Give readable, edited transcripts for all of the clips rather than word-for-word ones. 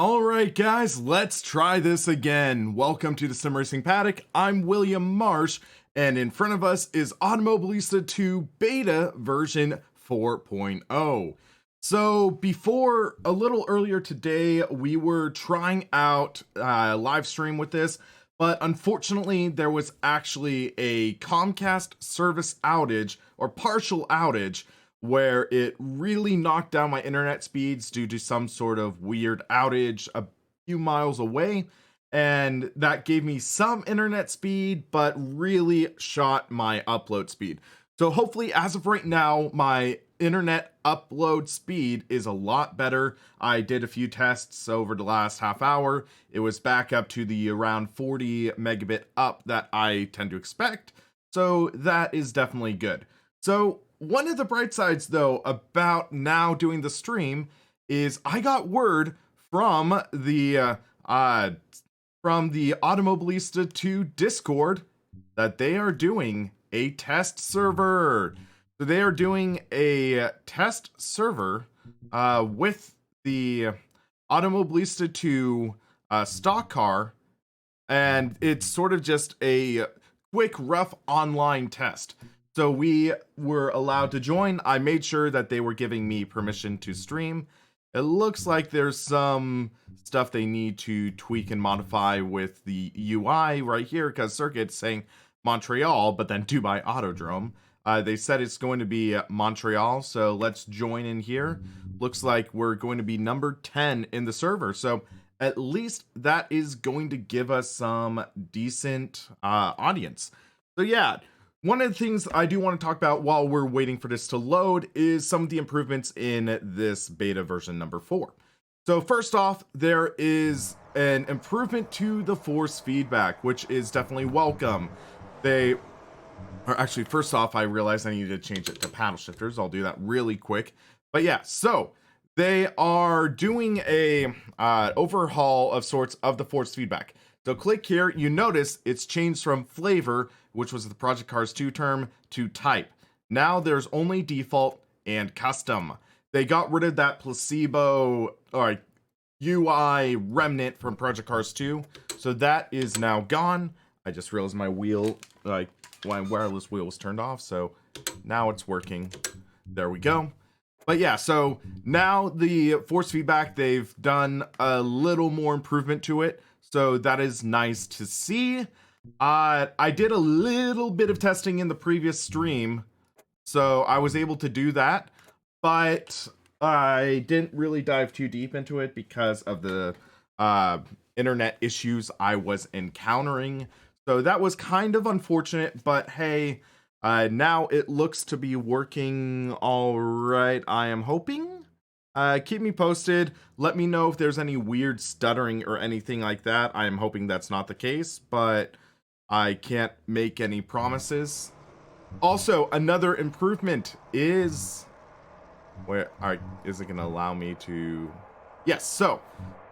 Alright guys, let's try this again. Welcome to the Sim Racing Paddock. I'm William Marsh, and in front of us is Automobilista 2 Beta version 4.0. So before, a little earlier today, we were trying out a live stream with this, but unfortunately there was actually a Comcast service outage, or partial outage, where it really knocked down my internet speeds due to some sort of weird outage a few miles away, and that gave me some internet speed but really shot my upload speed. So hopefully, as of right now, my internet upload speed is a lot better. I did a few tests over the last half hour. It was back up to the around 40 megabit up that I tend to expect, so that is definitely good. So one of the bright sides, though, about now doing the stream is I got word from the Automobilista 2 Discord that they are doing a test server. So they are doing a test server with the Automobilista 2 stock car, and it's sort of just a quick, rough online test. So we were allowed to join. I made sure that they were giving me permission to stream. It looks like there's some stuff they need to tweak and modify with the UI right here, because Circuit's saying Montreal, but then Dubai Autodrome. They said it's going to be Montreal, so let's join in here. Looks like we're going to be number 10 in the server, so at least that is going to give us some decent audience. So yeah. One of the things I do want to talk about while we're waiting for this to load is some of the improvements in this beta version number 4. So first off, there is an improvement to the force feedback, which is definitely welcome. First off, I realized I needed to change it to paddle shifters. I'll do that really quick. But yeah, so they are doing a overhaul of sorts of the force feedback. So click here, you notice it's changed from flavor, which was the Project Cars 2 term, to type. Now there's only default and custom. They got rid of that placebo or UI remnant from Project Cars 2, so that is now gone. I just realized my wireless wheel was turned off, so now it's working. There we go. But yeah, so now the force feedback, they've done a little more improvement to it. So that is nice to see. I did a little bit of testing in the previous stream, so I was able to do that, but I didn't really dive too deep into it because of the internet issues I was encountering. So that was kind of unfortunate, but hey, now it looks to be working all right, I am hoping. Keep me posted. Let me know if there's any weird stuttering or anything like that. I am hoping that's not the case, but I can't make any promises. Also, another improvement is is it gonna allow me to? Yes, so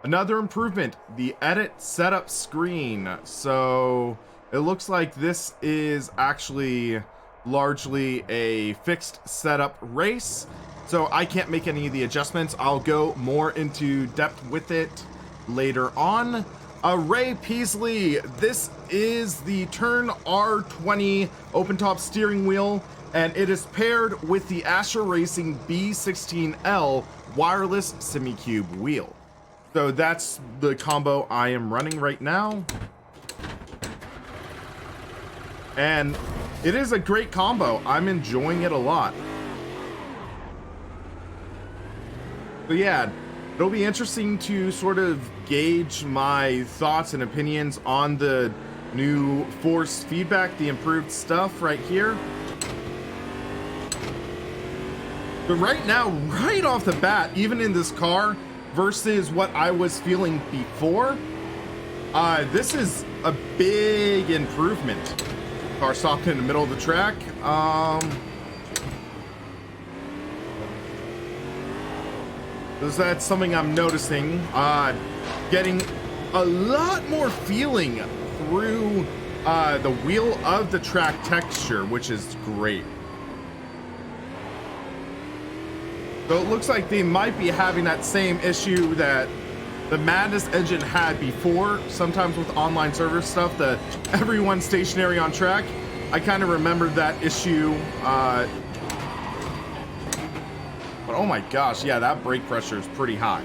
another improvement, the edit setup screen. So it looks like this is actually largely a fixed setup race, so I can't make any of the adjustments. I'll go more into depth with it later on. Ray Peasley, this is the Turn R20 open top steering wheel, and it is paired with the Asher Racing B16L wireless semi-cube wheel. So that's the combo I am running right now. And it is a great combo. I'm enjoying it a lot. So yeah, it'll be interesting to sort of gauge my thoughts and opinions on the new force feedback, the improved stuff right here. But right now, right off the bat, even in this car versus what I was feeling before, this is a big improvement. Car stopped in the middle of the track. So that's something I'm noticing. Getting a lot more feeling through the wheel of the track texture, which is great. So it looks like they might be having that same issue that the madness engine had before, sometimes with online server stuff, that everyone's stationary on track. I kind of remembered that issue. But oh my gosh, yeah, that brake pressure is pretty high.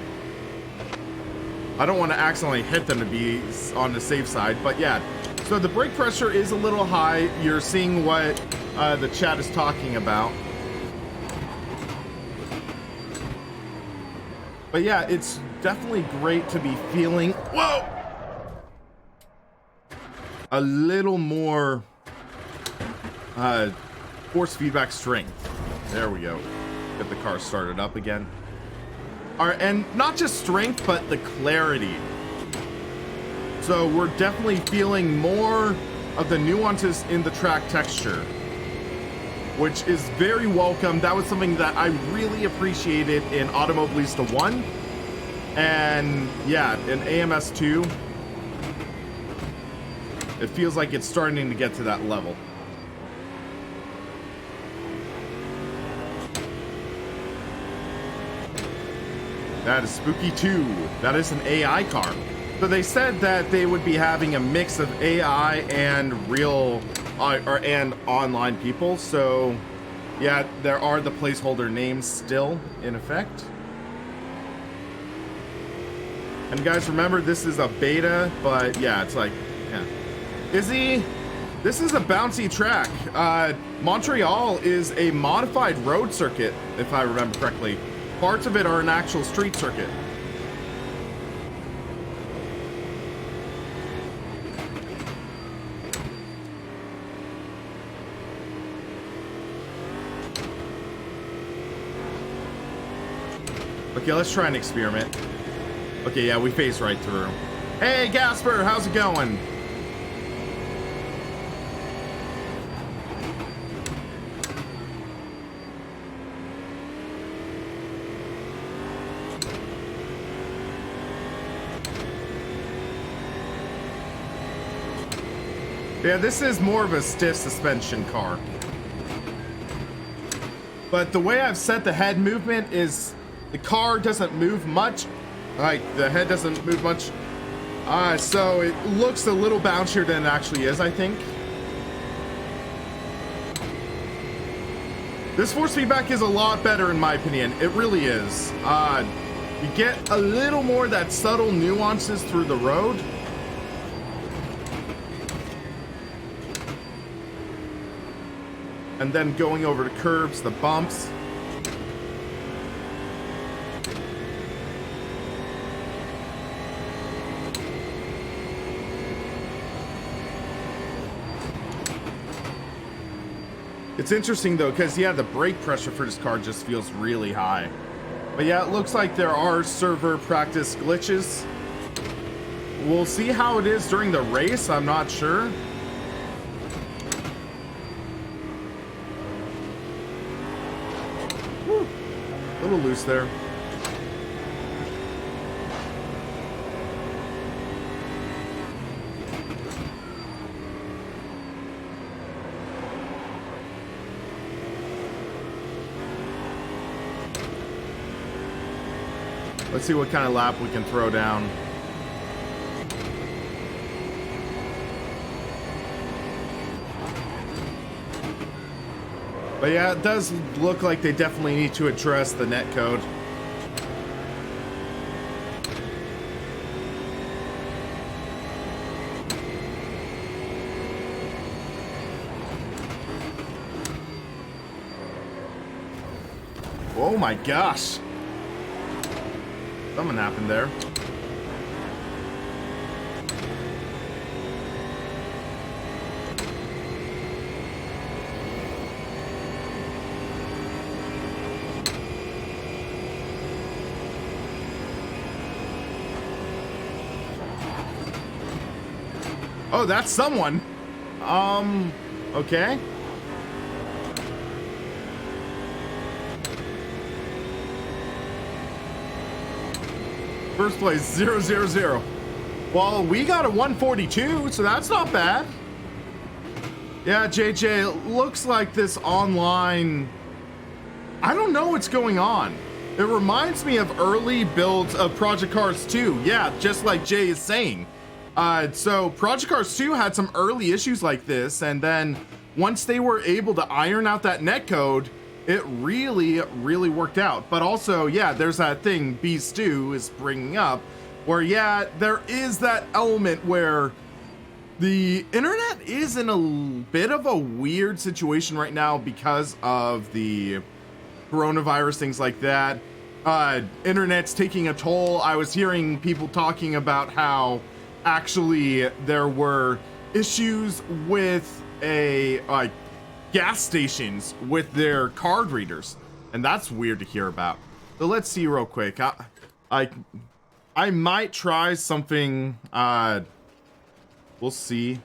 I don't want to accidentally hit them to be on the safe side, but yeah. So the brake pressure is a little high. You're seeing what the chat is talking about. But yeah, it's definitely great to be feeling, whoa, a little more force feedback strength. There we go. Get the car started up again. All right, and not just strength, but the clarity. So we're definitely feeling more of the nuances in the track texture, which is very welcome. That was something that I really appreciated in Automobilista 1. And yeah, in AMS 2, it feels like it's starting to get to that level. That is Spooky 2. That is an AI car. So they said that they would be having a mix of AI and real and online people. So yeah, there are the placeholder names still in effect. And guys, remember, this is a beta, but yeah, it's like, yeah. This is a bouncy track. Montreal is a modified road circuit, if I remember correctly. Parts of it are an actual street circuit. Okay, let's try an experiment. Okay, yeah, we phased right through. Hey, Gasper, how's it going? Yeah, this is more of a stiff suspension car. But the way I've set the head movement is the car doesn't move much. Like, the head doesn't move much. So it looks a little bouncier than it actually is, I think. This force feedback is a lot better in my opinion. It really is. You get a little more of that subtle nuances through the road. And then going over the curbs, the bumps. It's interesting though, because yeah, the brake pressure for this car just feels really high. But yeah, it looks like there are server practice glitches. We'll see how it is during the race, I'm not sure. Whew. A little loose there. Let's see what kind of lap we can throw down. But yeah, it does look like they definitely need to address the netcode. Oh my gosh. Something happened there. Oh, that's someone. Okay. First place, 000. Well, we got a 142, so that's not bad. Yeah, JJ, it looks like this online... I don't know what's going on. It reminds me of early builds of Project Cars 2. Yeah, just like Jay is saying. So Project Cars 2 had some early issues like this, and then once they were able to iron out that netcode, it really, really worked out. But also, yeah, there's that thing B-Stew is bringing up, where yeah, there is that element where the internet is in a bit of a weird situation right now because of the coronavirus, things like that. Internet's taking a toll. I was hearing people talking about how actually there were issues with gas stations with their card readers, and that's weird to hear about. So let's see real quick. I might try something. We'll see.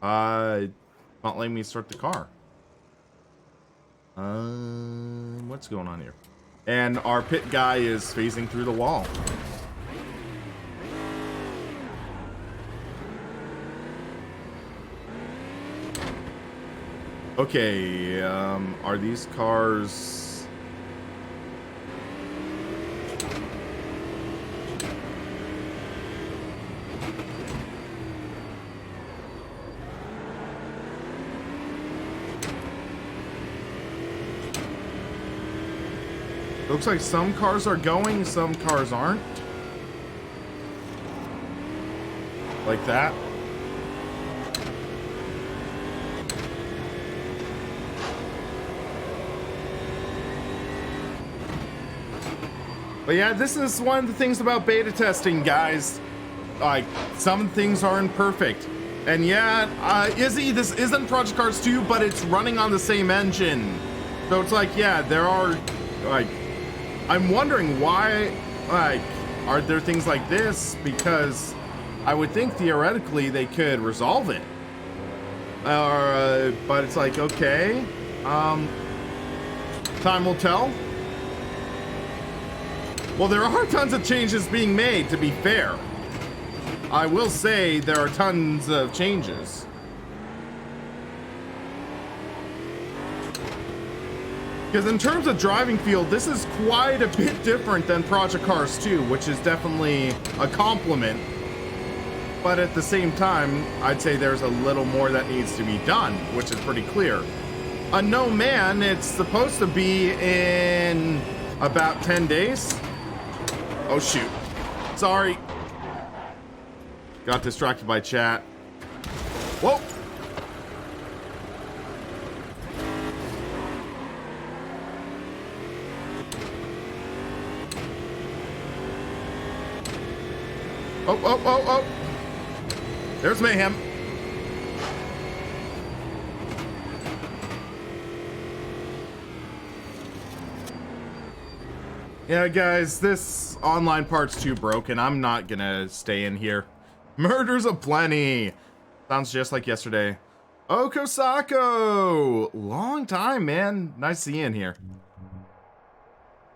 Not letting me start the car. What's going on here? And our pit guy is phasing through the wall. Okay, are these cars... Looks like some cars are going, some cars aren't. Like that. But yeah, this is one of the things about beta testing, guys. Like, some things aren't perfect. And yeah, Izzy, this isn't Project Cars 2, but it's running on the same engine. So it's like, yeah, there are, like, I'm wondering why, like, are there things like this? Because I would think theoretically they could resolve it. But it's like, okay, time will tell. Well, there are tons of changes being made, to be fair. I will say there are tons of changes. Because in terms of driving feel, this is quite a bit different than Project Cars 2, which is definitely a compliment. But at the same time, I'd say there's a little more that needs to be done, which is pretty clear. Unknown Man, it's supposed to be in about 10 days. Oh shoot. Sorry. Got distracted by chat. Whoa. Oh. There's mayhem. Yeah, guys, this online part's too broken. I'm not gonna stay in here. Murders aplenty. Sounds just like yesterday. Oh, Kosako! Long time, man. Nice to see you in here.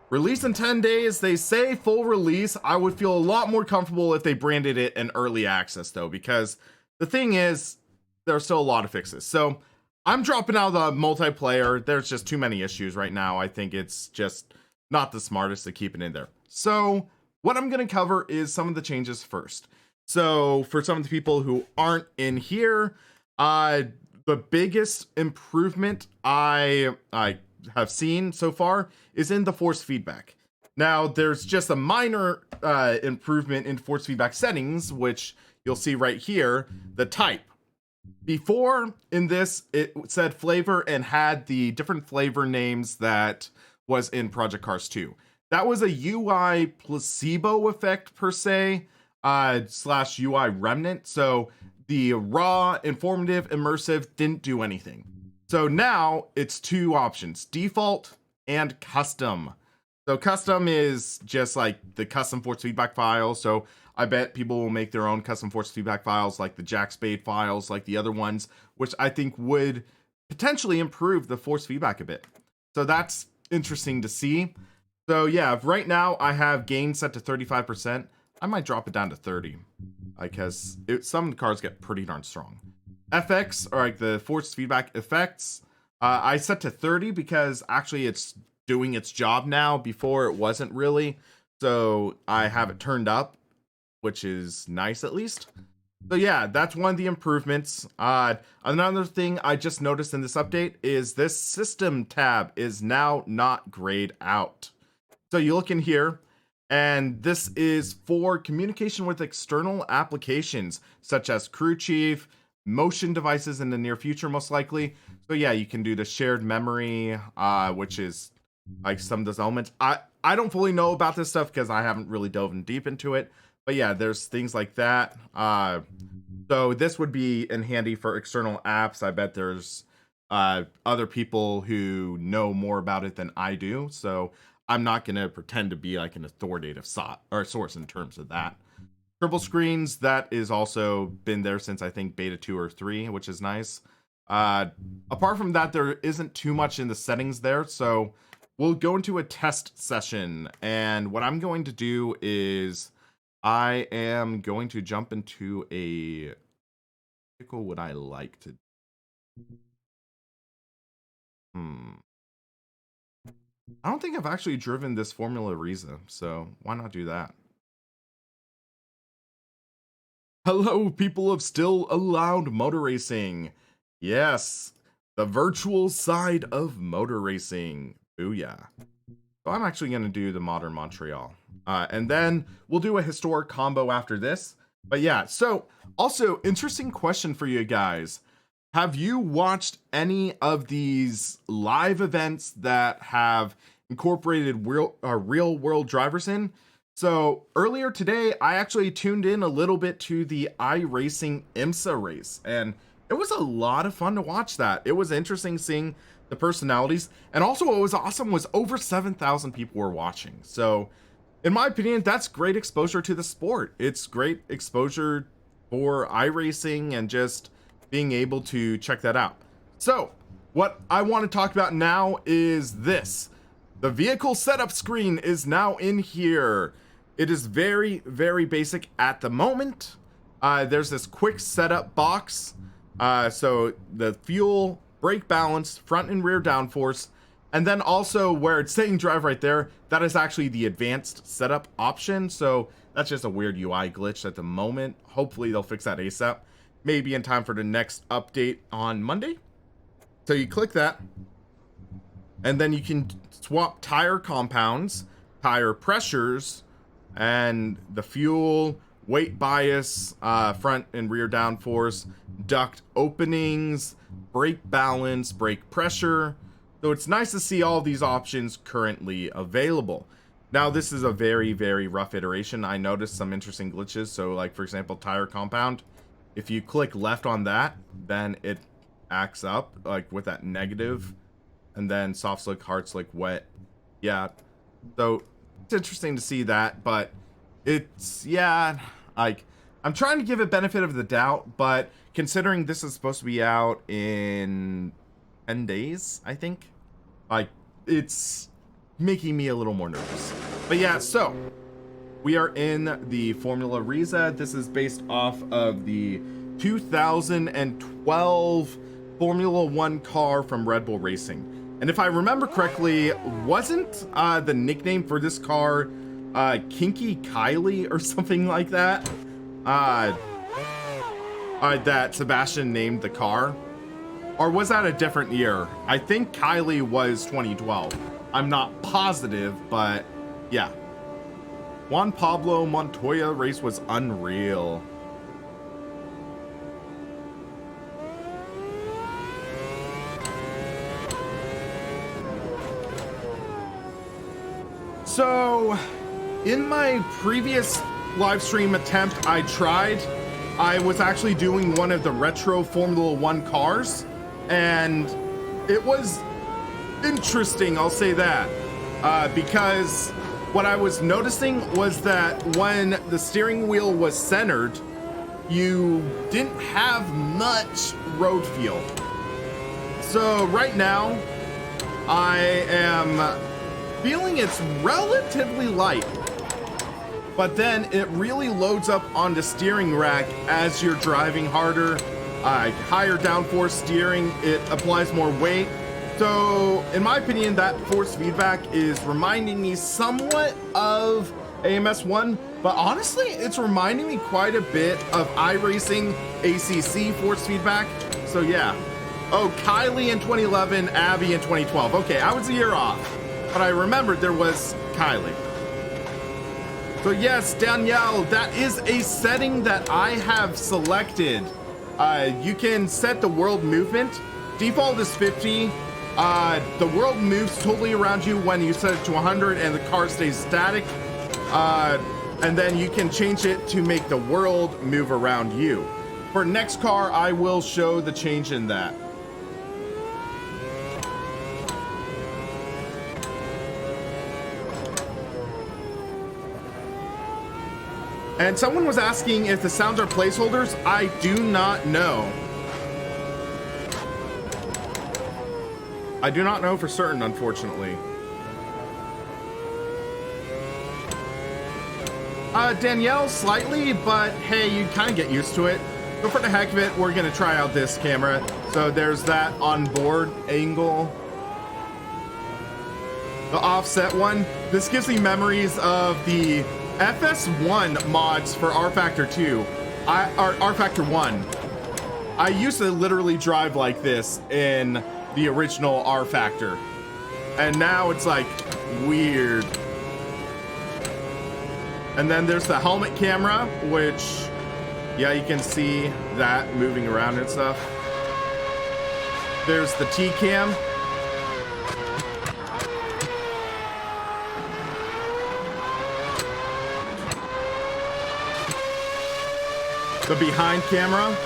Release in 10 days. They say full release. I would feel a lot more comfortable if they branded it an early access, though, because the thing is, there are still a lot of fixes. So I'm dropping out the multiplayer. There's just too many issues right now. I think it's just not the smartest to keep it in there. So what I'm going to cover is some of the changes first. So for some of the people who aren't in here, the biggest improvement I have seen so far is in the force feedback. Now there's just a minor improvement in force feedback settings, which you'll see right here, the type. Before in this, it said flavor and had the different flavor names that was in Project Cars 2. That was a UI placebo effect per se, slash UI remnant. So the raw, informative, immersive didn't do anything. So now it's two options, default and custom. So custom is just like the custom force feedback file. So I bet people will make their own custom force feedback files like the Jack Spade files, like the other ones, which I think would potentially improve the force feedback a bit. So that's interesting to see. So yeah, right now I have gain set to 35%. I might drop it down to 30 because some cars get pretty darn strong. FX, or like the force feedback effects, I set to 30 because actually it's doing its job now. Before it wasn't really. So I have it turned up, which is nice at least. So yeah, that's one of the improvements. Another thing I just noticed in this update is this system tab is now not grayed out. So you look in here, and this is for communication with external applications such as crew chief, motion devices in the near future, most likely. So yeah, you can do the shared memory, which is like some of those elements. I don't fully know about this stuff because I haven't really dove in deep into it. But yeah, there's things like that. So this would be in handy for external apps. I bet there's other people who know more about it than I do. So I'm not going to pretend to be like an authoritative source in terms of that. Triple screens, that is also been there since I think beta 2 or 3, which is nice. Apart from that, there isn't too much in the settings there. So we'll go into a test session. And what I'm going to do is I am going to jump into a vehicle. Would I like to? I don't think I've actually driven this Formula Rize, so why not do that? Hello, people of still allowed motor racing. Yes, the virtual side of motor racing. Booyah. So I'm actually going to do the modern Montreal. And then we'll do a historic combo after this. But yeah, so also interesting question for you guys. Have you watched any of these live events that have incorporated real world drivers in? So earlier today, I actually tuned in a little bit to the iRacing IMSA race, and it was a lot of fun to watch that. It was interesting seeing the personalities, and also what was awesome was over 7,000 people were watching. So in my opinion, that's great exposure to the sport. It's great exposure for iRacing and just being able to check that out. So what I want to talk about now is this. The vehicle setup screen is now in here. It is very, very basic at the moment. There's this quick setup box. So the fuel, brake balance, front and rear downforce, and then also where it's saying drive right there, that is actually the advanced setup option. So that's just a weird UI glitch at the moment. Hopefully they'll fix that ASAP. Maybe in time for the next update on Monday. So you click that, and then you can swap tire compounds, tire pressures, and the fuel, weight bias, front and rear downforce, duct openings, brake balance, brake pressure. So it's nice to see all these options currently available. Now this is a very, very rough iteration. I noticed some interesting glitches. So like for example, tire compound, if you click left on that, then it acts up like with that negative, and then soft slick, hard slick, wet. Yeah. So it's interesting to see that, but it's, yeah, like I'm trying to give it benefit of the doubt, but considering this is supposed to be out in 10 days, I think, like it's making me a little more nervous. But yeah, so we are in the Formula Rize. This is based off of the 2012 Formula One car from Red Bull Racing. And if I remember correctly, wasn't the nickname for this car Kinky Kylie or something like that? That Sebastian named the car? Or was that a different year? I think Kylie was 2012. I'm not positive, but yeah. Juan Pablo Montoya race was unreal. So, in my previous live stream attempt I was actually doing one of the retro Formula One cars, and it was interesting, I'll say that, because what I was noticing was that when the steering wheel was centered, you didn't have much road feel. So right now, I am feeling it's relatively light, but then it really loads up on the steering rack as you're driving harder. Higher downforce steering, it applies more weight, So in my opinion, that force feedback is reminding me somewhat of AMS1, but honestly, it's reminding me quite a bit of iRacing ACC force feedback. So yeah. Oh, Kylie in 2011, Abby in 2012. Okay, I was a year off, but I remembered there was Kylie. So yes, Danielle, that is a setting that I have selected. You can set the world movement. Default is 50. The world moves totally around you when you set it to 100 and the car stays static. And then you can change it to make the world move around you. For next car, I will show the change in that. And someone was asking if the sounds are placeholders. I do not know. I do not know for certain, unfortunately. Danielle, slightly, but hey, you kind of get used to it. So for the heck of it, we're gonna try out this camera. So there's that onboard angle. The offset one. This gives me memories of the FS1 mods for R Factor 2. R Factor 1. I used to literally drive like this in the original R Factor. And now it's like weird. And then there's the helmet camera, which, yeah, you can see that moving around and stuff. There's the T-cam. The behind camera.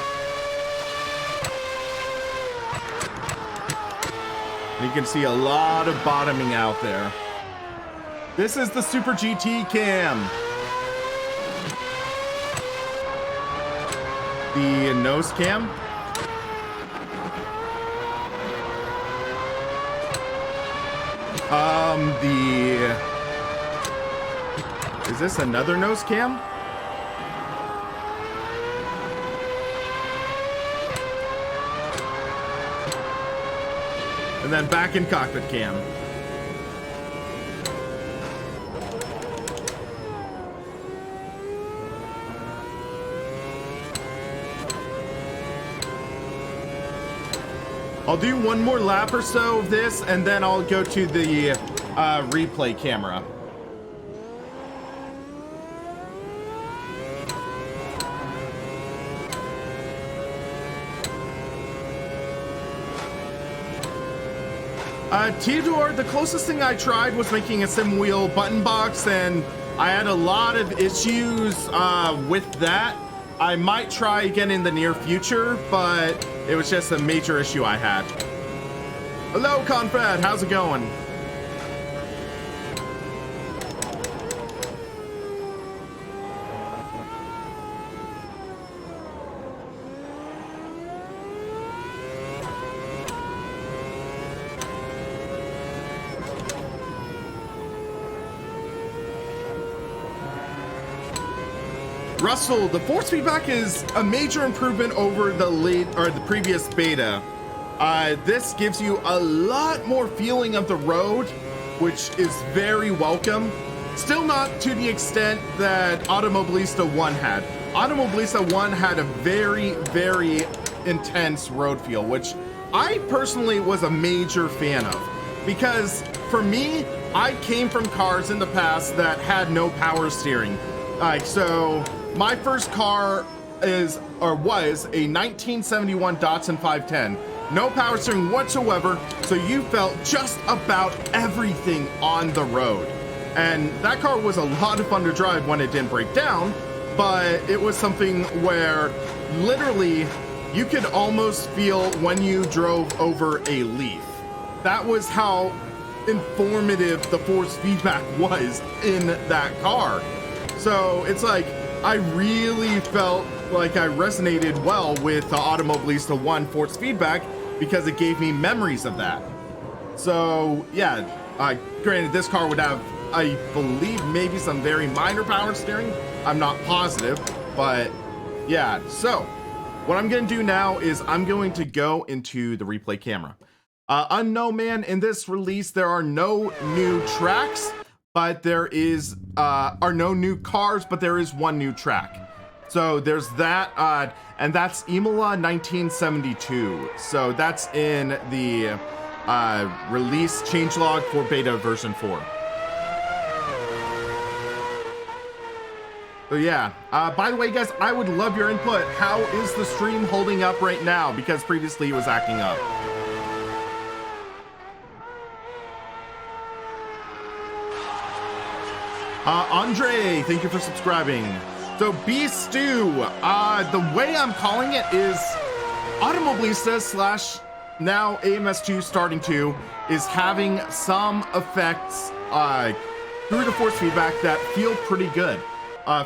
And you can see a lot of bottoming out there. This is the Super GT cam. The nose cam. Is this another nose cam? And then back in cockpit cam. I'll do one more lap or so of this, and then I'll go to the replay camera. Theodore, the closest thing I tried was making a sim wheel button box, and I had a lot of issues with that. I might try again in the near future, but it was just a major issue I had. Hello, Confed, how's it going? Russell, the force feedback is a major improvement over the previous beta. This gives you a lot more feeling of the road, which is very welcome. Still not to the extent that Automobilista 1 had. Automobilista 1 had a very, very intense road feel, which I personally was a major fan of. Because for me, I came from cars in the past that had no power steering. So my first car was a 1971 Datsun 510. No power steering whatsoever, so you felt just about everything on the road. And that car was a lot of fun to drive when it didn't break down, but it was something where literally you could almost feel when you drove over a leaf. That was how informative the force feedback was in that car. So it's like, I really felt like I resonated well with the Automobilista 1 force feedback because it gave me memories of that. So yeah, granted this car would have, I believe, maybe some very minor power steering. I'm not positive, but yeah. So what I'm going to do now is I'm going to go into the replay camera. Unknown Man, in this release, there are no new tracks, but there is are no new cars, but there is one new track. So there's that, and that's Imola 1972. So that's in the release changelog for beta version 4. So yeah, by the way, guys, I would love your input. How is the stream holding up right now? Because previously it was acting up. Andre, thank you for subscribing. So B-Stew, the way I'm calling it is Automobilista / now AMS2 starting to is having some effects through the force feedback that feel pretty good.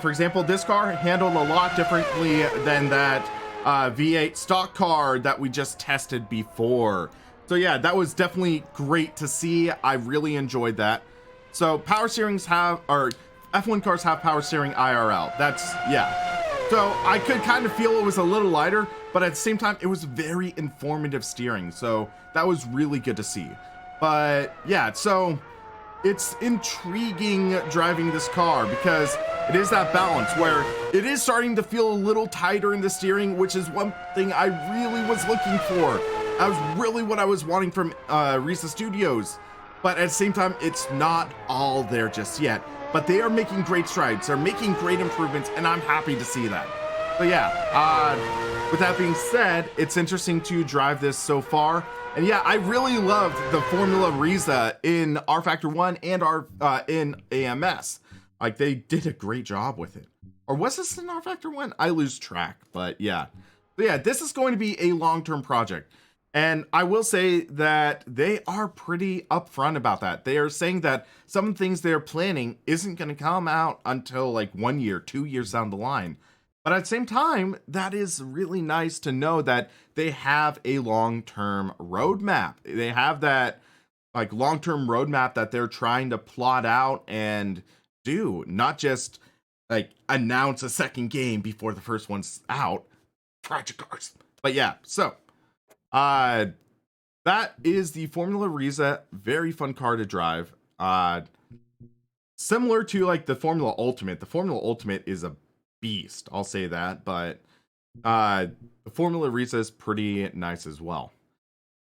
For example, this car handled a lot differently than that V8 stock car that we just tested before. So yeah, that was definitely great to see. I really enjoyed that. So power steerings have, or F1 cars have power steering IRL. That's, yeah. So I could kind of feel it was a little lighter, but at the same time, it was very informative steering. So that was really good to see. But yeah, so it's intriguing driving this car because it is that balance where it is starting to feel a little tighter in the steering, which is one thing I really was looking for. That was really what I was wanting from Rize Studios. But at the same time, it's not all there just yet. But they are making great strides. They're making great improvements, and I'm happy to see that. But yeah, with that being said, it's interesting to drive this so far. And yeah, I really loved the Formula Rize in R Factor 1 and in AMS. Like, they did a great job with it. Or was this in R Factor 1? I lose track, but yeah. But yeah, this is going to be a long-term project. And I will say that they are pretty upfront about that. They are saying that some things they're planning isn't going to come out until like 1 year, 2 years down the line. But at the same time, that is really nice to know that they have a long-term roadmap. They have that like long-term roadmap that they're trying to plot out and do, not just like announce a second game before the first one's out. Project cars. But yeah, so that is the Formula Rize. Very fun car to drive. Similar to like the Formula Ultimate. The Formula Ultimate is a beast, I'll say that, but the Formula Rize is pretty nice as well.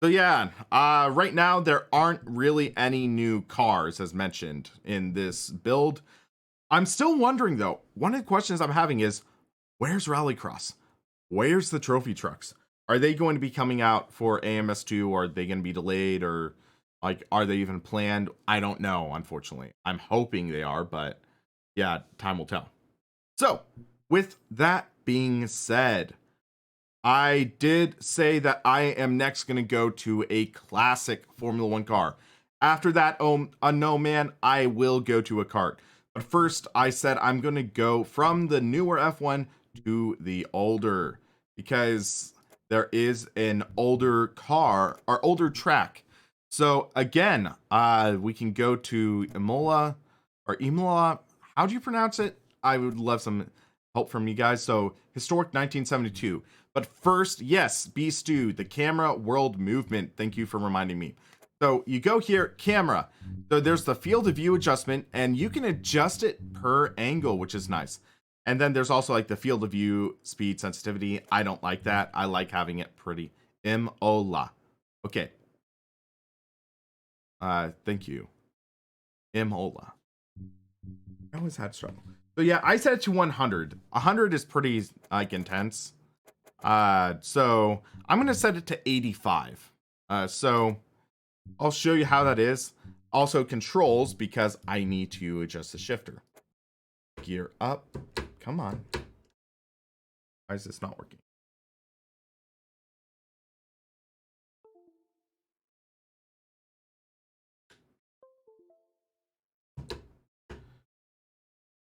So yeah, right now there aren't really any new cars as mentioned in this build. I'm still wondering though, one of the questions I'm having is, where's Rallycross? Where's the trophy trucks? Are they going to be coming out for AMS2, or are they going to be delayed, or like, are they even planned? I don't know, unfortunately. I'm hoping they are, but yeah, time will tell. So, with that being said, I did say that I am next going to go to a classic Formula 1 car. After that, Unknown Man, I will go to a kart. But first, I said I'm going to go from the newer F1 to the older, because there is an older car or older track. So again, we can go to Imola or Imola. How do you pronounce it? I would love some help from you guys. So historic 1972. But first, yes, B-Stew, the camera world movement. Thank you for reminding me. So you go here, camera. So there's the field of view adjustment, and you can adjust it per angle, which is nice. And then there's also like the field of view, speed, sensitivity. I don't like that. I like having it pretty. Imola. Okay. Thank you. Imola. I always had trouble. So yeah, I set it to 100. 100 is pretty like intense. So I'm gonna set it to 85. So I'll show you how that is. Also controls, because I need to adjust the shifter. Gear up. Come on. Why is this not working?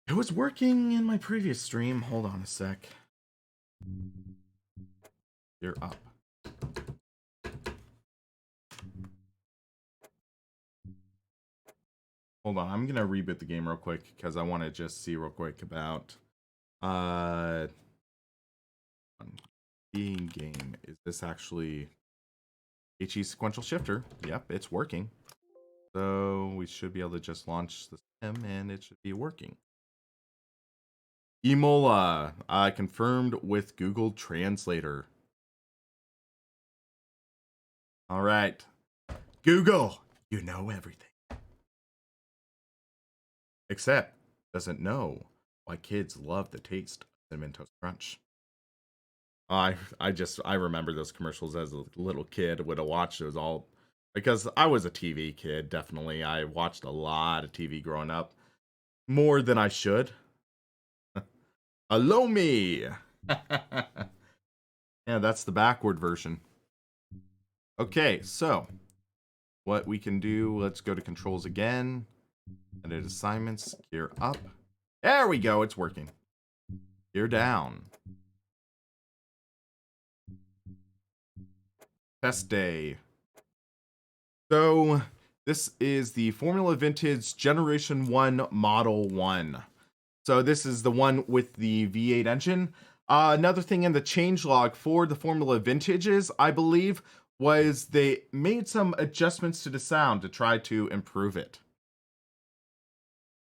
It was working in my previous stream. Hold on a sec. You're up. Hold on, I'm gonna reboot the game real quick because I want to just see real quick about being game. Is this actually HE sequential shifter. Yep, it's working. So we should be able to just launch the sim and it should be working. Imola, confirmed with Google Translator. All right. Google, you know everything. Except doesn't know why kids love the taste of Cinnamon Toast Crunch. I remember those commercials as a little kid. Would have watched those all because I was a TV kid. Definitely, I watched a lot of TV growing up, more than I should. Hello me. Yeah, that's the backward version. Okay, so what we can do? Let's go to controls again. Edit assignments. Gear up. There we go. It's working. Gear down. Test day. So this is the Formula Vintage Generation 1 Model 1. So this is the one with the V8 engine. Another thing in the changelog for the Formula Vintages, I believe, was they made some adjustments to the sound to try to improve it.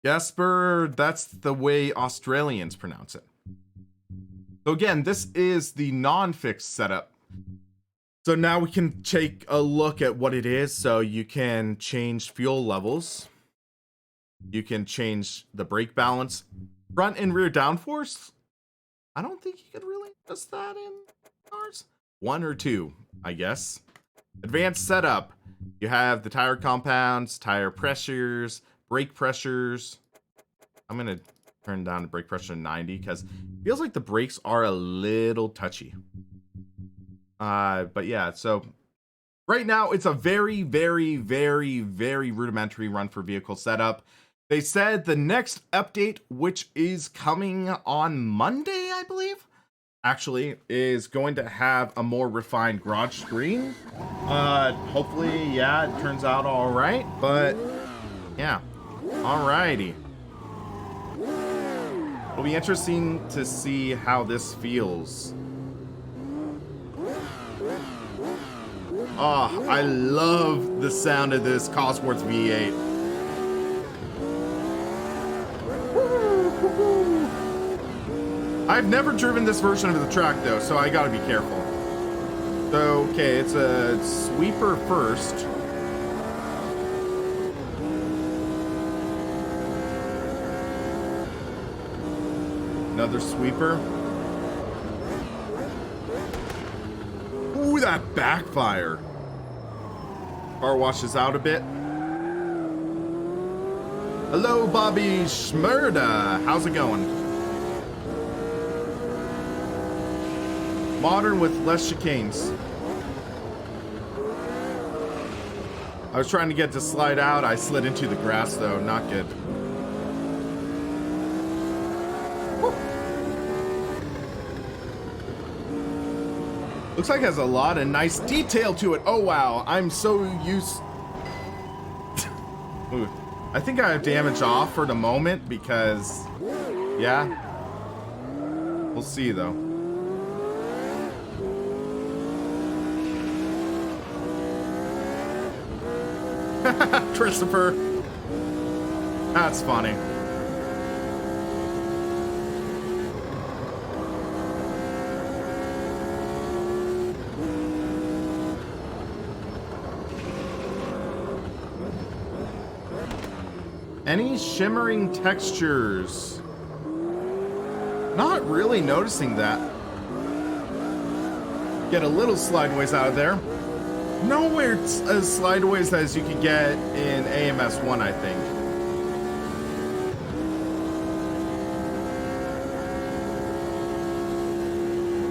Jasper, that's the way Australians pronounce it. So again, this is the non-fixed setup. So now we can take a look at what it is. So you can change fuel levels. You can change the brake balance. Front and rear downforce. I don't think you could really adjust that in cars. 1 or 2, I guess. Advanced setup. You have the tire compounds, tire pressures, brake pressures. I'm going to turn down the brake pressure to 90 because it feels like the brakes are a little touchy. But yeah, so right now it's a very, very, very, very rudimentary run for vehicle setup. They said the next update, which is coming on Monday, I believe, actually, is going to have a more refined garage screen. Hopefully, yeah, it turns out all right. But yeah, alrighty. It'll be interesting to see how this feels. Oh, I love the sound of this Cosworth V8. I've never driven this version of the track though, so I gotta be careful. So, okay, it's a sweeper first. Another sweeper. Ooh, that backfire. Car washes out a bit. Hello, Bobby Schmurda. How's it going? Modern with less chicanes. I was trying to get to slide out. I slid into the grass, though. Not good. Woo. Looks like it has a lot of nice detail to it. Oh, wow. I'm so used... Ooh. I think I have damage off for the moment because... Yeah. We'll see, though. Christopher. That's funny. Any shimmering textures? Not really noticing that. Get a little slideways out of there. Nowhere as slideways as you could get in AMS1, I think.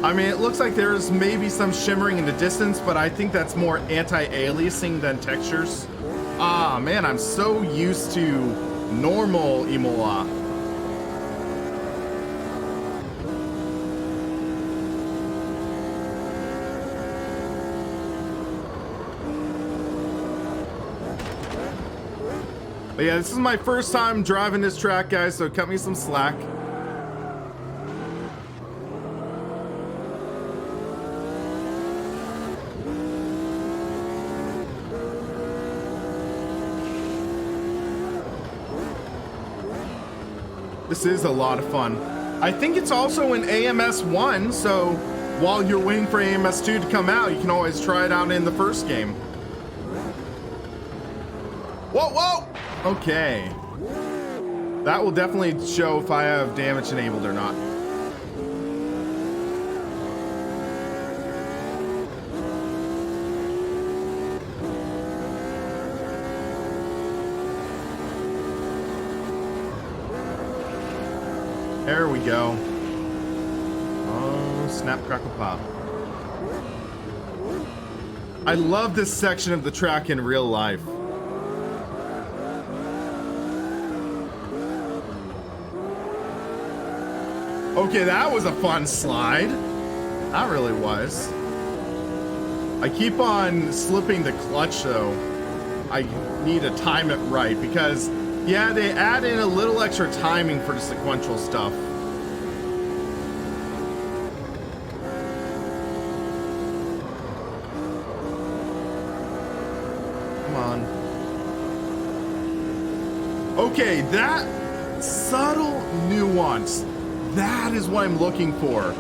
I mean, it looks like there's maybe some shimmering in the distance, but I think that's more anti-aliasing than textures. Ah, man, I'm so used to normal Imola. But yeah, this is my first time driving this track, guys, so cut me some slack. This is a lot of fun. I think it's also in AMS 1, so while you're waiting for AMS 2 to come out, you can always try it out in the first game. Whoa, whoa! Okay. That will definitely show if I have damage enabled or not. There we go. Oh, snap, crackle, pop. I love this section of the track in real life. Okay, that was a fun slide. That really was. I keep on slipping the clutch though. I need to time it right because, yeah, they add in a little extra timing for the sequential stuff. Come on. Okay, that subtle nuance. That is what I'm looking for.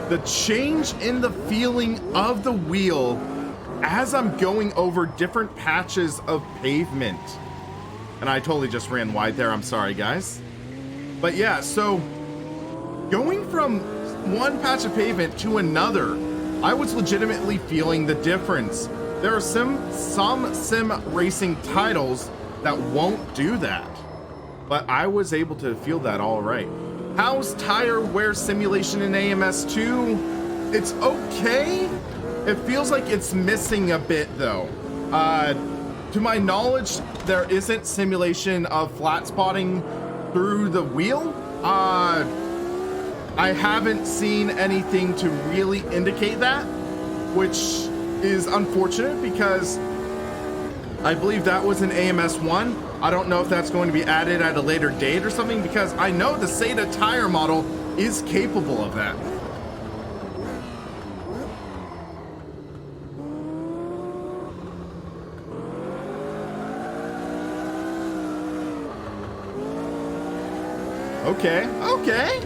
The change in the feeling of the wheel as I'm going over different patches of pavement. And I totally just ran wide there. I'm sorry, guys. But yeah, so going from one patch of pavement to another, I was legitimately feeling the difference. There are some sim racing titles that won't do that, but I was able to feel that all right. How's tire wear simulation in AMS 2? It's okay. It feels like it's missing a bit though. To my knowledge, there isn't simulation of flat spotting through the wheel. I haven't seen anything to really indicate that, which is unfortunate because I believe that was in AMS 1. I don't know if that's going to be added at a later date or something because I know the Seda tire model is capable of that. Okay, okay.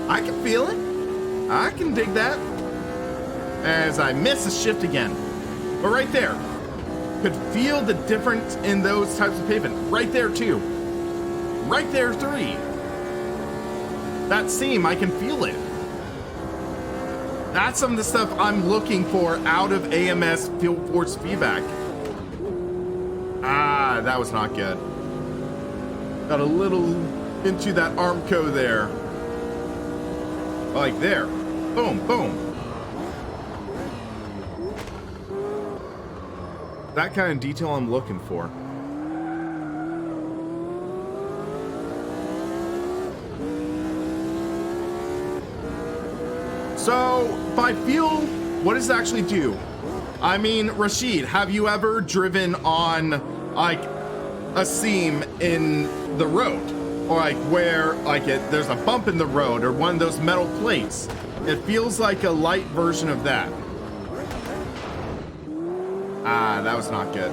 I can feel it. I can dig that. As I miss a shift again. But right there. Could feel the difference in those types of pavement. Right there too. Right there 3. That seam, I can feel it. That's some of the stuff I'm looking for out of AMS field force feedback. Ah, that was not good. Got a little into that Armco there. Like there. Boom, boom. That kind of detail I'm looking for. So, by feel, what does it actually do? I mean, Rashid, have you ever driven on like a seam in the road? Or like where there's a bump in the road or one of those metal plates? It feels like a light version of that. Ah, that was not good.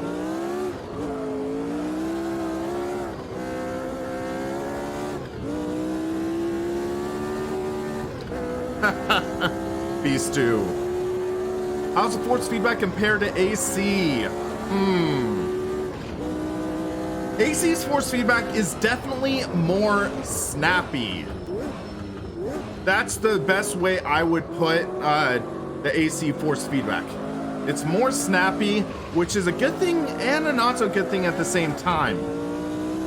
Beast 2. How's the force feedback compared to AC? AC's force feedback is definitely more snappy. That's the best way I would put the AC force feedback. It's more snappy, which is a good thing and a not so good thing at the same time.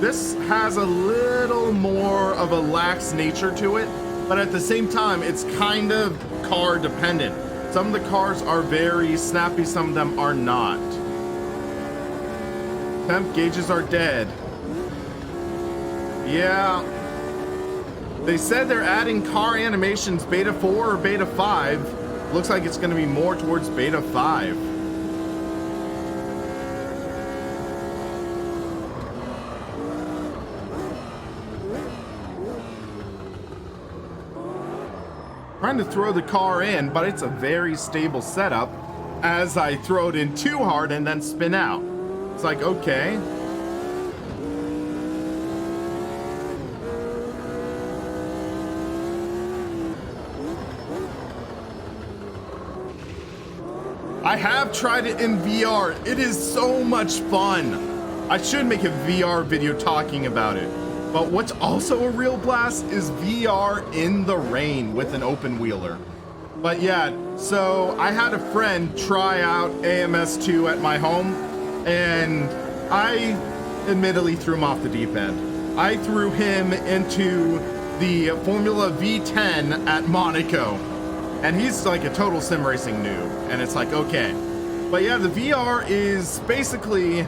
This has a little more of a lax nature to it, but at the same time, it's kind of car dependent. Some of the cars are very snappy, some of them are not. Temp gauges are dead. Yeah. They said they're adding car animations beta 4 or beta 5. Looks like it's going to be more towards beta 5. Trying to throw the car in, but it's a very stable setup as I throw it in too hard and then spin out. It's like, okay. have tried it in VR. It is so much fun. I should make a VR video talking about it. But what's also a real blast is VR in the rain with an open wheeler. But yeah, so I had a friend try out AMS2 at my home, and I admittedly threw him off the deep end. I threw him into the Formula V10 at Monaco, and he's like a total sim racing noob, and it's like, okay. But yeah, the VR is basically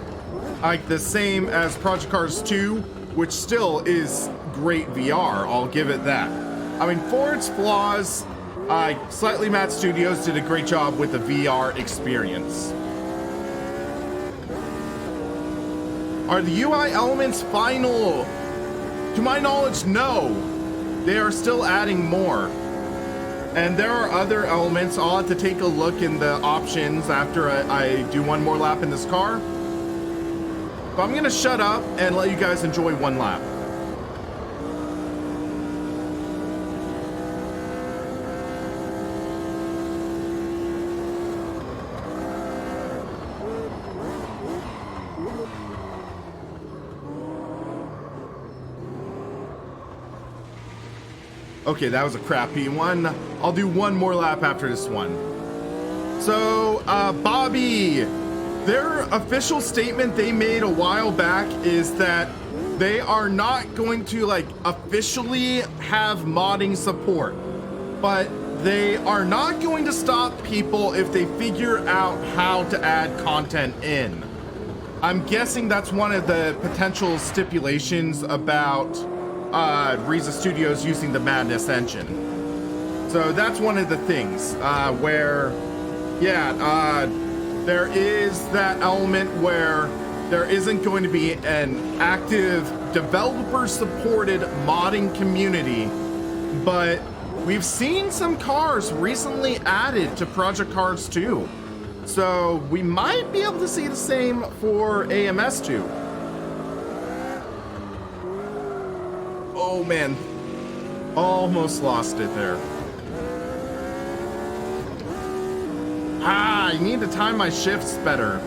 like the same as Project Cars 2, which still is great VR, I'll give it that. I mean, for its flaws, Slightly Mad Studios did a great job with the VR experience. Are the UI elements final? To my knowledge, no. They are still adding more. And there are other elements. I'll have to take a look in the options after I do one more lap in this car. But I'm gonna shut up and let you guys enjoy one lap. Okay, that was a crappy one. I'll do one more lap after this one. So, Bobby, their official statement they made a while back is that they are not going to like officially have modding support, but they are not going to stop people if they figure out how to add content in. I'm guessing that's one of the potential stipulations about Rize Studios using the Madness engine. So that's one of the things where, yeah, there is that element where there isn't going to be an active developer-supported modding community, but we've seen some cars recently added to Project Cars 2. So we might be able to see the same for AMS2. Oh man, almost lost it there. I need to time my shifts better.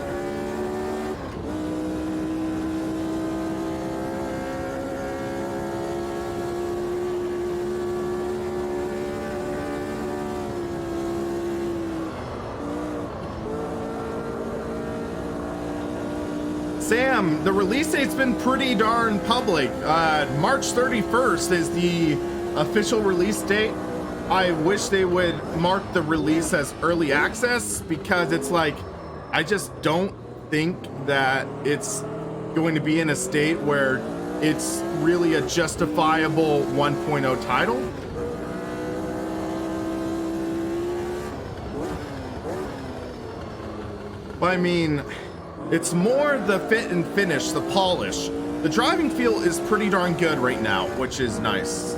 Sam, the release date's been pretty darn public. March 31st is the official release date. I wish they would mark the release as early access because it's like, I just don't think that it's going to be in a state where it's really a justifiable 1.0 title. But I mean, it's more the fit and finish, the polish. The driving feel is pretty darn good right now, which is nice.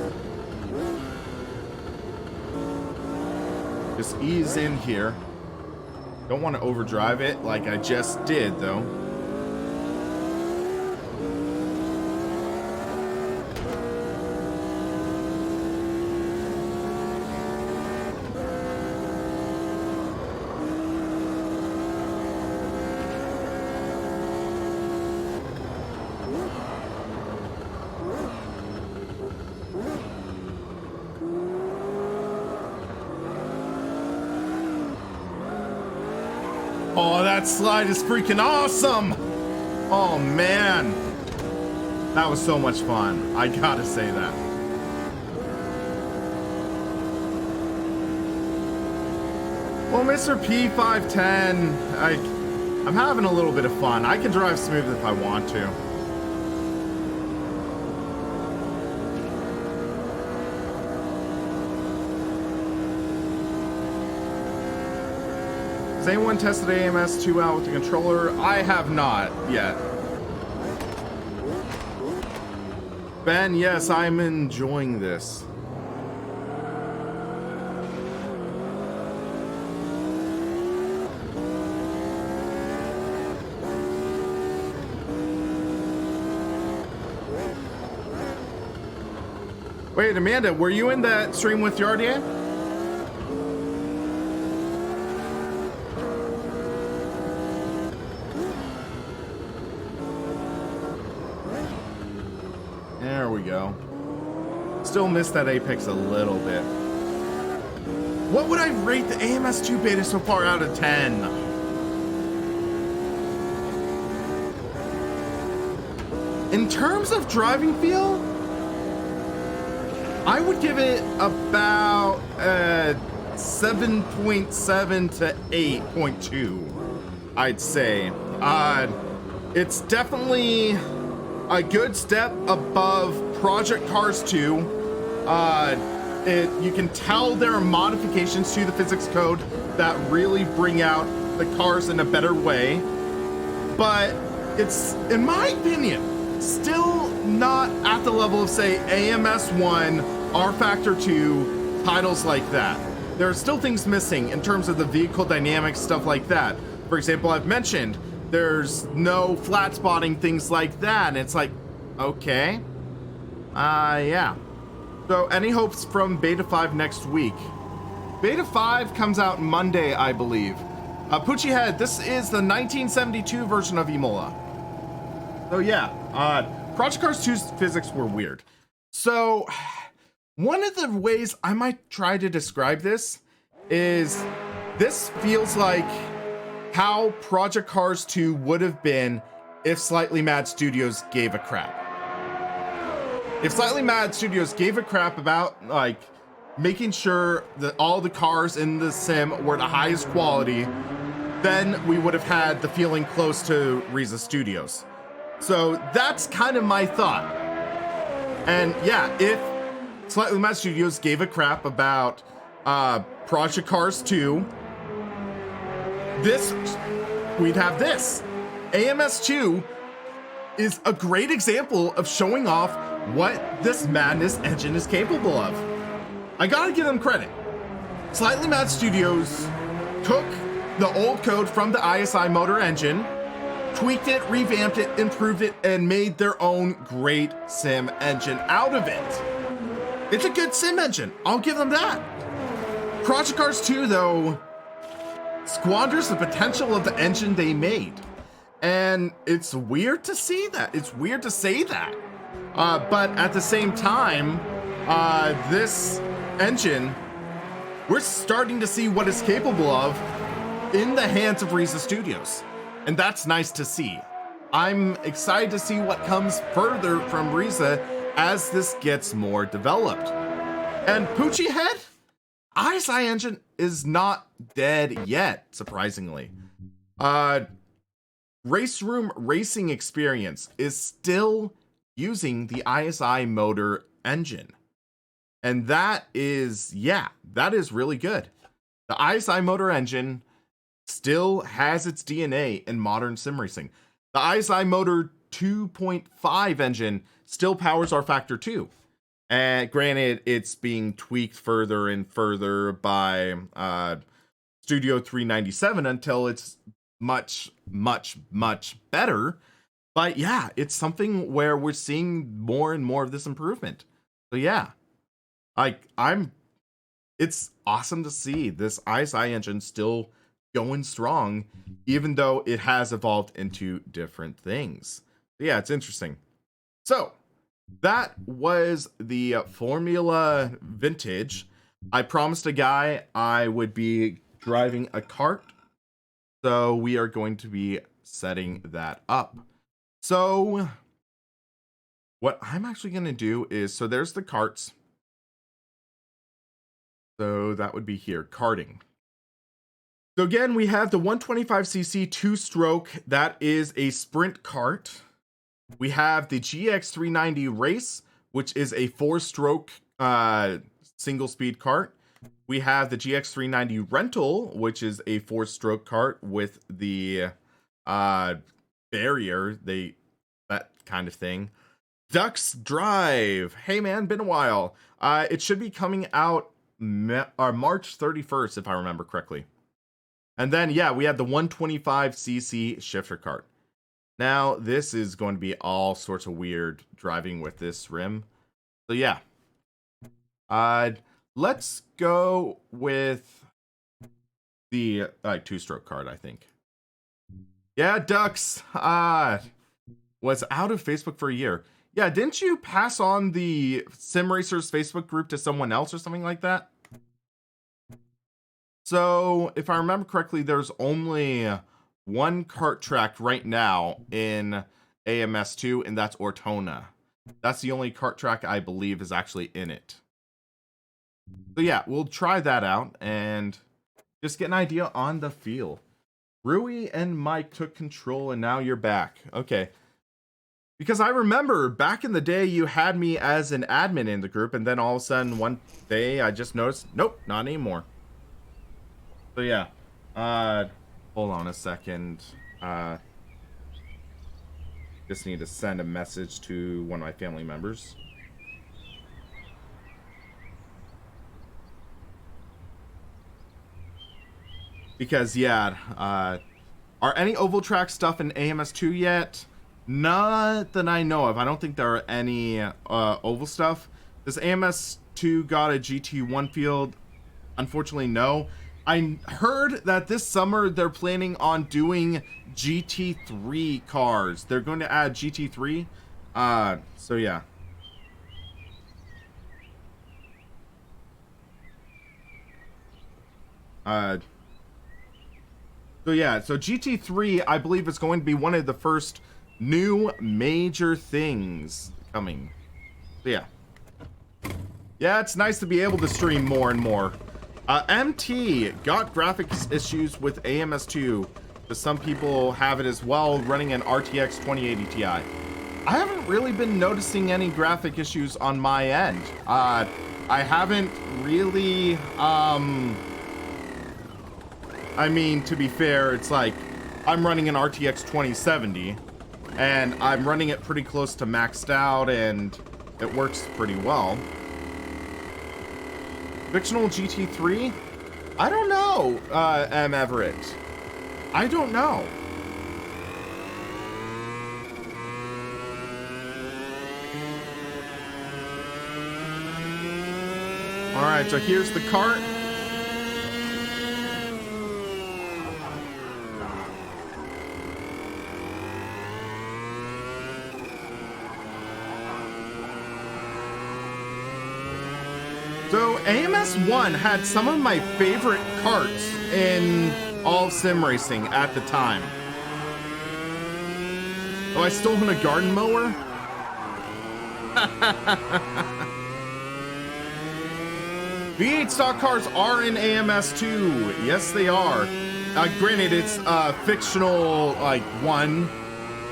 Just ease in here. Don't want to overdrive it like I just did, though. Oh, that slide is freaking awesome! Oh man, that was so much fun. I gotta say that. Well, Mr. P510, I'm having a little bit of fun. I can drive smooth if I want to. Has anyone tested AMS2 out with the controller? I have not yet. Ben, yes, I'm enjoying this. Wait, Amanda, were you in that stream with Yardian? we go. Still miss that apex a little bit. What would I rate the AMS2 beta so far out of 10? In terms of driving feel, I would give it about 7.7 to 8.2, I'd say. It's definitely a good step above Project Cars 2. You can tell there are modifications to the physics code that really bring out the cars in a better way, but it's, in my opinion, still not at the level of, say, AMS1, R Factor 2, titles like that. There are still things missing in terms of the vehicle dynamics, stuff like that. For example, I've mentioned there's no flat spotting, things like that, and it's like, okay. Yeah. So, any hopes from Beta 5 next week? Beta 5 comes out Monday, I believe. Poochie Head, this is the 1972 version of Imola. So, yeah. Project Cars 2's physics were weird. So, one of the ways I might try to describe this is this feels like how Project Cars 2 would have been if Slightly Mad Studios gave a crap. If Slightly Mad Studios gave a crap about, like, making sure that all the cars in the sim were the highest quality, then we would have had the feeling close to Rize Studios. So that's kind of my thought. And yeah, if Slightly Mad Studios gave a crap about Project Cars 2, we'd have this. AMS2 is a great example of showing off what this madness engine is capable of. I gotta give them credit. Slightly Mad Studios took the old code from the ISI motor engine, tweaked it, revamped it, improved it, and made their own great sim engine out of it. It's a good sim engine, I'll give them that. Project Cars 2, though, squanders the potential of the engine they made. And it's weird to see that. It's weird to say that. But at the same time, this engine, we're starting to see what it's capable of in the hands of Rize Studios. And that's nice to see. I'm excited to see what comes further from Rize as this gets more developed. And Poochie Head, ISI engine is not dead yet, surprisingly. Race Room Racing Experience is still using the ISI motor engine. And that is, yeah, that is really good. The ISI motor engine still has its DNA in modern sim racing. The ISI motor 2.5 engine still powers R Factor 2. And granted, it's being tweaked further and further by Studio 397 until it's much, much, much better. But yeah, it's something where we're seeing more and more of this improvement. So yeah, it's awesome to see this ISI engine still going strong, even though it has evolved into different things. So yeah, it's interesting. So that was the Formula Vintage. I promised a guy I would be driving a kart, so we are going to be setting that up. So what I'm actually going to do is, so there's the karts. So that would be here, karting. So again, we have the 125cc two-stroke. That is a sprint kart. We have the GX390 Race, which is a four-stroke single-speed kart. We have the GX390 Rental, which is a four-stroke kart with the barrier, that kind of thing. Ducks Drive. Hey man, been a while. It should be coming out March 31st, if I remember correctly. And then, yeah, we have the 125cc shifter kart. Now, this is going to be all sorts of weird driving with this rim. So, yeah. Let's go with the two-stroke kart, I think. Yeah, Ducks. Was out of Facebook for a year. Yeah, didn't you pass on the Sim Racers Facebook group to someone else or something like that? So, if I remember correctly, there's only one kart track right now in AMS2, and that's Ortona. That's the only kart track I believe is actually in it. So yeah, we'll try that out and just get an idea on the feel. Rui and Mike took control, and now you're back. Okay. Because I remember back in the day, you had me as an admin in the group, and then all of a sudden one day I just noticed, nope, not anymore. So yeah, hold on a second. Just need to send a message to one of my family members. Because yeah, are any oval track stuff in AMS2 yet? Not that I know of. I don't think there are any oval stuff. Does AMS2 got a GT1 field? Unfortunately, no. I heard that this summer they're planning on doing GT3 cars. They're going to add GT3. So yeah. So yeah, so GT3, I believe, is going to be one of the first new major things coming. So yeah. Yeah, it's nice to be able to stream more and more. MT got graphics issues with AMS2, but some people have it as well, running an RTX 2080 Ti. I haven't really been noticing any graphic issues on my end. I haven't really, I mean, to be fair, it's like, I'm running an RTX 2070, and I'm running it pretty close to maxed out, and it works pretty well. Fictional GT3? I don't know, M. Everett. I don't know. Alright, so here's the cart. So AMS1 had some of my favorite karts in all sim racing at the time. Oh, I still own a garden mower? V8 stock cars are in AMS2. Yes, they are. Granted, it's fictional, like, one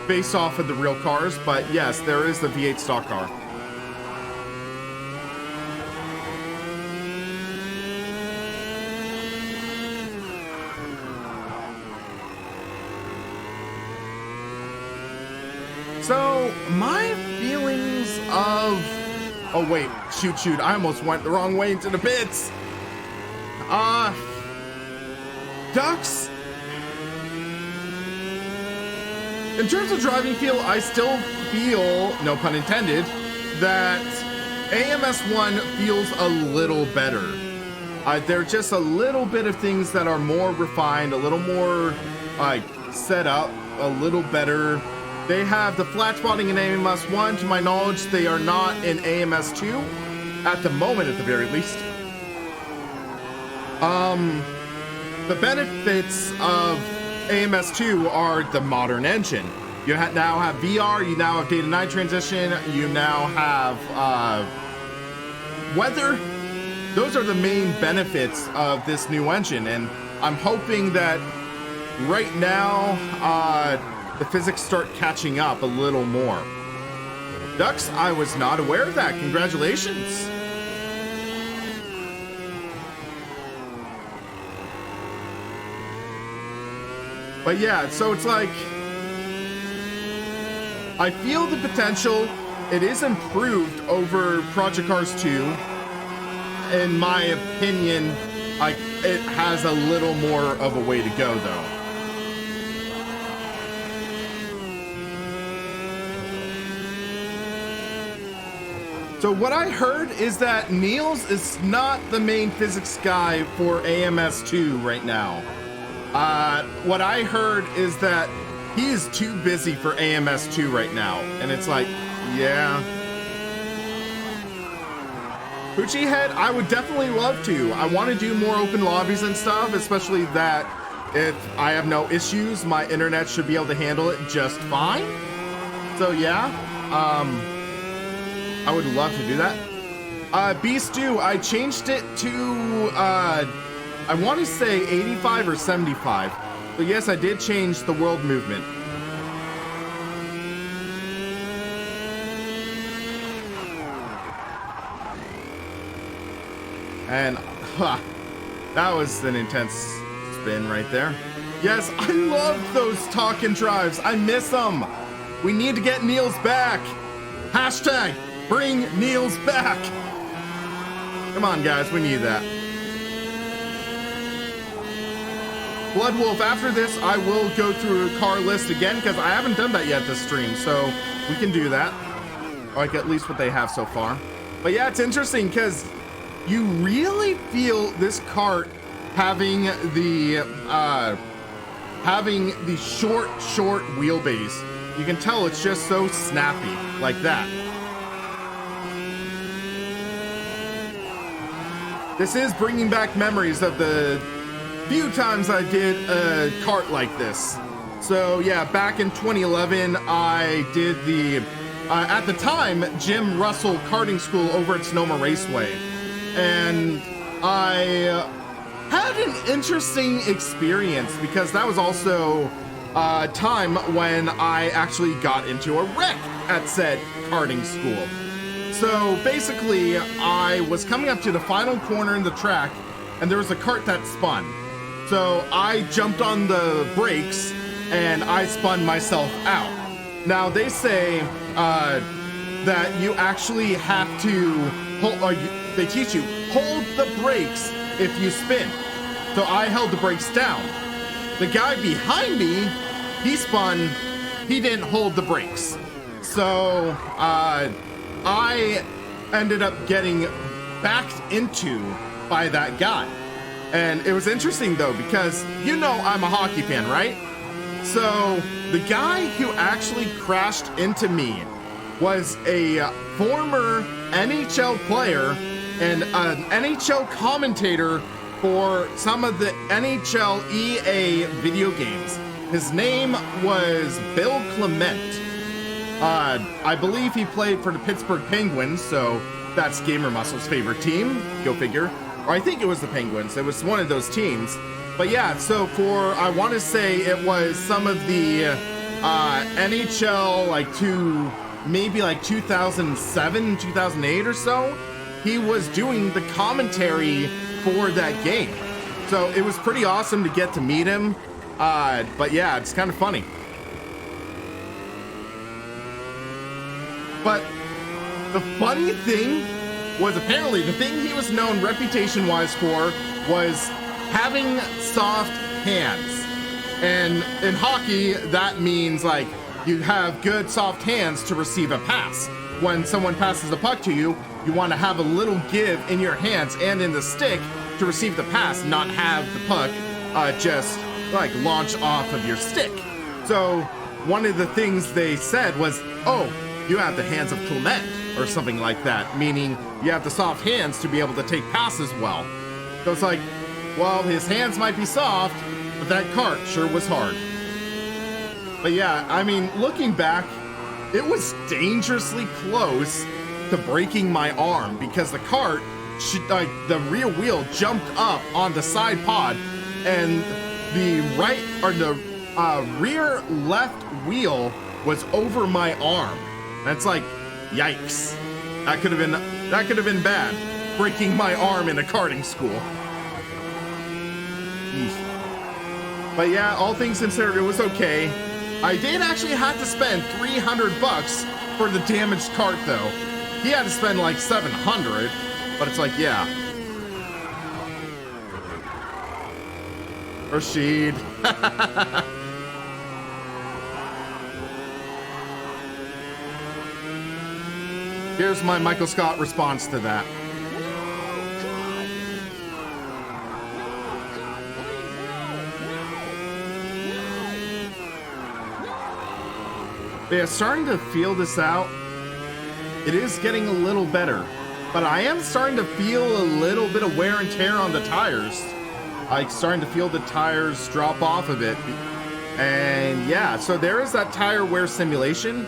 based off of the real cars, but yes, there is the V8 stock car. So, my feelings of... Oh, wait. Shoot. I almost went the wrong way into the pits. Ducks. In terms of driving feel, I still feel, no pun intended, that AMS1 feels a little better. There are just a little bit of things that are more refined, a little more, like, set up, a little better. They have the flat spotting in AMS1. To my knowledge, they are not in AMS2 at the moment, at the very least. The benefits of AMS2 are the modern engine. You now have VR, you now have data 9 transition, you now have weather. Those are the main benefits of this new engine, and I'm hoping that right now the physics start catching up a little more. Ducks, I was not aware of that. Congratulations. But yeah, so it's like, I feel the potential. It is improved over Project Cars 2. In my opinion, like, it has a little more of a way to go though. So what I heard is that Niels is not the main physics guy for AMS2 right now. What I heard is that he is too busy for AMS2 right now. And it's like, Yeah. Poochie Head, I would definitely love to. I want to do more open lobbies and stuff, especially that if I have no issues, my internet should be able to handle it just fine. So yeah, I would love to do that. Beast Stew, I changed it to, I want to say 85 or 75. So yes, I did change the world movement. And that was an intense spin right there. Yes, I love those talk and drives. I miss them. We need to get Niels back. Hashtag bring Niels back. Come on, guys, we need that. Blood Wolf, after this, I will go through a car list again because I haven't done that yet this stream, so we can do that. Like at least what they have so far. But yeah, it's interesting because you really feel this kart having the short wheelbase. You can tell it's just so snappy like that. This is bringing back memories of the few times I did a kart like this. So yeah, back in 2011, I did the at the time Jim Russell karting school over at Sonoma Raceway. And I had an interesting experience because that was also a time when I actually got into a wreck at said karting school. So basically, I was coming up to the final corner in the track and there was a kart that spun. So I jumped on the brakes and I spun myself out. Now they say that you actually have to hold, they teach you, hold the brakes if you spin. So I held the brakes down. The guy behind me, he spun, he didn't hold the brakes. So I ended up getting backed into by that guy. And it was interesting though, because you know I'm a hockey fan, right? So the guy who actually crashed into me was a former NHL player and an NHL commentator for some of the NHL EA video games. His name was Bill Clement. I believe he played for the Pittsburgh Penguins, so that's Gamer Muscle's favorite team. Go figure. Or I think it was the Penguins. It was one of those teams. But yeah, so for, I want to say it was some of the NHL, like maybe like 2007, 2008 or so, he was doing the commentary for that game. So it was pretty awesome to get to meet him. But yeah, it's kind of funny. But the funny thing was apparently the thing he was known reputation-wise for was having soft hands. And in hockey, that means like you have good soft hands to receive a pass. When someone passes the puck to you, you want to have a little give in your hands and in the stick to receive the pass, not have the puck just like launch off of your stick. So one of the things they said was, oh, you have the hands of Clement or something like that, meaning you have the soft hands to be able to take passes well. So it's like, well, his hands might be soft, but that kart sure was hard. But yeah, I mean, looking back, it was dangerously close to breaking my arm because the kart, the rear wheel jumped up on the side pod and the right or the rear left wheel was over my arm. That's like, yikes. That could have been bad, breaking my arm in a karting school. Eesh. But yeah, all things considered, it was okay. I did actually have to spend $300 for the damaged cart though. He had to spend like $700, but it's like, yeah. Rashid. Here's my Michael Scott response to that. Yeah, starting to feel this out. it is getting a little better, but I am starting to feel a little bit of wear and tear on the tires. Like starting to feel the tires drop off a bit. And yeah, so there is that tire wear simulation.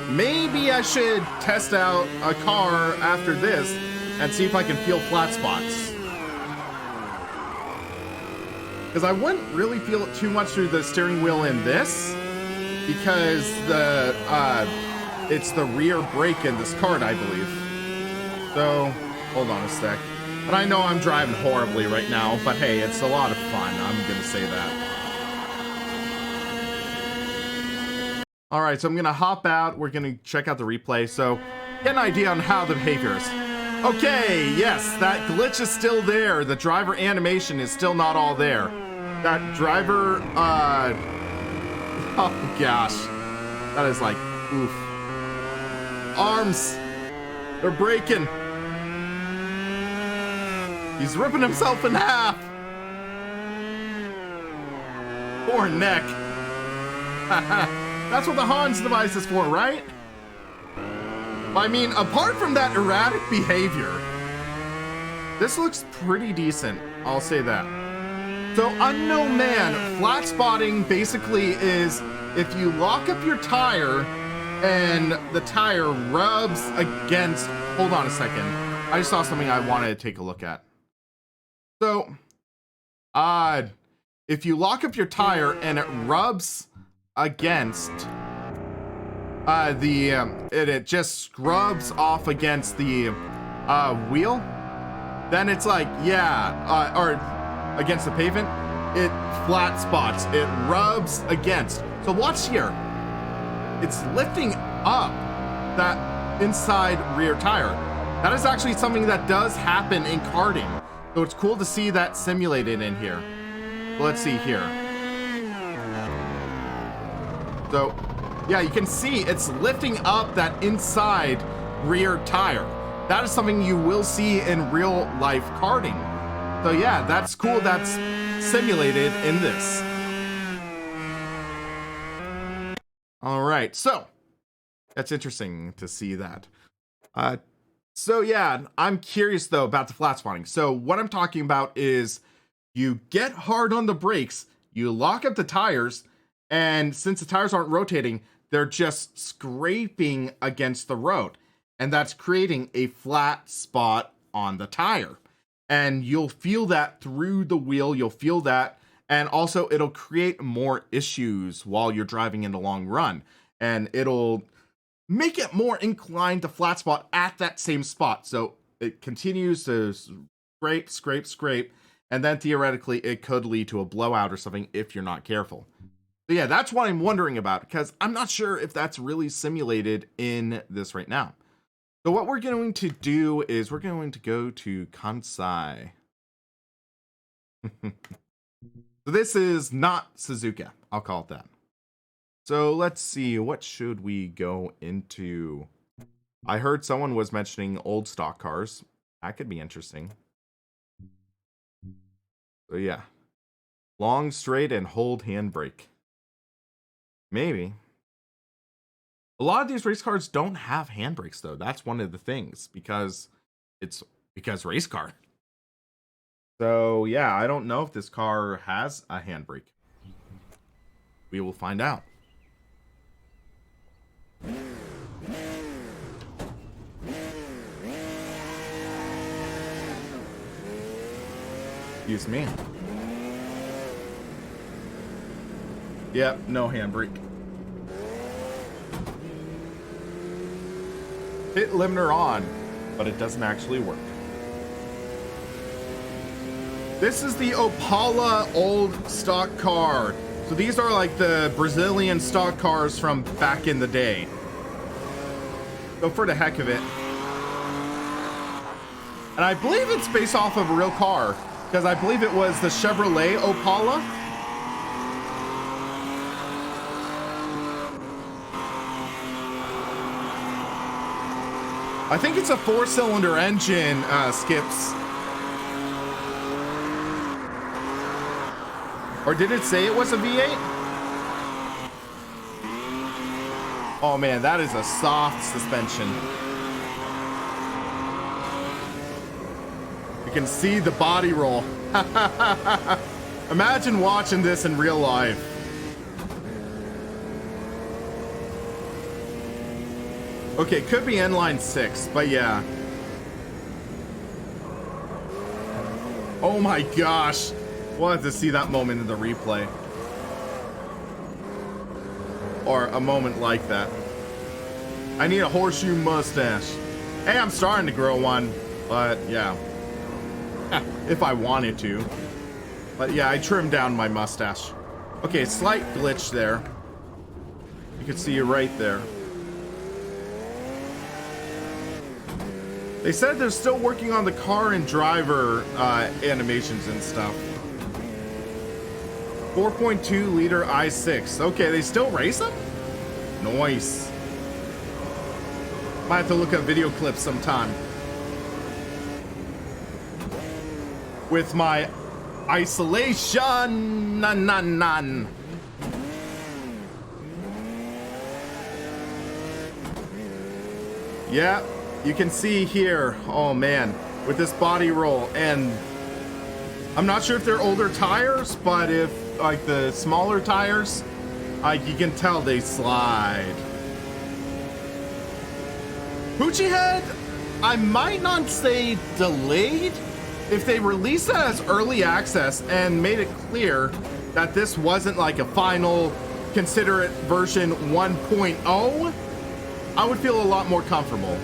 Maybe I should test out a car after this and see if I can feel flat spots. Because I wouldn't really feel it too much through the steering wheel in this, because the it's the rear brake in this card, I believe. So, hold on a sec. And I know I'm driving horribly right now, but hey, it's a lot of fun. I'm gonna say that. All right, so I'm gonna hop out. We're gonna check out the replay. So, get an idea on how the behavior is. Okay, yes, that glitch is still there. The driver animation is still not all there. That driver, oh gosh. That is like, oof. Arms, they're breaking. He's ripping himself in half. Poor neck. That's what the Hans device is for, right? I mean, apart from that erratic behavior, this looks pretty decent. I'll say that. So, Unknown Man, flat spotting basically is if you lock up your tire and the tire rubs against... Hold on a second. I just saw something I wanted to take a look at. So, if you lock up your tire and it rubs against it just scrubs off against the wheel, then it's like, yeah, or against the pavement, it flat spots, it rubs against. So watch here, it's lifting up that inside rear tire. That is actually something that does happen in karting. So it's cool to see that simulated in here. Let's see here. So yeah, you can see it's lifting up that inside rear tire. That is something you will see in real life karting. So yeah, that's cool. That's simulated in this. All right, so that's interesting to see that. So yeah, I'm curious though about the flat spotting. So what I'm talking about is you get hard on the brakes, you lock up the tires, and since the tires aren't rotating, they're just scraping against the road. And that's creating a flat spot on the tire. And you'll feel that through the wheel, you'll feel that. And also it'll create more issues while you're driving in the long run. And it'll make it more inclined to flat spot at that same spot. So it continues to scrape, scrape, scrape. And then theoretically it could lead to a blowout or something if you're not careful. So yeah, that's what I'm wondering about, because I'm not sure if that's really simulated in this right now. So what we're going to do is we're going to go to Kansai. So this is not Suzuka, I'll call it that. So let's see, what should we go into? I heard someone was mentioning old stock cars. That could be interesting. So yeah, long, straight, and hold handbrake. Maybe. A lot of these race cars don't have handbrakes though. That's one of the things, because race car. So yeah, I don't know if this car has a handbrake. We will find out. Excuse me. Yep, no handbrake. Hit limiter on, but it doesn't actually work. This is the Opala old stock car. So these are like the Brazilian stock cars from back in the day. So for the heck of it. And I believe it's based off of a real car, because I believe it was the Chevrolet Opala. I think it's a 4-cylinder engine, Skips. Or did it say it was a V8? Oh man, that is a soft suspension. can see the body roll. Imagine watching this in real life. Okay, could be inline 6, but yeah. Oh my gosh. We'll have to see that moment in the replay. Or a moment like that. I need a horseshoe mustache. Hey, I'm starting to grow one, but yeah. If I wanted to. But yeah, I trimmed down my mustache. Okay, slight glitch there. You can see it right there. They said they're still working on the car and driver animations and stuff. 4.2 liter i6. Okay, they still race them? Nice. Might have to look at video clips sometime. With my isolation. None. Yeah. You can see here, oh man, with this body roll, and I'm not sure if they're older tires, but if like the smaller tires, like you can tell they slide. Hoochie Head, I might not say delayed. If they released it as early access and made it clear that this wasn't like a final, consider it version 1.0, I would feel a lot more comfortable.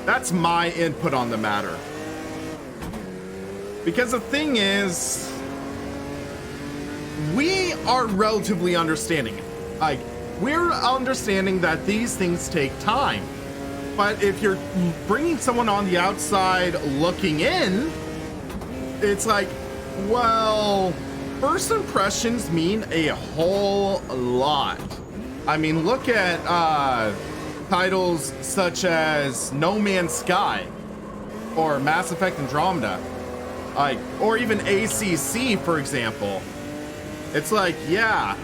That's my input on the matter. Because the thing is, we are relatively understanding. Like, we're understanding that these things take time. But if you're bringing someone on the outside looking in, it's like, well, first impressions mean a whole lot. I mean, look at titles such as No Man's Sky or Mass Effect Andromeda, like, or even ACC, for example. It's like, yeah,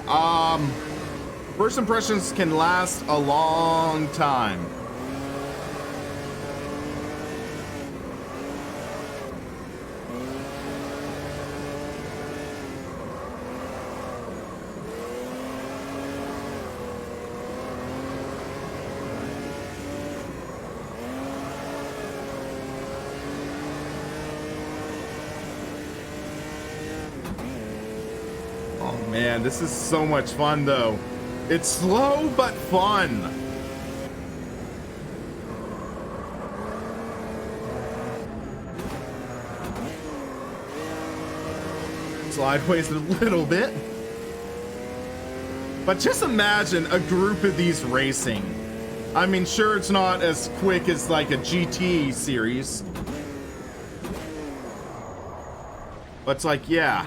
first impressions can last a long time. Man, this is so much fun though. It's slow but fun. Slideways a little bit. But just imagine a group of these racing. I mean, sure, it's not as quick as like a GT series. But it's like, yeah,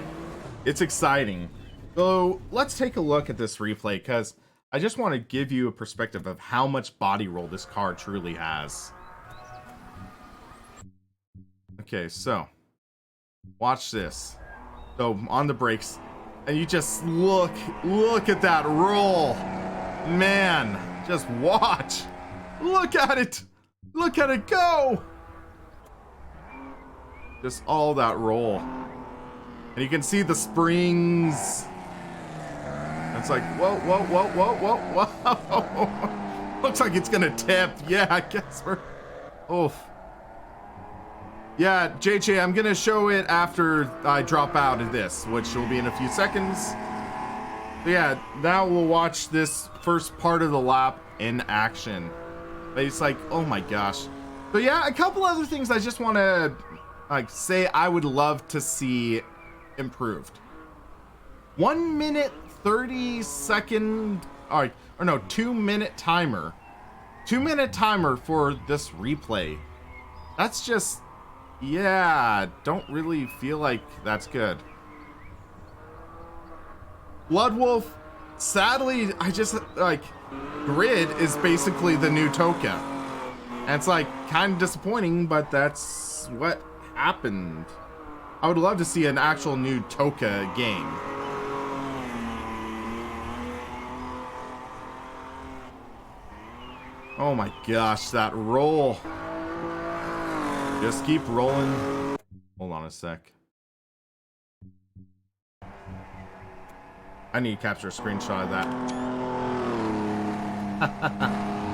it's exciting. So let's take a look at this replay, because I just want to give you a perspective of how much body roll this car truly has. Okay, so watch this. So on the brakes, and you just look at that roll. Man, just watch. Look at it go. Just all that roll. And you can see the springs. It's like, whoa. Looks like it's gonna tip. Yeah, I guess we're... Oof. Yeah, JJ, I'm gonna show it after I drop out of this, which will be in a few seconds. So yeah, now we'll watch this first part of the lap in action. But it's like, oh my gosh. So yeah, a couple other things I just want to like say I would love to see improved. 1 minute 30 second, or no, 2 minute timer. 2 minute timer for this replay. That's just, yeah, don't really feel like that's good. Bloodwolf, sadly, I just, like, Grid is basically the new Toka. And it's like, kind of disappointing, but that's what happened. I would love to see an actual new Toka game. Oh my gosh, that roll. Just keep rolling. Hold on a sec. I need to capture a screenshot of that.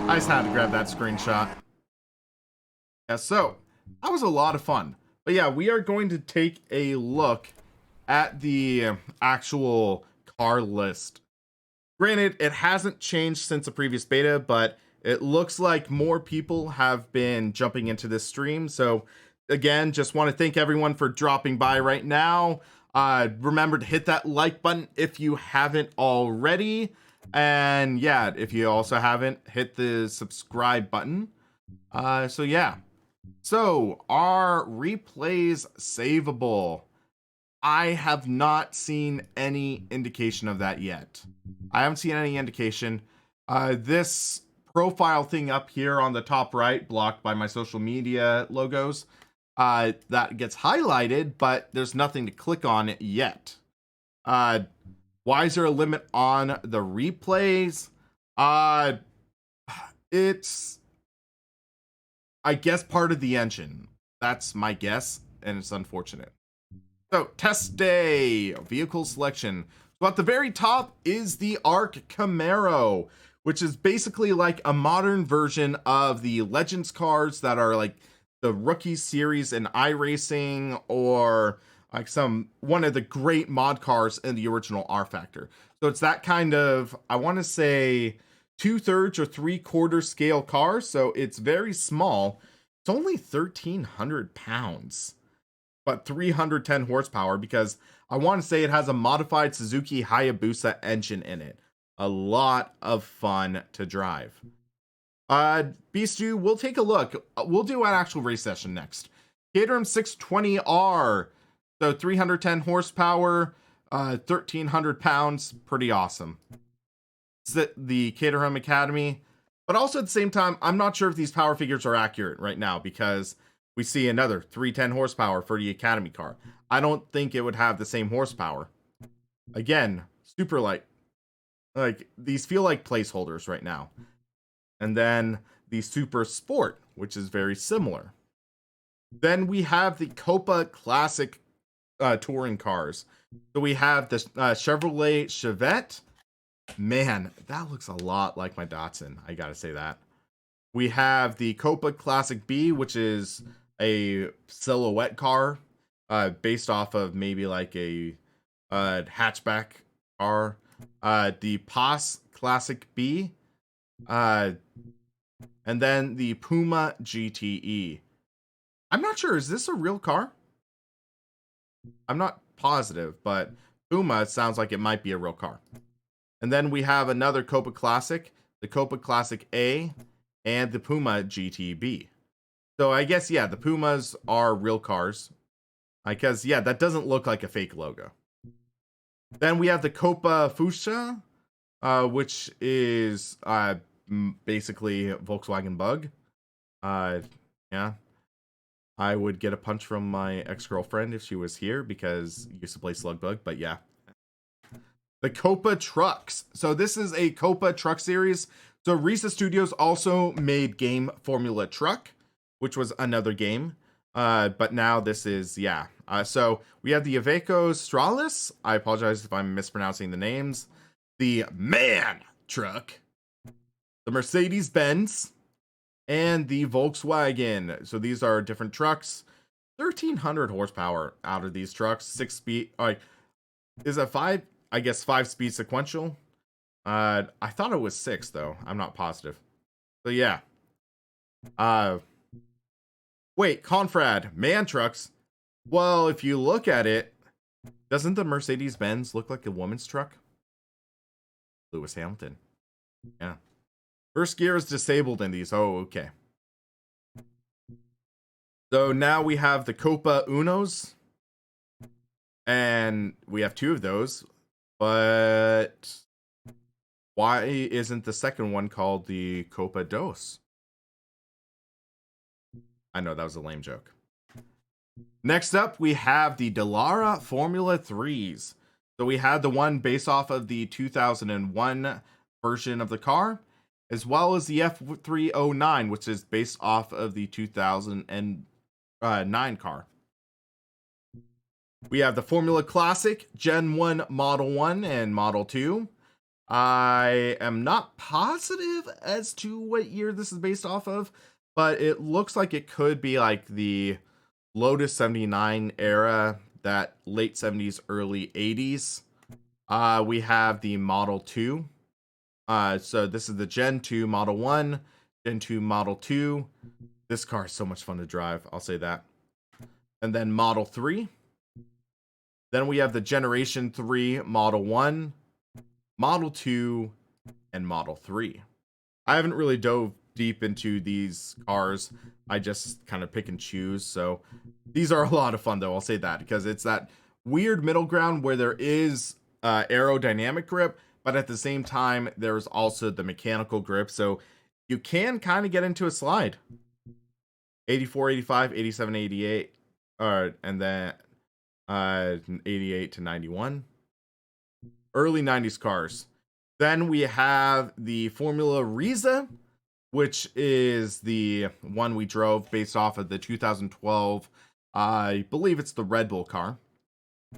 I just had to grab that screenshot. Yeah, so that was a lot of fun. But yeah, we are going to take a look at the actual car list. Granted, it hasn't changed since the previous beta, but it looks like more people have been jumping into this stream. So again, just want to thank everyone for dropping by right now. Remember to hit that like button if you haven't already. And yeah, if you also haven't, hit the subscribe button. So yeah. So are replays savable? I have not seen any indication of that yet. I haven't seen any indication. This profile thing up here on the top right, blocked by my social media logos, that gets highlighted, but there's nothing to click on it yet. Why is there a limit on the replays? It's, I guess, part of the engine. That's my guess, and it's unfortunate. So, test day, vehicle selection. So at the very top is the ARC Camaro, which is basically like a modern version of the Legends cars that are like the Rookie series in iRacing, or like one of the great mod cars in the original R Factor. So it's that kind of, I want to say, 2/3 or 3/4 scale car. So it's very small. It's only 1,300 pounds. But 310 horsepower, because I want to say it has a modified Suzuki Hayabusa engine in it. A lot of fun to drive. Beastu, we'll take a look. We'll do an actual race session next. Caterham 620R. So 310 horsepower, 1,300 pounds. Pretty awesome. It's the Caterham Academy. But also at the same time, I'm not sure if these power figures are accurate right now, because we see another 310 horsepower for the Academy car. I don't think it would have the same horsepower. Again, super light. Like, these feel like placeholders right now. And then the Super Sport, which is very similar. Then we have the Copa Classic touring cars. So we have the Chevrolet Chevette. Man, that looks a lot like my Datsun. I gotta say that. We have the Copa Classic B, which is a silhouette car based off of maybe like a hatchback car. The PAS Classic B. And then the Puma GTE. I'm not sure. Is this a real car? I'm not positive, but Puma sounds like it might be a real car. And then we have another Copa Classic, the Copa Classic A, and the Puma GTB. So I guess, yeah, the Pumas are real cars. Because, yeah, that doesn't look like a fake logo. Then we have the Copa Fuchsia, which is basically Volkswagen Bug. Yeah. I would get a punch from my ex-girlfriend if she was here, because I used to play Slug Bug, but yeah. The Copa Trucks. So this is a Copa Truck series. So Rize Studios also made game Formula Truck, which was another game. But now this is, yeah. So we have the Iveco Stralis. I apologize if I'm mispronouncing the names. The MAN truck. The Mercedes-Benz. And the Volkswagen. So these are different trucks. 1,300 horsepower out of these trucks. 6 speed. Is it 5? I guess 5-speed sequential. I thought it was 6 though. I'm not positive. So yeah. Wait, Confrad, MAN trucks. Well, if you look at it, doesn't the Mercedes-Benz look like a woman's truck? Lewis Hamilton. Yeah. First gear is disabled in these. Oh, okay. So now we have the Copa Unos. And we have 2 of those. But why isn't the second one called the Copa Dos? I know that was a lame joke. Next up, we have the Dallara Formula 3s. So we had the one based off of the 2001 version of the car. as well as the F309, which is based off of the 2009 car. We have the Formula Classic Gen 1 Model 1 and Model 2. I am not positive as to what year this is based off of, but it looks like it could be like the Lotus 79 era, that late 70s, early 80s. We have the Model 2. So this is the Gen 2 Model 1, Gen 2 Model 2. This car is so much fun to drive, I'll say that. And then Model 3. Then we have the Generation 3 Model 1, Model 2, and Model 3. I haven't really dove deep into these cars. I just kind of pick and choose. So these are a lot of fun, though. I'll say that because it's that weird middle ground where there is aerodynamic grip, but at the same time, there's also the mechanical grip. So you can kind of get into a slide. 84, 85, 87, 88, and then 88 to 91. Early 90s cars. Then we have the Formula Rize, which is the one we drove based off of the 2012, I believe it's the Red Bull car.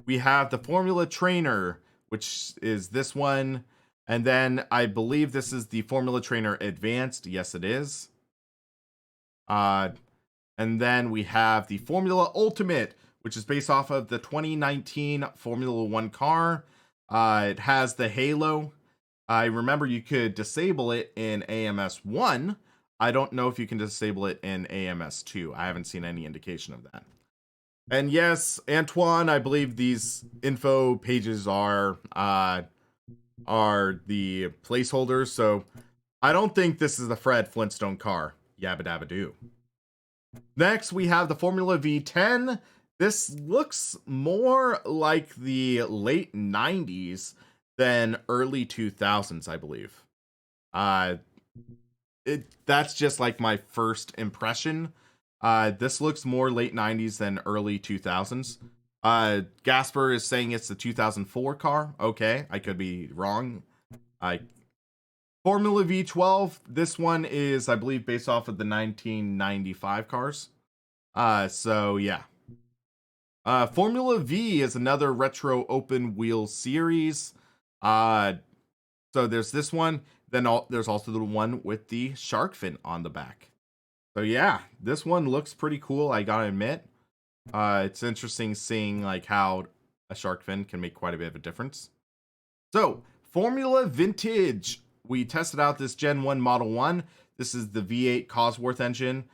We have the Formula Trainer, which is this one. And then I believe this is the Formula Trainer Advanced. Yes, it is. And then we have the Formula Ultimate, which is based off of the 2019 Formula 1 car. It has the halo. I remember you could disable it in AMS 1. I don't know if you can disable it in AMS 2. I haven't seen any indication of that. And yes, Antoine, I believe these info pages are the placeholders, so I don't think this is the Fred Flintstone car. Yabba dabba doo. Next, we have the Formula V10. This looks more like the late 90s than early 2000s, I believe. That's just like my first impression. This looks more late 90s than early 2000s. Gasper is saying it's the 2004 car. Okay, I could be wrong. Formula V12, this one is, I believe, based off of the 1995 cars. So yeah. Formula V is another retro open wheel series. So there's this one. Then there's also the one with the shark fin on the back. So yeah, this one looks pretty cool, I gotta admit. It's interesting seeing like how a shark fin can make quite a bit of a difference. So, Formula Vintage. We tested out this Gen 1 Model 1. This is the V8 Cosworth engine.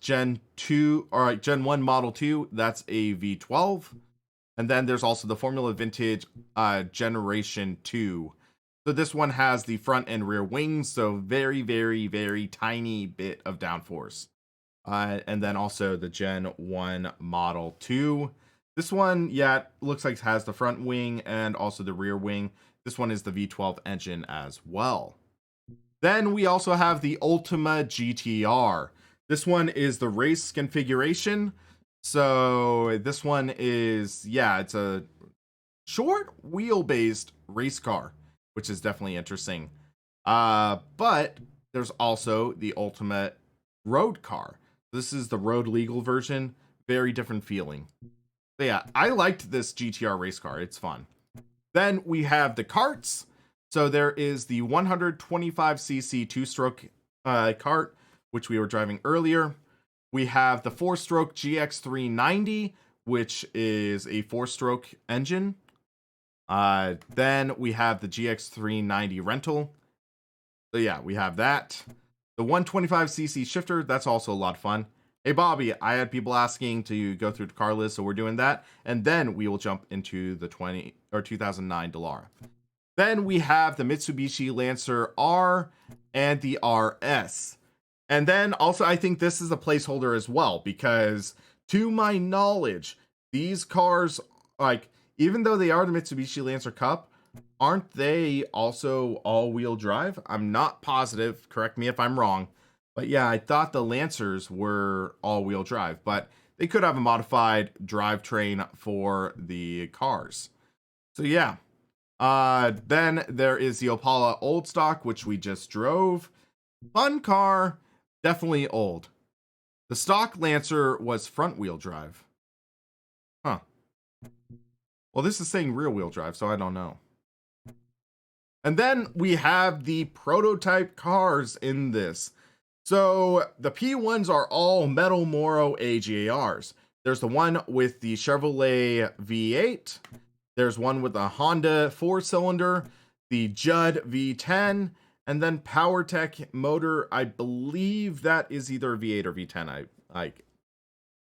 Gen 1 Model 2, that's a V12. And then there's also the Formula Vintage Generation 2. So this one has the front and rear wings, so very, very, very tiny bit of downforce. And then also the Gen 1 Model 2. This one, yeah, looks like it has the front wing and also the rear wing. This one is the V12 engine as well. Then we also have the Ultima GTR. This one is the race configuration. So this one is, yeah, it's a short wheel-based race car, which is definitely interesting. But there's also the Ultimate road car. This is the road legal version. Very different feeling. So yeah, I liked this GTR race car. It's fun. Then we have the karts. So there is the 125cc two-stroke kart, which we were driving earlier. We have the four-stroke GX390, which is a four-stroke engine. Then we have the GX390 rental. So yeah, we have that. The 125cc shifter, that's also a lot of fun. Hey Bobby, I had people asking to go through the car list, so we're doing that. And then we will jump into the 2009 Dallara. Then we have the Mitsubishi Lancer R and the RS. And then also I think this is a placeholder as well, because to my knowledge, these cars, like, even though they are the Mitsubishi Lancer Cup, aren't they also all-wheel drive? I'm not positive. Correct me if I'm wrong. But yeah, I thought the Lancers were all-wheel drive, but they could have a modified drivetrain for the cars. So yeah. Then there is the Opala old stock, which we just drove. Fun car, definitely old. The stock Lancer was front wheel drive. Huh. Well, this is saying rear wheel drive, so I don't know. And then we have the prototype cars in this. So the P1s are all Metal Moro AGARs. There's the one with the Chevrolet V8. There's one with a Honda 4-cylinder, the Judd V10, and then PowerTech motor. I believe that is either V8 or V10.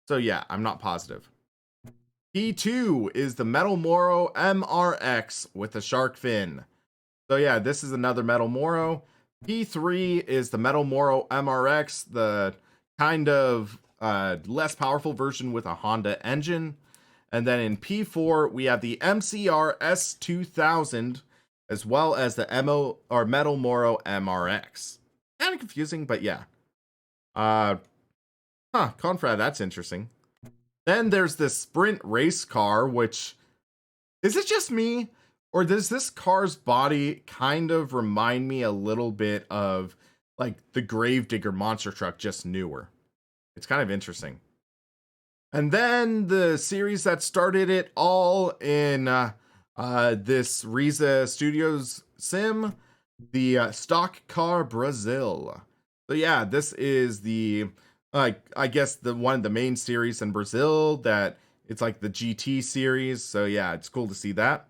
So yeah, I'm not positive. P2 is the Metal Moro MRX with a shark fin. So yeah, this is another Metal Moro. P3 is the Metal Moro MRX, the kind of less powerful version with a Honda engine. And then in P4, we have the MCR S2000, as well as the Metal Moro MRX. Kind of confusing, but yeah. Confrad, that's interesting. Then there's this Sprint race car, which, is it just me? Or does this car's body kind of remind me a little bit of like the Gravedigger monster truck, just newer? It's kind of interesting. And then the series that started it all in this Rize Studios sim, the Stock Car Brazil. So yeah, this is the, I guess the one of the main series in Brazil that it's like the GT series. So yeah, it's cool to see that.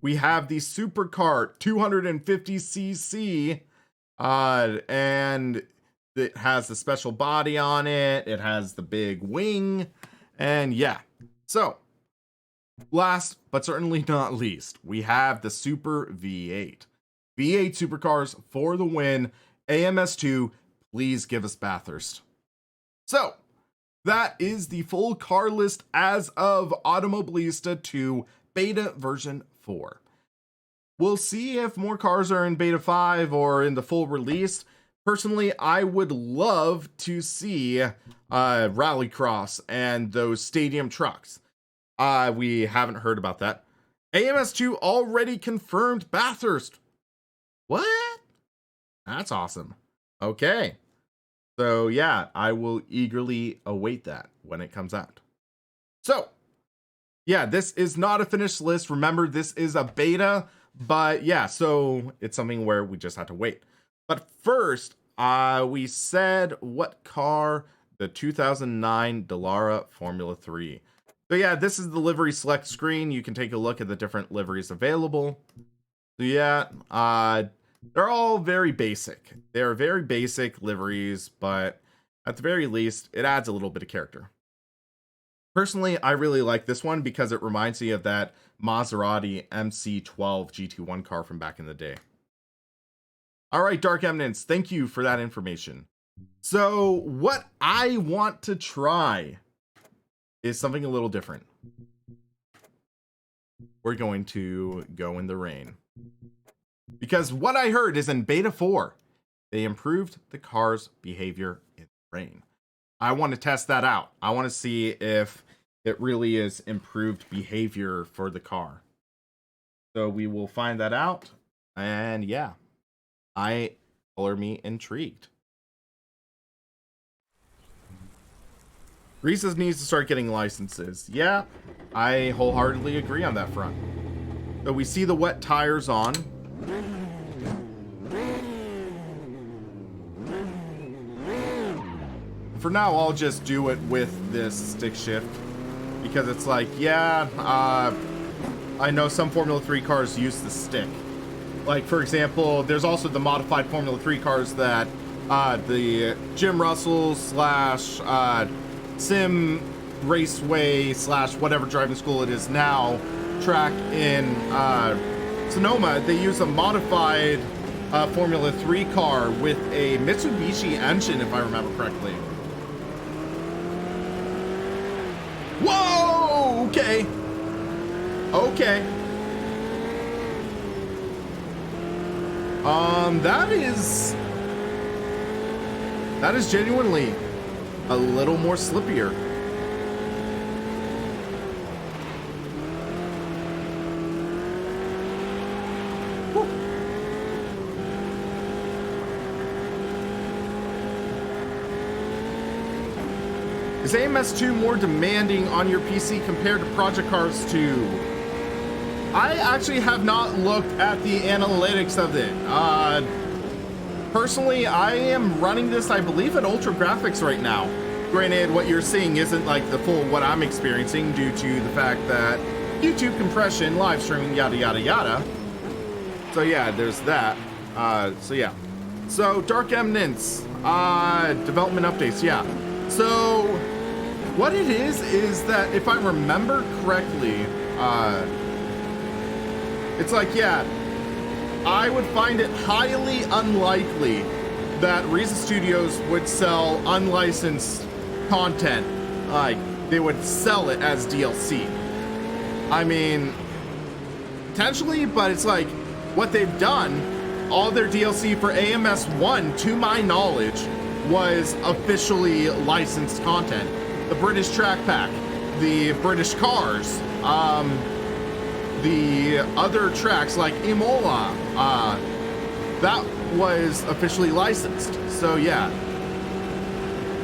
We have the Supercar 250cc, and it has the special body on it. It has the big wing, and yeah. So, last but certainly not least, we have the Super V8. V8 supercars for the win. AMS2, please give us Bathurst. So, that is the full car list as of Automobilista 2 beta version 4. We'll see if more cars are in beta 5 or in the full release. Personally, I would love to see Rallycross and those stadium trucks. We haven't heard about that. AMS2 already confirmed Bathurst. What? That's awesome. Okay. So yeah, I will eagerly await that when it comes out. So, yeah, this is not a finished list. Remember, this is a beta, but yeah, so it's something where we just have to wait. But first, we said what car? The 2009 Dallara Formula 3. So yeah, this is the livery select screen. You can take a look at the different liveries available. So yeah, they're all very basic. They're very basic liveries, but at the very least, it adds a little bit of character. Personally, I really like this one because it reminds me of that Maserati MC12 GT1 car from back in the day. All right, Dark Eminence, thank you for that information. So what I want to try is something a little different. We're going to go in the rain. Because what I heard is in beta 4, they improved the car's behavior in the rain. I want to test that out. I want to see if it really is improved behavior for the car. So we will find that out. And yeah, color me intrigued. Rize needs to start getting licenses. Yeah, I wholeheartedly agree on that front. So we see the wet tires on. For now, I'll just do it with this stick shift because it's like, yeah, I know some Formula 3 cars use the stick. Like, for example, there's also the modified Formula 3 cars that the Jim Russell slash Sim Raceway slash whatever driving school it is now track in Sonoma. They use a modified Formula 3 car with a Mitsubishi engine, if I remember correctly. Whoa! Okay. Okay. That is genuinely a little more slippier. Is AMS 2 more demanding on your PC compared to Project Cars 2? I actually have not looked at the analytics of it. Personally, I am running this, I believe, at ultra graphics right now. Granted, what you're seeing isn't like the full what I'm experiencing due to the fact that YouTube compression, live streaming, yada yada yada. So yeah, there's that. So yeah. So Dark Eminence, development updates, yeah. So what it is that if I remember correctly, it's like, yeah, I would find it highly unlikely that Rize Studios would sell unlicensed content. Like, they would sell it as DLC. I mean, potentially, but it's like, what they've done, all their DLC for AMS 1, to my knowledge, was officially licensed content. The British Track Pack, the British Cars, the other tracks like Imola, that was officially licensed. So yeah,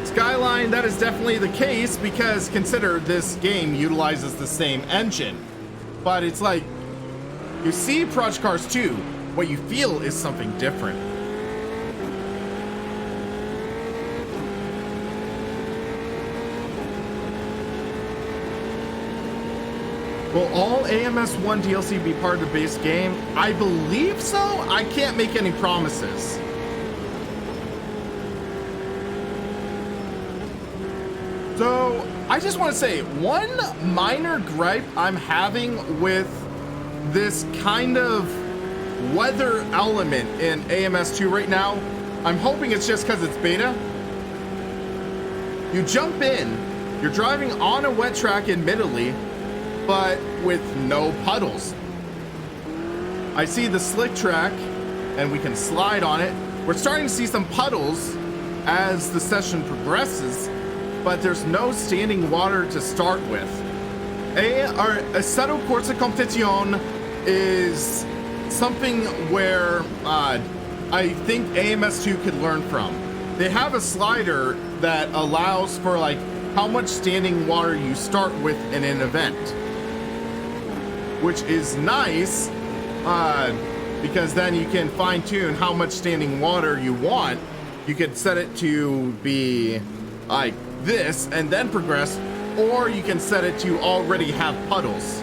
Skyline, that is definitely the case, because consider this game utilizes the same engine. But it's like, you see Project Cars 2, what you feel is something different. Will all AMS 1 DLC be part of the base game? I believe so. I can't make any promises. So, I just want to say, one minor gripe I'm having with this kind of weather element in AMS 2 right now, I'm hoping it's just because it's beta. You jump in, you're driving on a wet track, admittedly, but with no puddles. I see the slick track and we can slide on it. We're starting to see some puddles as the session progresses, but there's no standing water to start with. Assetto Corsa Competizione is something where I think AMS 2 could learn from. They have a slider that allows for like how much standing water you start with in an event, which is nice, because then you can fine tune how much standing water you want. You could set it to be like this and then progress, or you can set it to already have puddles.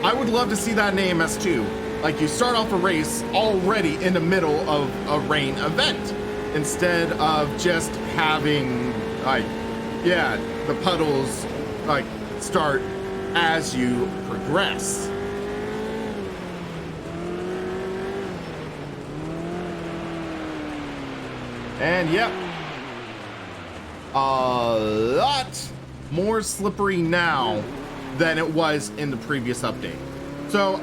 I would love to see that in AMS 2. Like, you start off a race already in the middle of a rain event, instead of just having like, yeah, the puddles like start as you progress. And yep, a lot more slippery now than it was in the previous update. So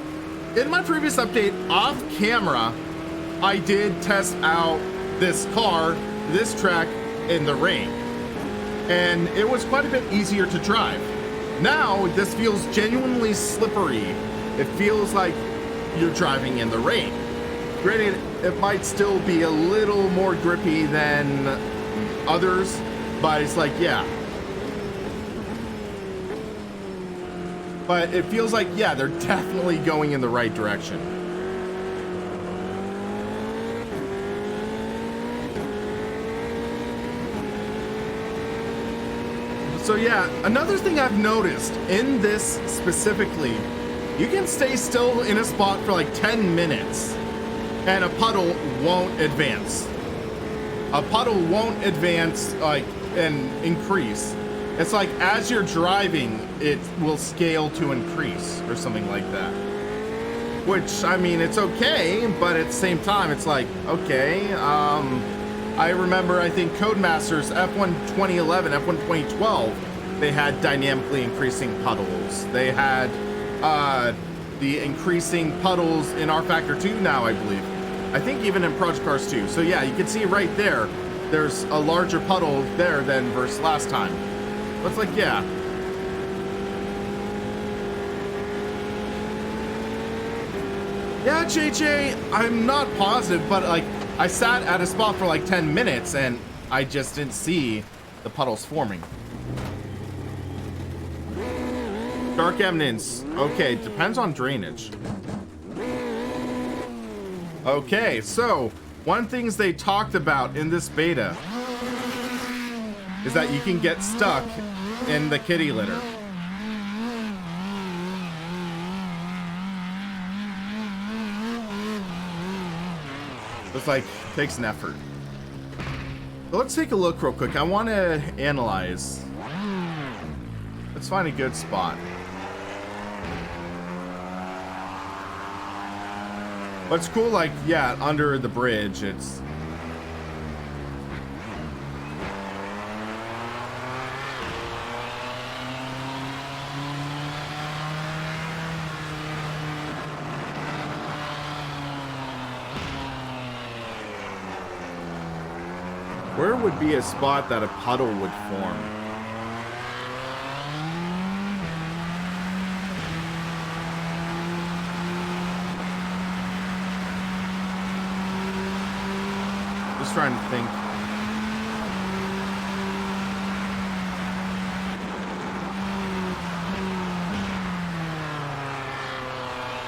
in my previous update, off camera, I did test out this car, this track in the rain, and it was quite a bit easier to drive. Now this feels genuinely slippery. It feels like you're driving in the rain. Granted, it might still be a little more grippy than others, but it's like, yeah. But it feels like, yeah, they're definitely going in the right direction. So yeah, another thing I've noticed in this specifically, you can stay still in a spot for like 10 minutes. And a puddle won't advance. A puddle won't advance like and increase. It's like as you're driving, it will scale to increase or something like that. Which, I mean, it's okay, but at the same time, it's like, okay. I remember, I think Codemasters F1 2011, F1 2012, they had dynamically increasing puddles. They had the increasing puddles in R Factor 2 now, I believe. I think even in Project Cars 2. So yeah, you can see right there, there's a larger puddle there than versus last time. But it's like, yeah. Yeah, JJ, I'm not positive, but like, I sat at a spot for like 10 minutes and I just didn't see the puddles forming. Dark eminence. Okay, depends on drainage. Okay, so one things they talked about in this beta is that you can get stuck in the kitty litter. It's like, takes an effort. So let's take a look real quick. I want to analyze. Let's find a good spot. What's cool, like, yeah, under the bridge, it's... Where would be a spot that a puddle would form? Just trying to think.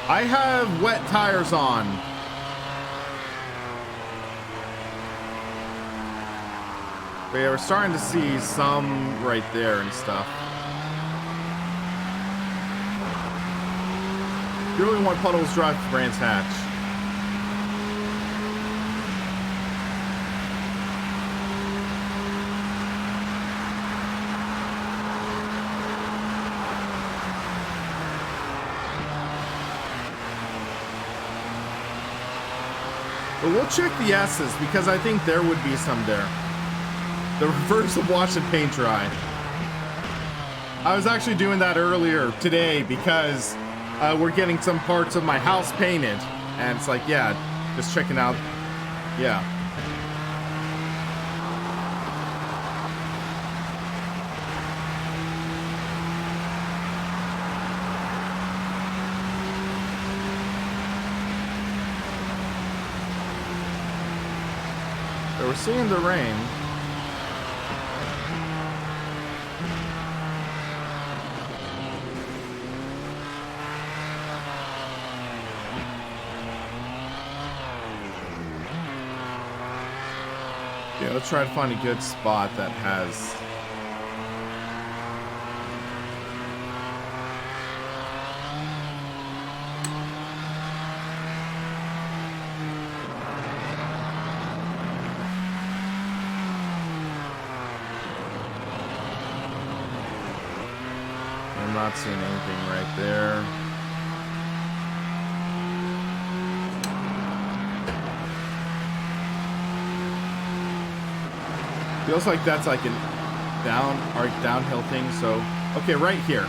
I have wet tires on. But yeah, we're starting to see some right there and stuff. You really want puddles drive to Brands Hatch. But we'll check the S's because I think there would be some there. The reverse of wash and paint dry. I was actually doing that earlier today because we're getting some parts of my house painted. And it's like, yeah, just checking out. Yeah. So we're seeing the rain. Yeah, let's try to find a good spot that has... I'm not seeing anything right there. Feels like that's like a downhill thing. So, okay, right here.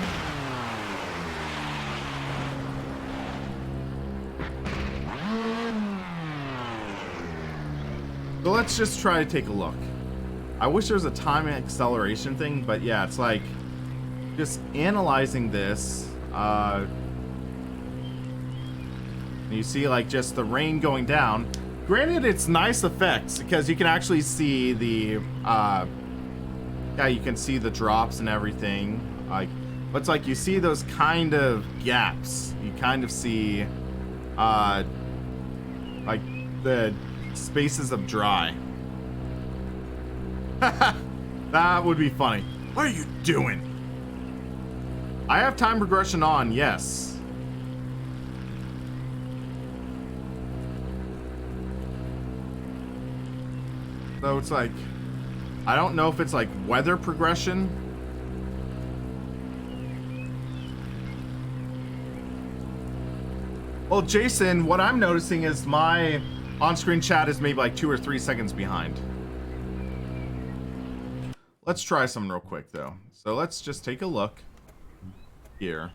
So let's just try to take a look. I wish there was a time acceleration thing, but yeah, it's like just analyzing this. You see like just the rain going down. Granted, it's nice effects because you can actually see the, yeah, you can see the drops and everything. Like, but it's like you see those kind of gaps. You kind of see, like the spaces of dry. That would be funny. What are you doing? I have time progression on, yes. So it's like, I don't know if it's like weather progression. Well, Jason, what I'm noticing is my on-screen chat is maybe like 2 or 3 seconds behind. Let's try some real quick though. So let's just take a look here.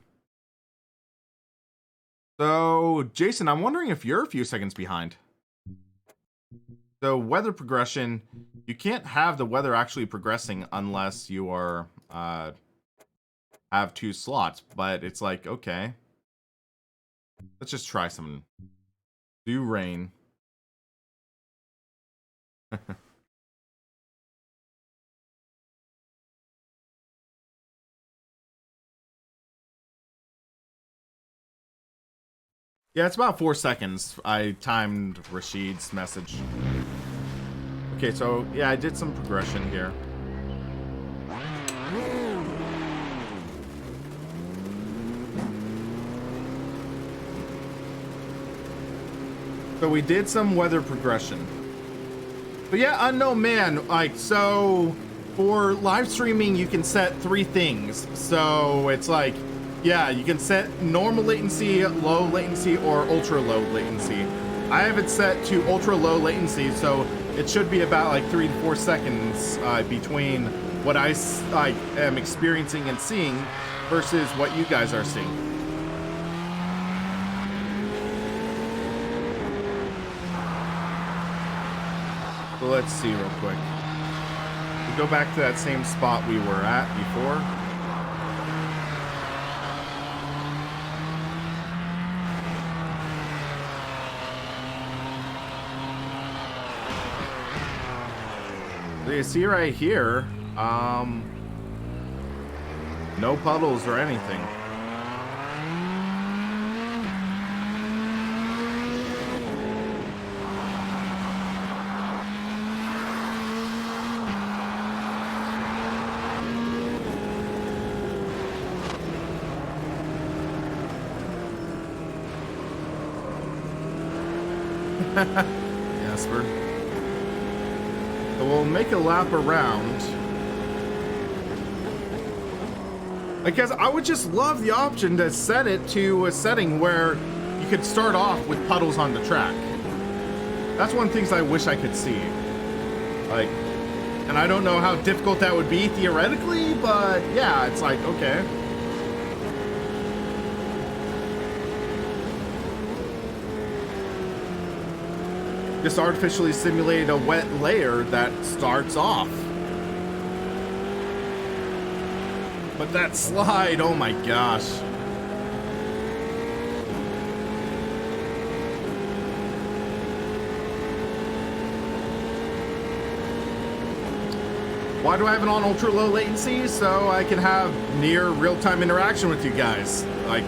So Jason, I'm wondering if you're a few seconds behind. So weather progression, you can't have the weather actually progressing unless you are have 2 slots, but it's like, okay. Let's just try some. Do rain. Yeah, it's about 4 seconds. I timed Rashid's message. Okay, so yeah, I did some progression here. So we did some weather progression. But yeah, unknown man, like, so for live streaming, you can set 3 things. So it's like, yeah, you can set normal latency, low latency, or ultra low latency. I have it set to ultra low latency, so it should be about like 3 to 4 seconds between what I am experiencing and seeing versus what you guys are seeing. So let's see real quick. We go back to that same spot we were at before. So you see right here, no puddles or anything. Jasper. So we'll make a lap around. I guess I would just love the option to set it to a setting where you could start off with puddles on the track. That's one of the things I wish I could see. Like, and I don't know how difficult that would be theoretically, but yeah, it's like, okay. Just artificially simulate a wet layer that starts off. But that slide, oh my gosh. Why do I have it on ultra low latency? So I can have near real-time interaction with you guys. Like,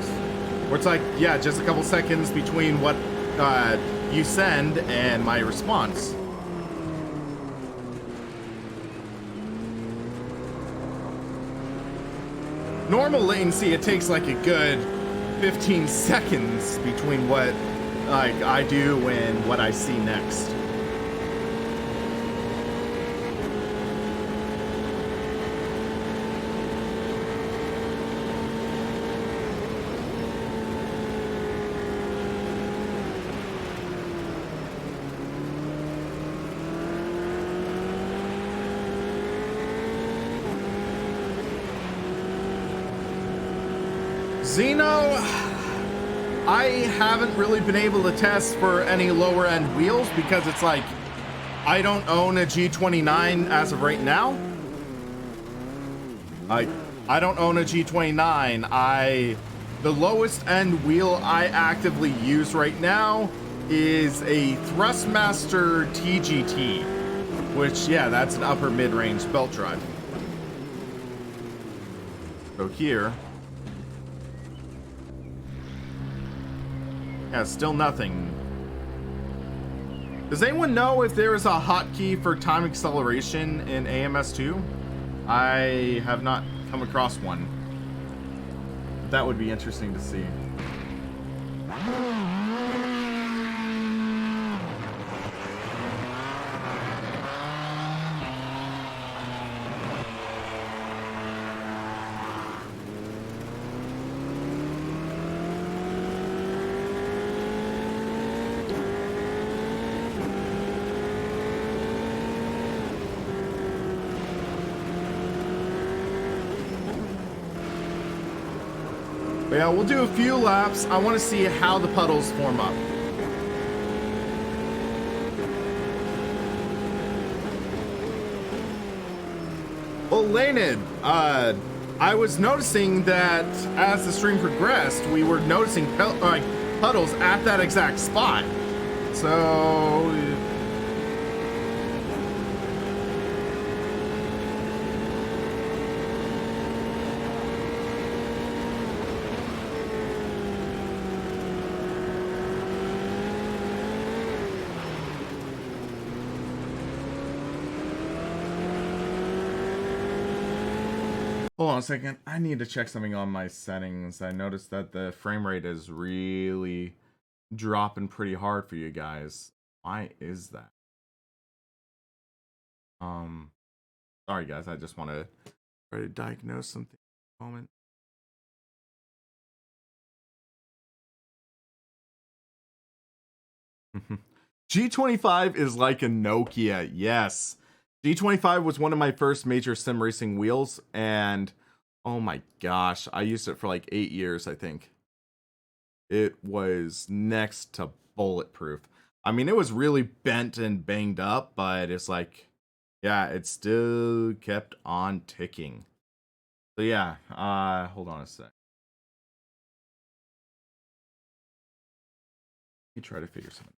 where it's like, yeah, just a couple seconds between what you send and my response. Normal latency, it takes like a good 15 seconds between what like I do and what I see next. Xeno, I haven't really been able to test for any lower end wheels because it's like I don't own a G29 as of right now. I don't own a G29. The lowest end wheel I actively use right now is a Thrustmaster TGT, which, yeah, that's an upper mid-range belt drive. So here, yeah, still nothing. Does anyone know if there is a hotkey for time acceleration in AMS2? I have not come across one. That would be interesting to see. But yeah, we'll do a few laps. I want to see how the puddles form up. Well, Lanid, I was noticing that as the stream progressed, we were noticing puddles at that exact spot. So Hold on a second. I need to check something on my settings. I noticed that the frame rate is really dropping pretty hard for you guys. Why is that? Um, Sorry guys, I just want to try to diagnose something at the moment. G25 is like a Nokia, yes. G25 was one of my first major sim racing wheels, and oh my gosh, I used it for like 8 years, I think. It was next to bulletproof. I mean, it was really bent and banged up, but it's like, yeah, it still kept on ticking. So yeah, hold on a sec. Let me try to figure something.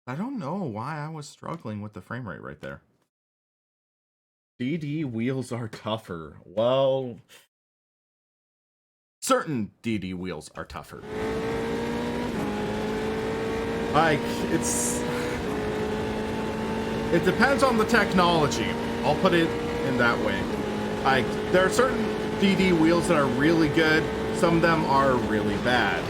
I don't know why I was struggling with the frame rate right there. DD wheels are tougher. Well, certain DD wheels are tougher. Like, it depends on the technology. I'll put it in that way. Like, there are certain DD wheels that are really good. Some of them are really bad.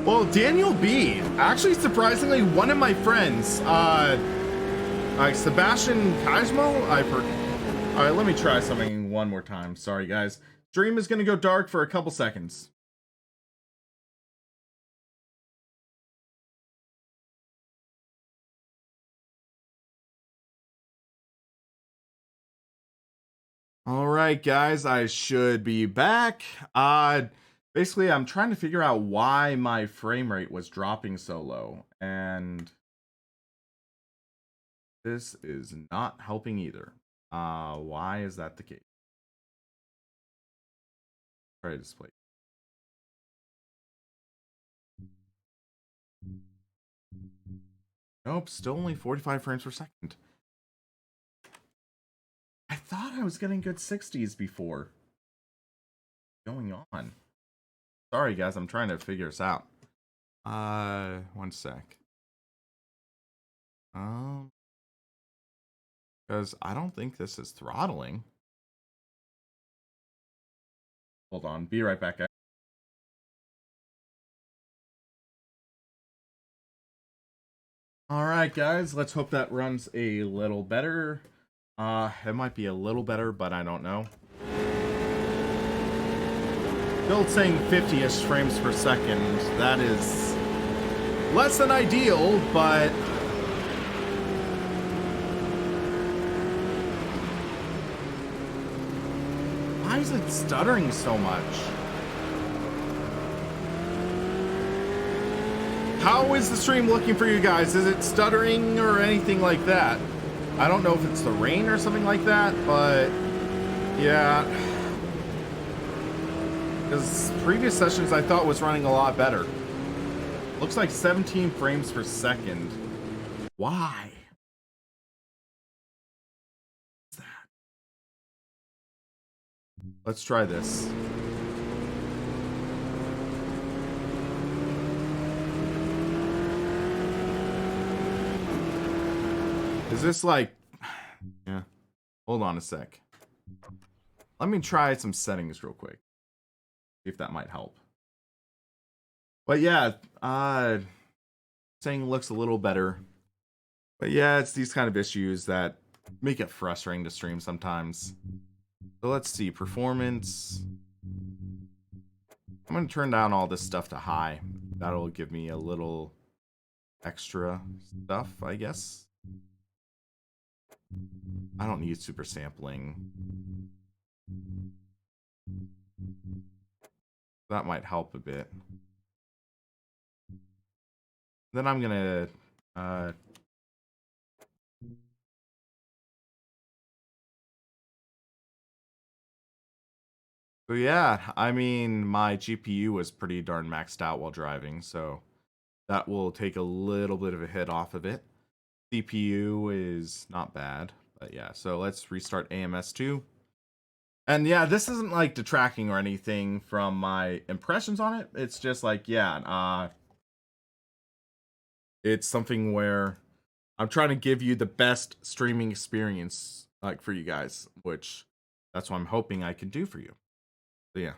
Well, Daniel B, actually surprisingly, one of my friends, like Sebastian Kajmo, all right, let me try something one more time. Sorry, guys. Stream is gonna go dark for a couple seconds. All right, guys, I should be back. Basically, I'm trying to figure out why my frame rate was dropping so low, and this is not helping either. Why is that the case? Try to display. Nope, still only 45 frames per second. I thought I was getting good 60s before. What's going on? Sorry, guys, I'm trying to figure this out. One sec. Because I don't think this is throttling. Hold on, be right back, guys. All right, guys, let's hope that runs a little better. It might be a little better, but I don't know. Still saying 50-ish frames per second. That is less than ideal, but why is it stuttering so much? How is the stream looking for you guys? Is it stuttering or anything like that? I don't know if it's the rain or something like that, but yeah. Because previous sessions I thought was running a lot better. Looks like 17 frames per second. Why? What's that? Let's try this. Is this like... Yeah. Hold on a sec. Let me try some settings real quick. See if that might help. But yeah, saying looks a little better. But yeah, it's these kind of issues that make it frustrating to stream sometimes. So let's see, performance. I'm gonna turn down all this stuff to high. That'll give me a little extra stuff, I guess. I don't need super sampling. That might help a bit. Then I'm gonna so yeah, I mean, my GPU was pretty darn maxed out while driving, so that will take a little bit of a hit off of it. CPU is not bad, but yeah, so let's restart AMS2. And yeah, this isn't like detracting or anything from my impressions on it. It's just like, yeah, it's something where I'm trying to give you the best streaming experience like for you guys, which that's what I'm hoping I can do for you. So yeah.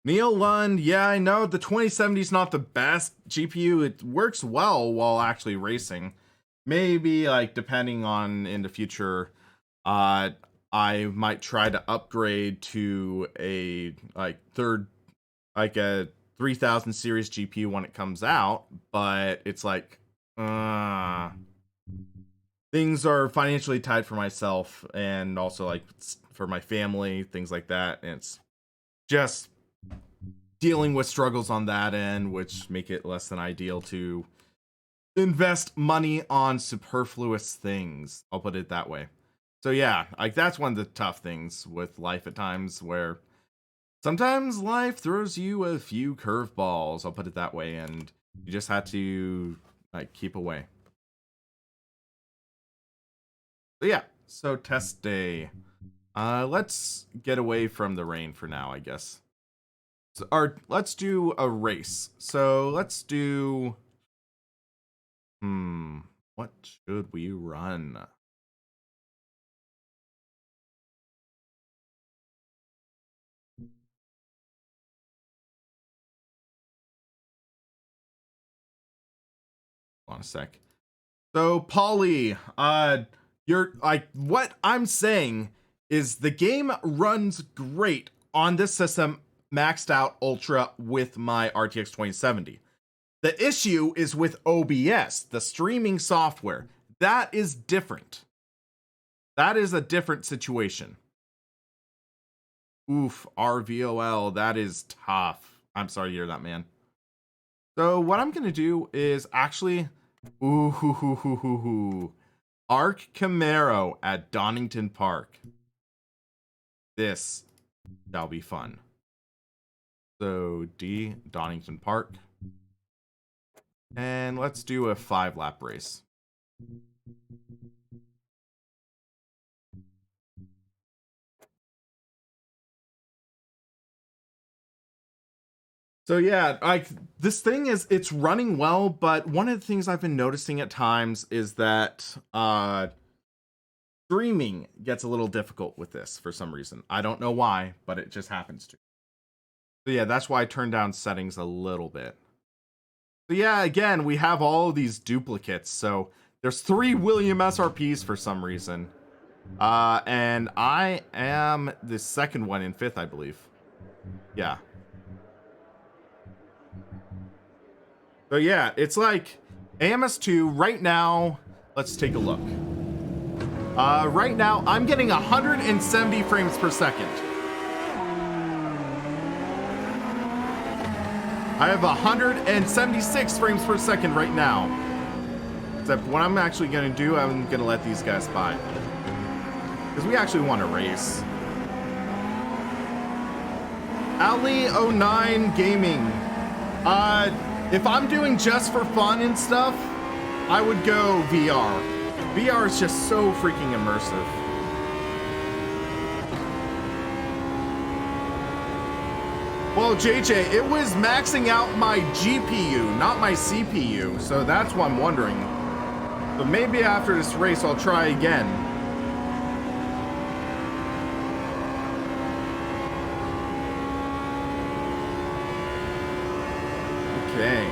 Neil Lund, yeah, I know the 2070 is not the best GPU. It works well while actually racing. Maybe like depending on in the future, I might try to upgrade to a a 3000 series GPU when it comes out, but it's like things are financially tied for myself and also like for my family, things like that. And it's just dealing with struggles on that end, which make it less than ideal to invest money on superfluous things. I'll put it that way. So yeah, like that's one of the tough things with life at times, where sometimes life throws you a few curveballs. I'll put it that way, and you just have to like keep away. So yeah, so test day. Let's get away from the rain for now, I guess. So, or let's do a race. So let's do. What should we run? Hold on a sec. So Polly, you're like, what I'm saying is the game runs great on this system, maxed out ultra with my RTX 2070. The issue is with OBS, the streaming software. That is different. That is a different situation. Oof, RVOL, that is tough. I'm sorry to hear that, man. So what I'm gonna do is actually, Arc Camaro at Donington Park. This shall be fun. So D, Donington Park. And let's do a 5-lap race. So yeah, like this thing is, it's running well, but one of the things I've been noticing at times is that streaming gets a little difficult with this for some reason. I don't know why, but it just happens to. So yeah, that's why I turned down settings a little bit. So yeah, again, we have all of these duplicates. So there's 3 WilliamSRPs for some reason. And I am the second one in 5th, I believe. Yeah. So yeah, it's like AMS2 right now. Let's take a look. Right now, I'm getting 170 frames per second. I have 176 frames per second right now. Except what I'm actually going to do, I'm going to let these guys by. Because we actually want to race. Ali09 Gaming. If I'm doing just for fun and stuff, I would go VR. VR is just so freaking immersive. Well, JJ, it was maxing out my GPU, not my CPU, so that's what I'm wondering. But maybe after this race, I'll try again. Okay.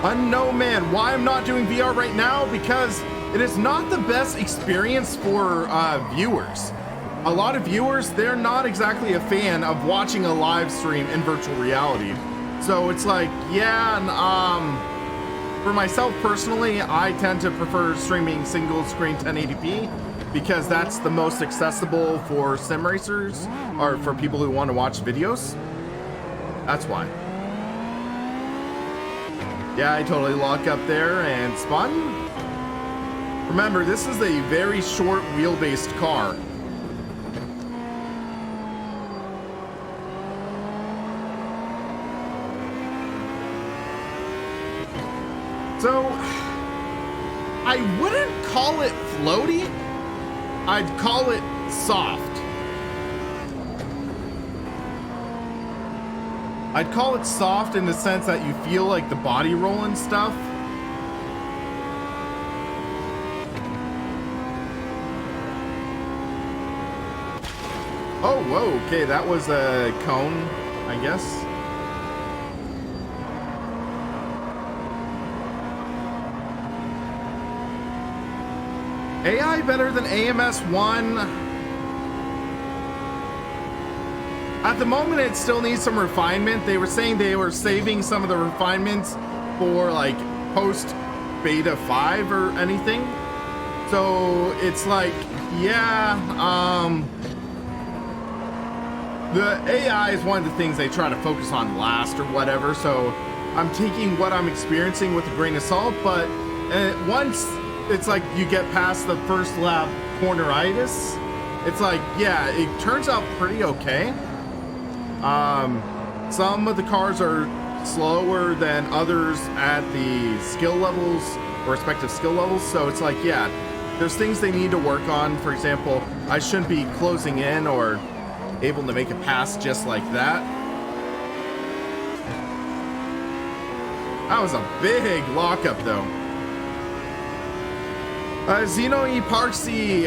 Unknown man, why I'm not doing VR right now? Because it is not the best experience for viewers. A lot of viewers, they're not exactly a fan of watching a live stream in virtual reality. So it's like, yeah, for myself personally, I tend to prefer streaming single screen 1080p. because that's the most accessible for sim racers or for people who want to watch videos. That's why. Yeah, I totally lock up there and spun. Remember, this is a very short wheel-based car. So, I wouldn't call it floaty. I'd call it soft. I'd call it soft in the sense that you feel like the body roll and stuff. Oh, whoa, okay, that was a cone, I guess. AI better than AMS1? At the moment, it still needs some refinement. They were saying they were saving some of the refinements for like post beta 5 or anything. So it's like, yeah, the AI is one of the things they try to focus on last or whatever. So I'm taking what I'm experiencing with a grain of salt, but once it's like you get past the first lap corneritis, it's like, yeah, it turns out pretty okay. Some of the cars are slower than others at the skill levels or respective skill levels. So it's like, yeah, there's things they need to work on. For example, I shouldn't be closing in or able to make a pass just like that. That was a big lockup though. Zeno Eparxy,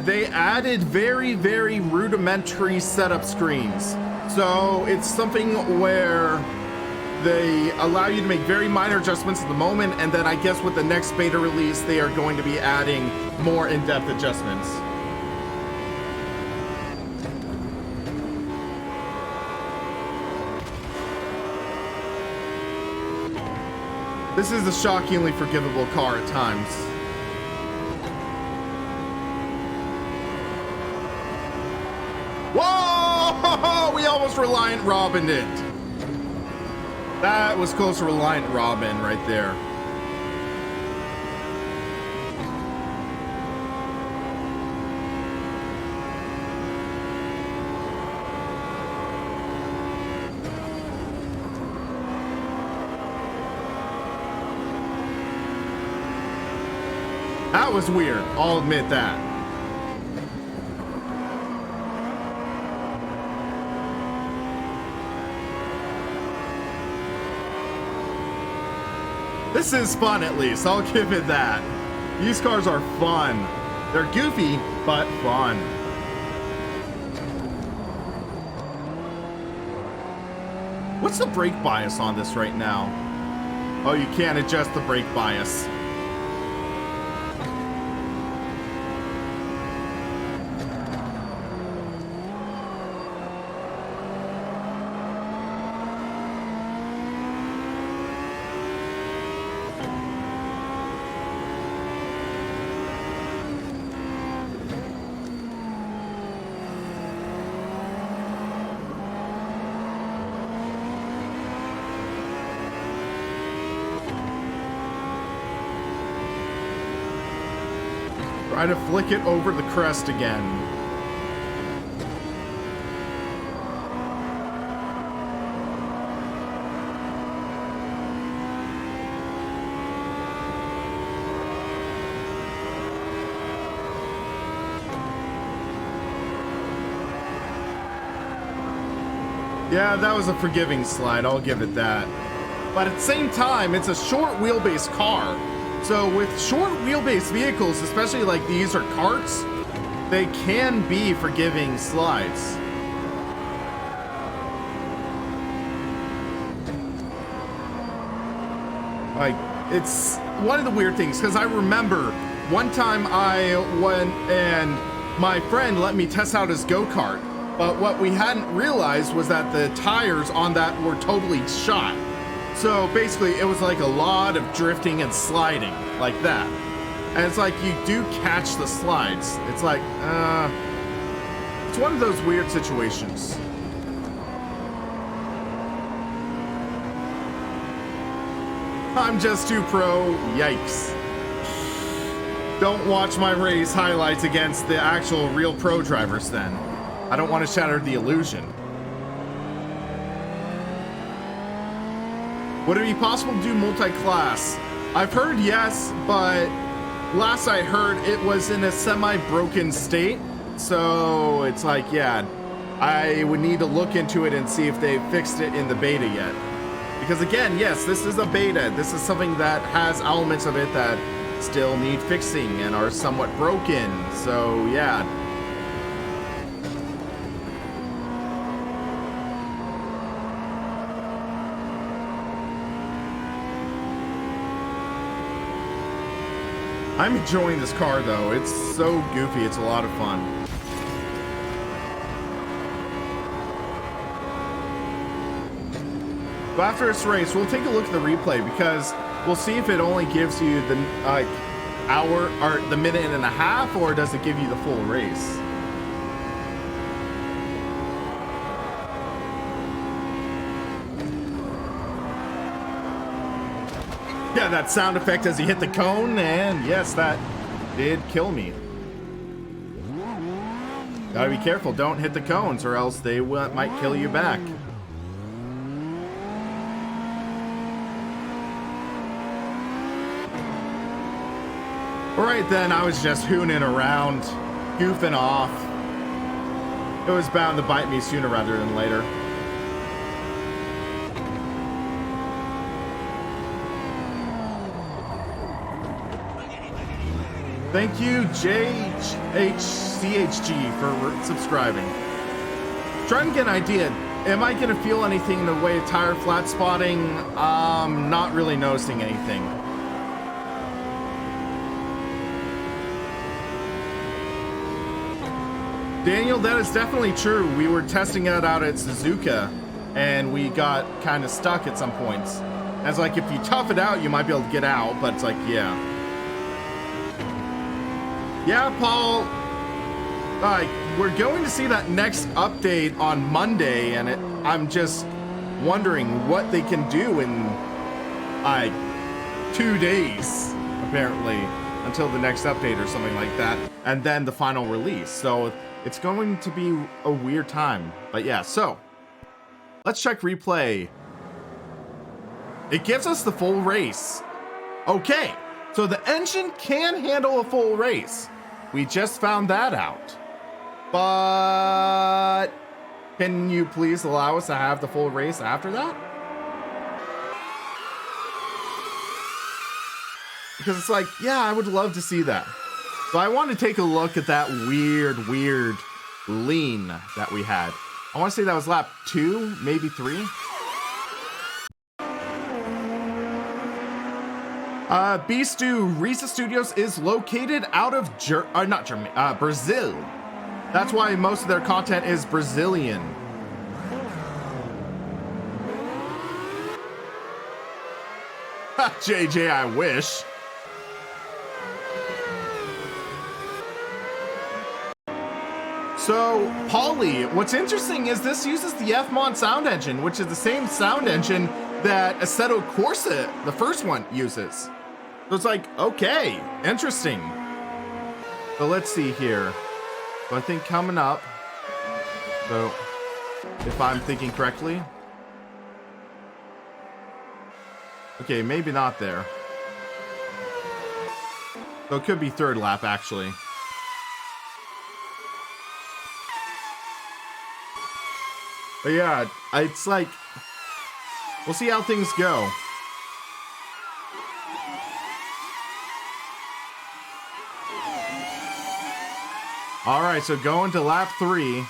they added very, very rudimentary setup screens. So it's something where they allow you to make very minor adjustments at the moment, and then I guess with the next beta release, they are going to be adding more in-depth adjustments. This is a shockingly forgivable car at times. Whoa! We almost Reliant Robin'd it. That was close to Reliant Robin right there. That was weird, I'll admit that. This is fun, at least. I'll give it that. These cars are fun. They're goofy, but fun. What's the brake bias on this right now? Oh, you can't adjust the brake bias. Try to flick it over the crest again. Yeah, that was a forgiving slide, I'll give it that. But at the same time, it's a short wheelbase car. So with short wheelbase vehicles, especially like these or karts, they can be forgiving slides. Like, it's one of the weird things, because I remember one time I went and my friend let me test out his go-kart, but what we hadn't realized was that the tires on that were totally shot. So basically it was like a lot of drifting and sliding like that. And it's like you do catch the slides. It's like, it's one of those weird situations. I'm just too pro. Yikes. Don't watch my race highlights against the actual real pro drivers then. I don't want to shatter the illusion. Would it be possible to do multi-class? I've heard yes, but last I heard it was in a semi-broken state. So it's like, yeah, I would need to look into it and see if they fixed it in the beta yet. Because again, yes, this is a beta. This is something that has elements of it that still need fixing and are somewhat broken. So yeah. I'm enjoying this car though. It's so goofy. It's a lot of fun. So after this race, we'll take a look at the replay because we'll see if it only gives you the hour or the minute and a half, or does it give you the full race? Yeah, that sound effect as he hit the cone, and yes, that did kill me. Gotta be careful, don't hit the cones or else they might kill you back. Alright then, I was just hooning around, goofing off. It was bound to bite me sooner rather than later. Thank you, JHCHG, for subscribing. Trying to get an idea. Am I going to feel anything in the way of tire flat spotting? Not really noticing anything. Daniel, that is definitely true. We were testing it out at Suzuka, and we got kind of stuck at some points. And it's like, if you tough it out, you might be able to get out, but it's like, yeah. Yeah, Paul, we're going to see that next update on Monday, and I'm just wondering what they can do in, 2 days, apparently, until the next update or something like that, and then the final release. So it's going to be a weird time. But yeah, so let's check replay. It gives us the full race. Okay, so the engine can handle a full race. We just found that out. But can you please allow us to have the full race after that? Because it's like, yeah, I would love to see that. So I want to take a look at that weird lean that we had. I want to say that was lap 2, maybe 3. Beastu Rize Studios is located out of Brazil. That's why most of their content is Brazilian. JJ, I wish. So, Polly, what's interesting is this uses the F-Mon sound engine, which is the same sound engine that Assetto Corsa, the first one, uses. So it's like, okay, interesting. So let's see here. So I think coming up, so if I'm thinking correctly. Okay, maybe not there. So it could be third lap, actually. But yeah, it's like, we'll see how things go. All right, so going to lap 3.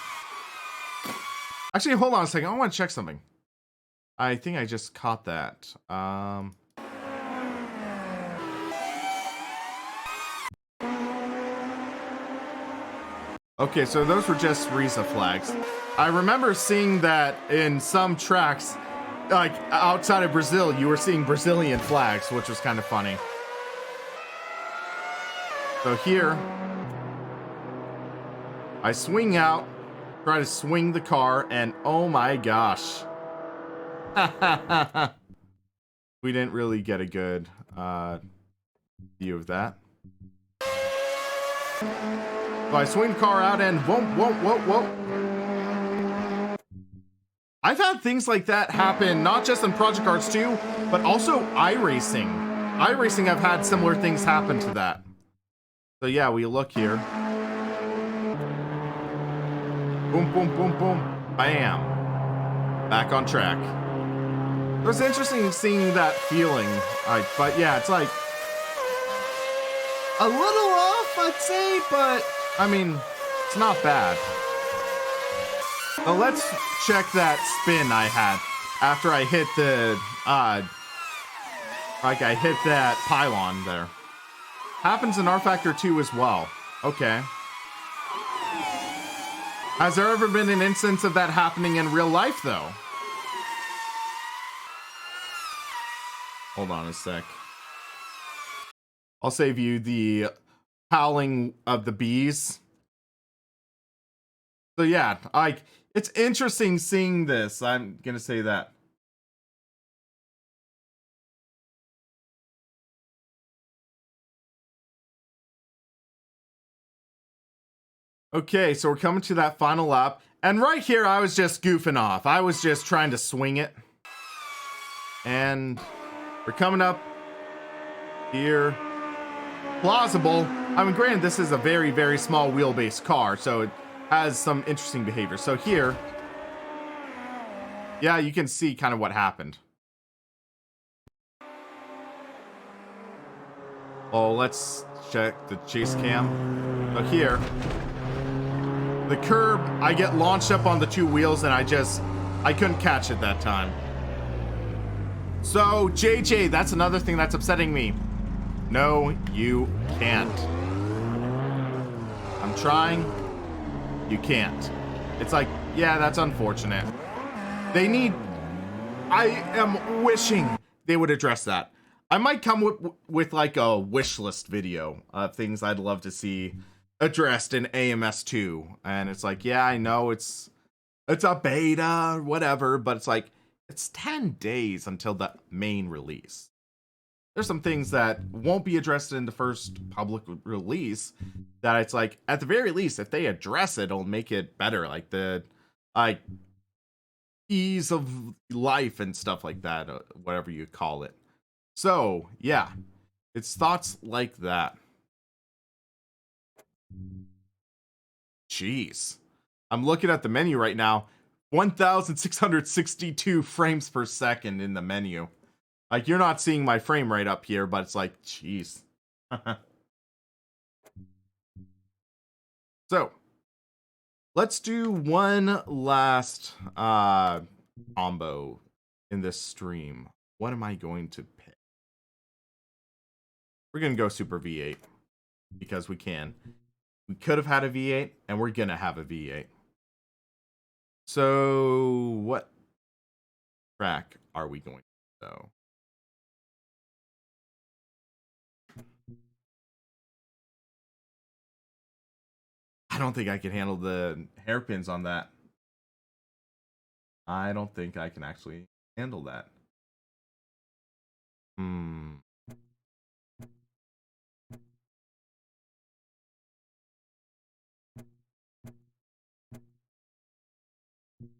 Actually, hold on a second. I want to check something. I think I just caught that. Okay, so those were just Rize flags. I remember seeing that in some tracks, like outside of Brazil, you were seeing Brazilian flags, which was kind of funny. So here, I swing out, try to swing the car, and oh my gosh. We didn't really get a good view of that. So I swing the car out and whoa. I've had things like that happen, not just in Project Cars 2, but also iRacing. iRacing, I've had similar things happen to that. So yeah, we look here. Boom, boom, boom, boom. Bam. Back on track. It was interesting seeing that feeling. But yeah, it's like a little off, I'd say, but I mean, it's not bad. So let's check that spin I had after I hit the, like I hit that pylon there. Happens in R Factor 2 as well. Okay. Has there ever been an instance of that happening in real life, though? Hold on a sec. I'll save you the howling of the bees. So yeah, it's interesting seeing this. I'm gonna say that. Okay, so we're coming to that final lap. And right here, I was just goofing off. I was just trying to swing it. And we're coming up here. Plausible. I mean, granted, this is a very, very small wheelbase car, so it has some interesting behavior. So here, yeah, you can see kind of what happened. Oh, let's check the chase cam. So here, the curb, I get launched up on the two wheels and I couldn't catch it that time. So, JJ, that's another thing that's upsetting me. No, you can't. I'm trying. You can't. It's like, yeah, that's unfortunate. I am wishing they would address that. I might come with like a wish list video of things I'd love to see addressed in AMS2. And it's like, yeah, I know it's a beta, whatever, but it's like, it's 10 days until the main release. There's some things that won't be addressed in the first public release that it's like, at the very least, if they address it, it'll make it better. Like the ease of life and stuff like that, whatever you call it. So, yeah, it's thoughts like that. Jeez. I'm looking at the menu right now. 1,662 frames per second in the menu. Like, you're not seeing my frame rate up here, but it's like, jeez. So, let's do one last combo in this stream. What am I going to pick? We're going to go Super V8 because we can. We could have had a V8, and we're going to have a V8. So, what track are we going to go? I don't think I can handle the hairpins on that. I don't think I can actually handle that.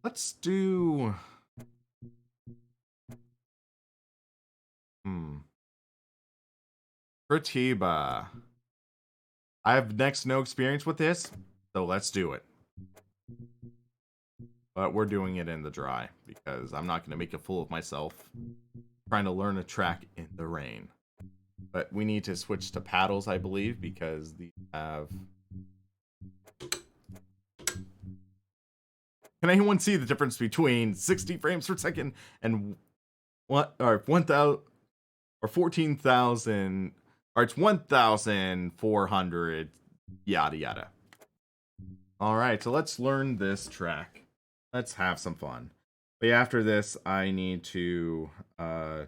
Let's do... Curitiba. I have next no experience with this, so let's do it. But we're doing it in the dry, because I'm not going to make a fool of myself trying to learn a track in the rain. But we need to switch to paddles, I believe, because these have... Can anyone see the difference between 60 frames per second and 1,000 or 14,000, or it's 1,400, yada yada. All right, so let's learn this track. Let's have some fun. But after this, I need to, yeah,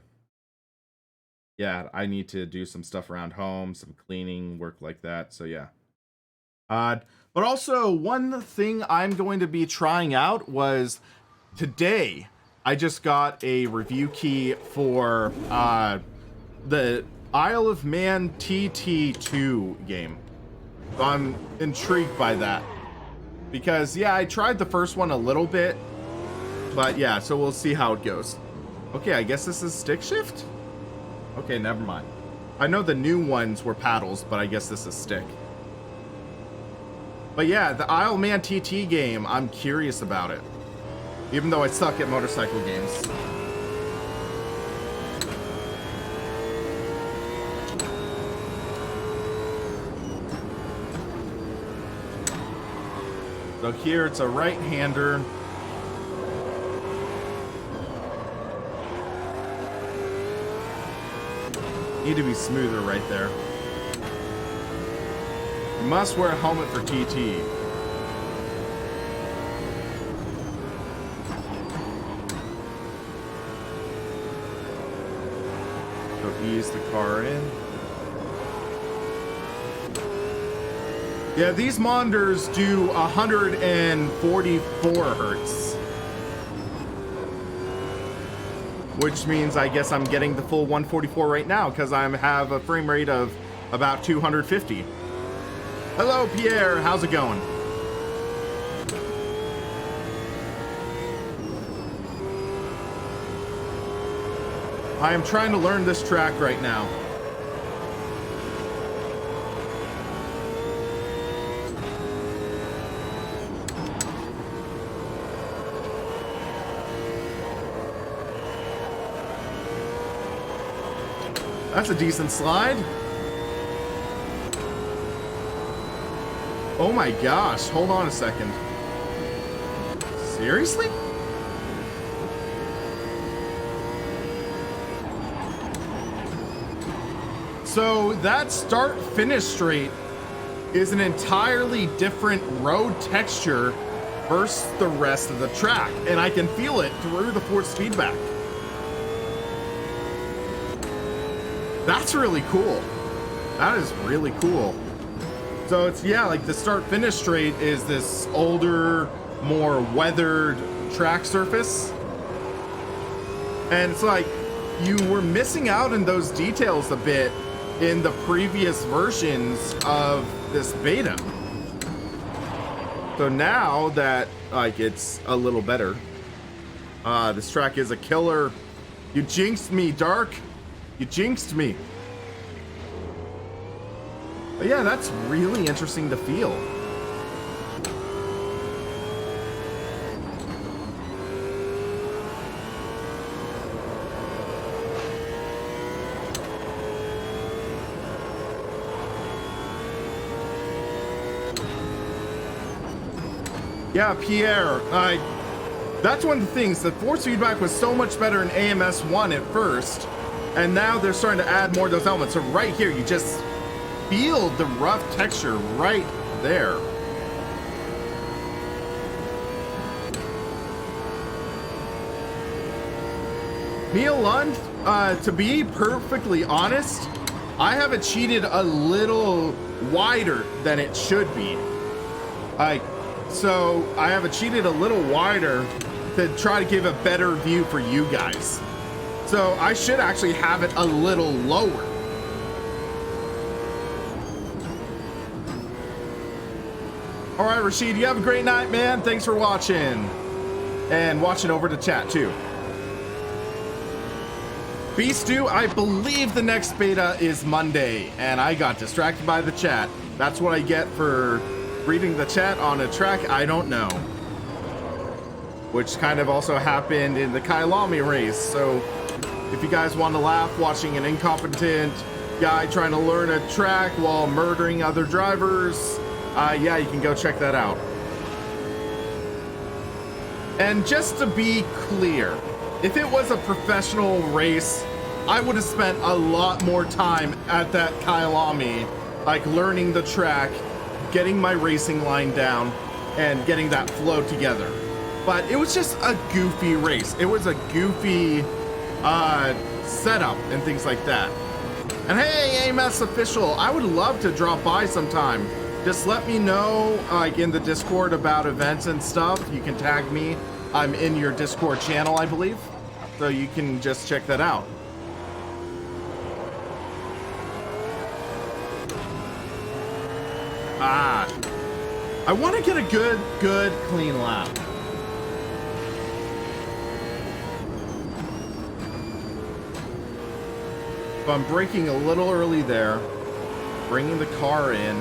yeah, I need to do some stuff around home, some cleaning, work like that. So yeah. But also one thing I'm going to be trying out was today I just got a review key for the Isle of Man TT2 game. So I'm intrigued by that. Because yeah, I tried the first one a little bit. But yeah, so we'll see how it goes. Okay, I guess this is stick shift? Okay, never mind. I know the new ones were paddles, but I guess this is stick. But yeah, the Isle Man TT game, I'm curious about it. Even though I suck at motorcycle games. So here it's a right-hander. Need to be smoother right there. You must wear a helmet for TT. So ease the car in. Yeah, these monitors do 144 hertz. Which means I guess I'm getting the full 144 right now because I have a frame rate of about 250. Hello, Pierre. How's it going? I am trying to learn this track right now. That's a decent slide. Oh my gosh, hold on a second. Seriously? So that start-finish straight is an entirely different road texture versus the rest of the track, and I can feel it through the force feedback. That's really cool. That is really cool. So it's, yeah, like the start-finish straight is this older, more weathered track surface. And it's like you were missing out in those details a bit in the previous versions of this beta. So now that like it's a little better, this track is a killer. You jinxed me, Dark. You jinxed me. But yeah, that's really interesting to feel. Yeah, Pierre, that's one of the things. The force feedback was so much better in AMS 1 at first, and now they're starting to add more of those elements. So right here, you just feel the rough texture right there. Neil Lund, to be perfectly honest, I have it cheated a little wider than it should be. So I have it cheated a little wider to try to give a better view for you guys. So I should actually have it a little lower. All right, Rashid, you have a great night, man. Thanks for watching and watching over to chat too. Beastu, I believe the next beta is Monday, and I got distracted by the chat. That's what I get for reading the chat on a track I don't know. Which kind of also happened in the Kailami race. So if you guys want to laugh watching an incompetent guy trying to learn a track while murdering other drivers, yeah, you can go check that out. And just to be clear, if it was a professional race, I would have spent a lot more time at that Kailami, like learning the track, getting my racing line down, and getting that flow together. But it was just a goofy race. It was a goofy setup and things like that. And hey, AMS official, I would love to drop by sometime. Just let me know, like in the Discord, about events and stuff. You can tag me. I'm in your Discord channel, I believe. So you can just check that out. I want to get a good clean lap. So I'm braking a little early there, bringing the car in.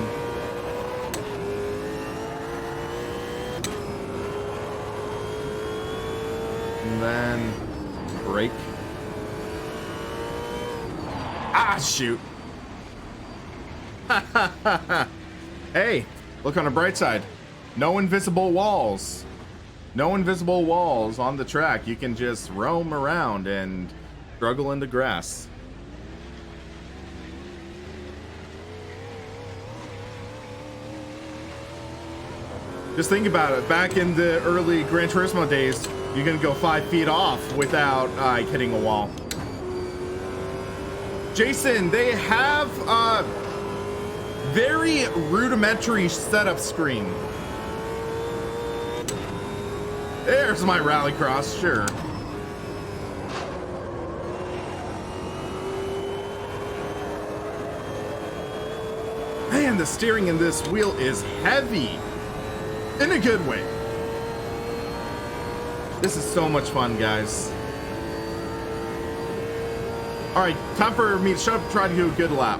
And then brake. Ah, shoot. Hey, look on the bright side. No invisible walls. No invisible walls on the track. You can just roam around and struggle in the grass. Just think about it. Back in the early Gran Turismo days, you're gonna go 5 feet off without hitting a wall. Jason, they have a very rudimentary setup screen. There's my rallycross, sure. Man, the steering in this wheel is heavy. In a good way. This is so much fun, guys. All right, time for me to shut up and try to do a good lap.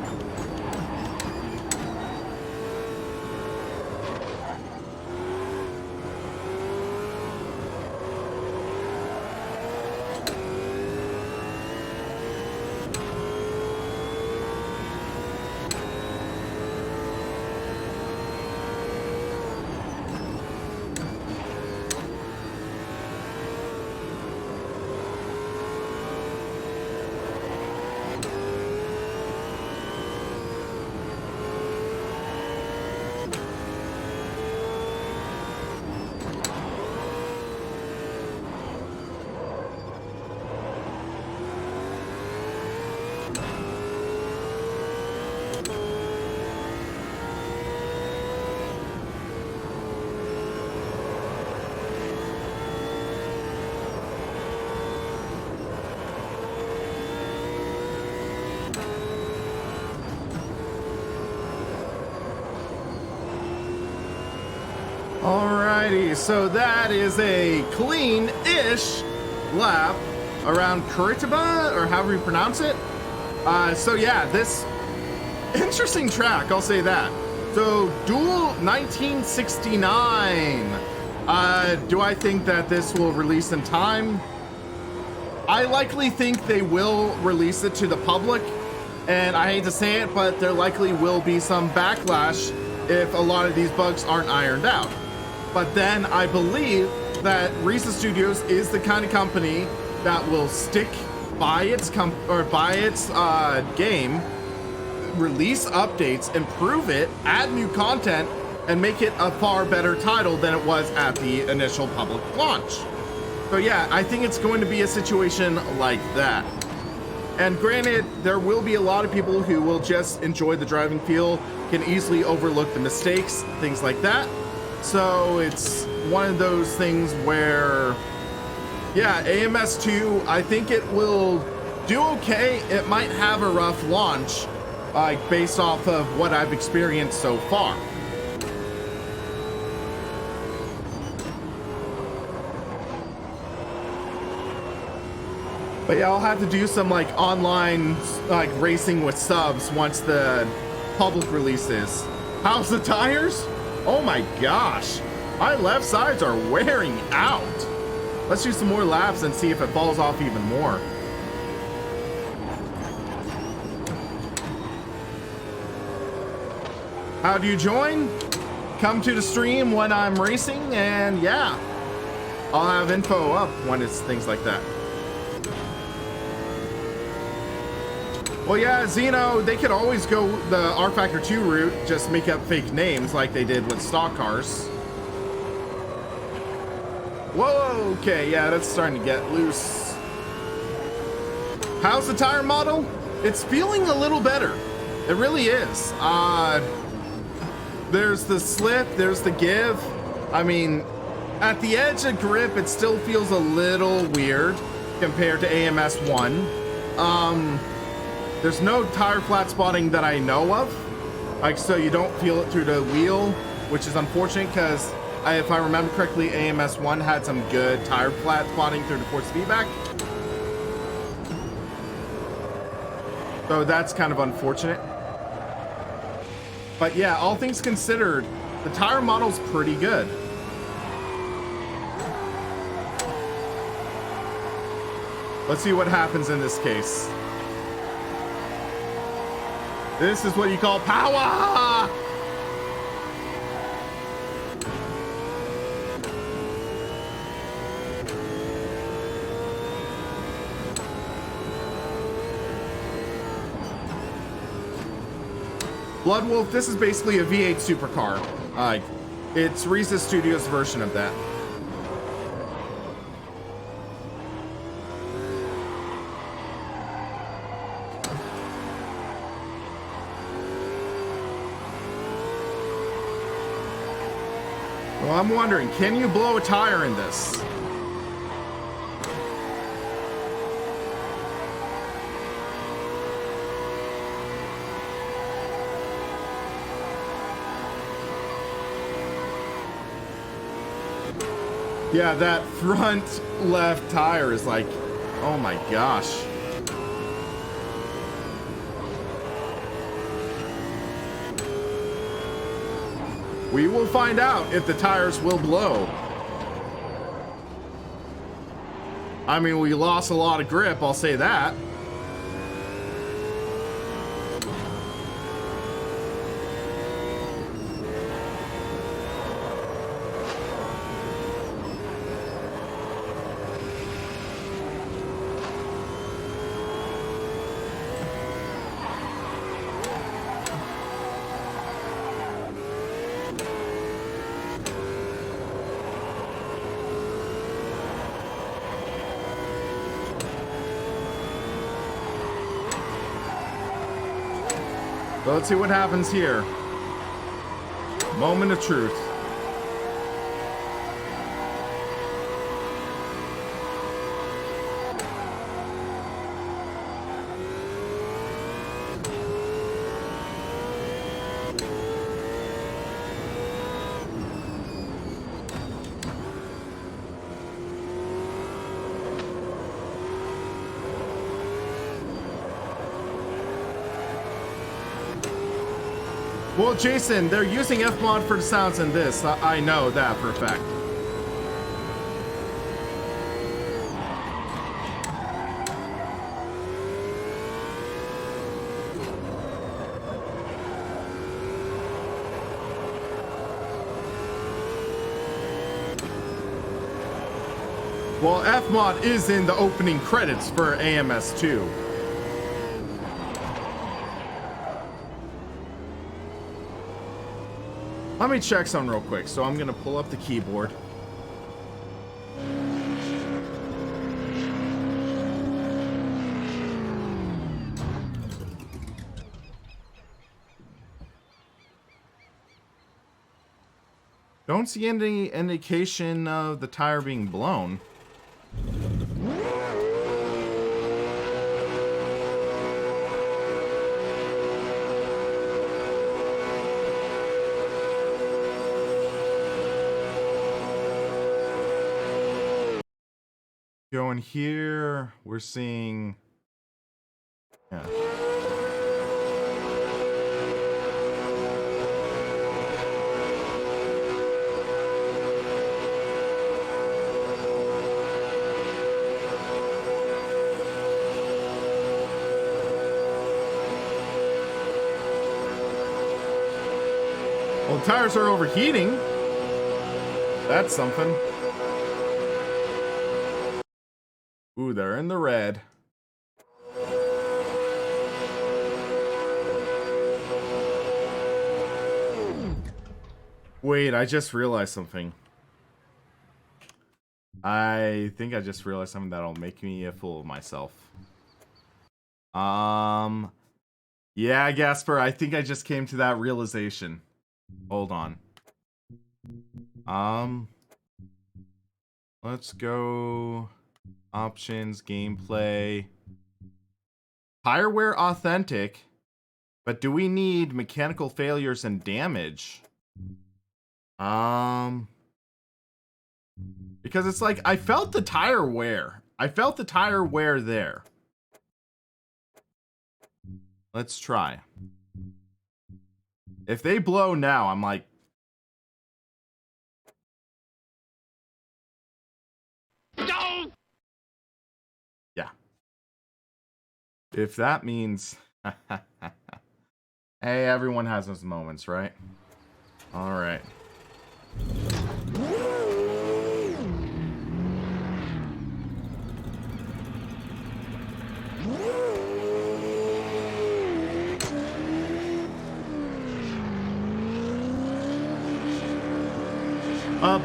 Alrighty, so that is a clean-ish lap around Curitiba, or however you pronounce it. So yeah, this interesting track, I'll say that. So dual 1969. Do I think that this will release in time? I likely think they will release it to the public, and I hate to say it, but there likely will be some backlash if a lot of these bugs aren't ironed out. But then I believe that Rize Studios is the kind of company that will stick by its game, release updates, improve it, add new content, and make it a far better title than it was at the initial public launch. So yeah, I think it's going to be a situation like that. And granted, there will be a lot of people who will just enjoy the driving feel, can easily overlook the mistakes, things like that. So it's one of those things where, yeah, AMS2, I think it will do okay. It might have a rough launch, based off of what I've experienced so far. But yeah, I'll have to do some online racing with subs once the public releases. How's the tires? Oh my gosh, my left sides are wearing out. Let's do some more laps and see if it falls off even more. How do you join? Come to the stream when I'm racing, and yeah, I'll have info up when it's things like that. Well, yeah, Zeno, they could always go the R Factor 2 route, just make up fake names like they did with stock cars. Whoa, okay, yeah, that's starting to get loose. How's the tire model? it's feeling a little better. It really is. There's the slip, there's the give. I mean, at the edge of grip, it still feels a little weird compared to AMS 1. There's no tire flat spotting that I know of. Like, so you don't feel it through the wheel, which is unfortunate because if I remember correctly, AMS 1 had some good tire flat spotting through the force feedback. So that's kind of unfortunate. But yeah, all things considered, the tire model's pretty good. Let's see what happens in this case. This is what you call power! Blood Wolf, this is basically a V8 supercar. It's Rize Studios' version of that. Well, I'm wondering, can you blow a tire in this? Yeah, that front left tire is like, oh my gosh. We will find out if the tires will blow. I mean, we lost a lot of grip, I'll say that. So let's see what happens here. Moment of truth. Well, Jason, they're using Fmod for the sounds in this. I know that for a fact. Well, Fmod is in the opening credits for AMS 2. Let me check something real quick. So I'm gonna pull up the keyboard. Don't see any indication of the tire being blown. Going here, we're seeing, yeah. Well, the tires are overheating. That's something. Ooh, they're in the red. Wait, I just realized something. I think I just realized something that'll make me a fool of myself. Yeah, Gasper, I think I just came to that realization. Hold on. Let's go options, gameplay. Tire wear authentic, but do we need mechanical failures and damage? Because it's like, I felt the tire wear. I felt the tire wear there. Let's try. If they blow now, I'm like... No! Yeah. If that means... Hey, everyone has those moments, right? Alright.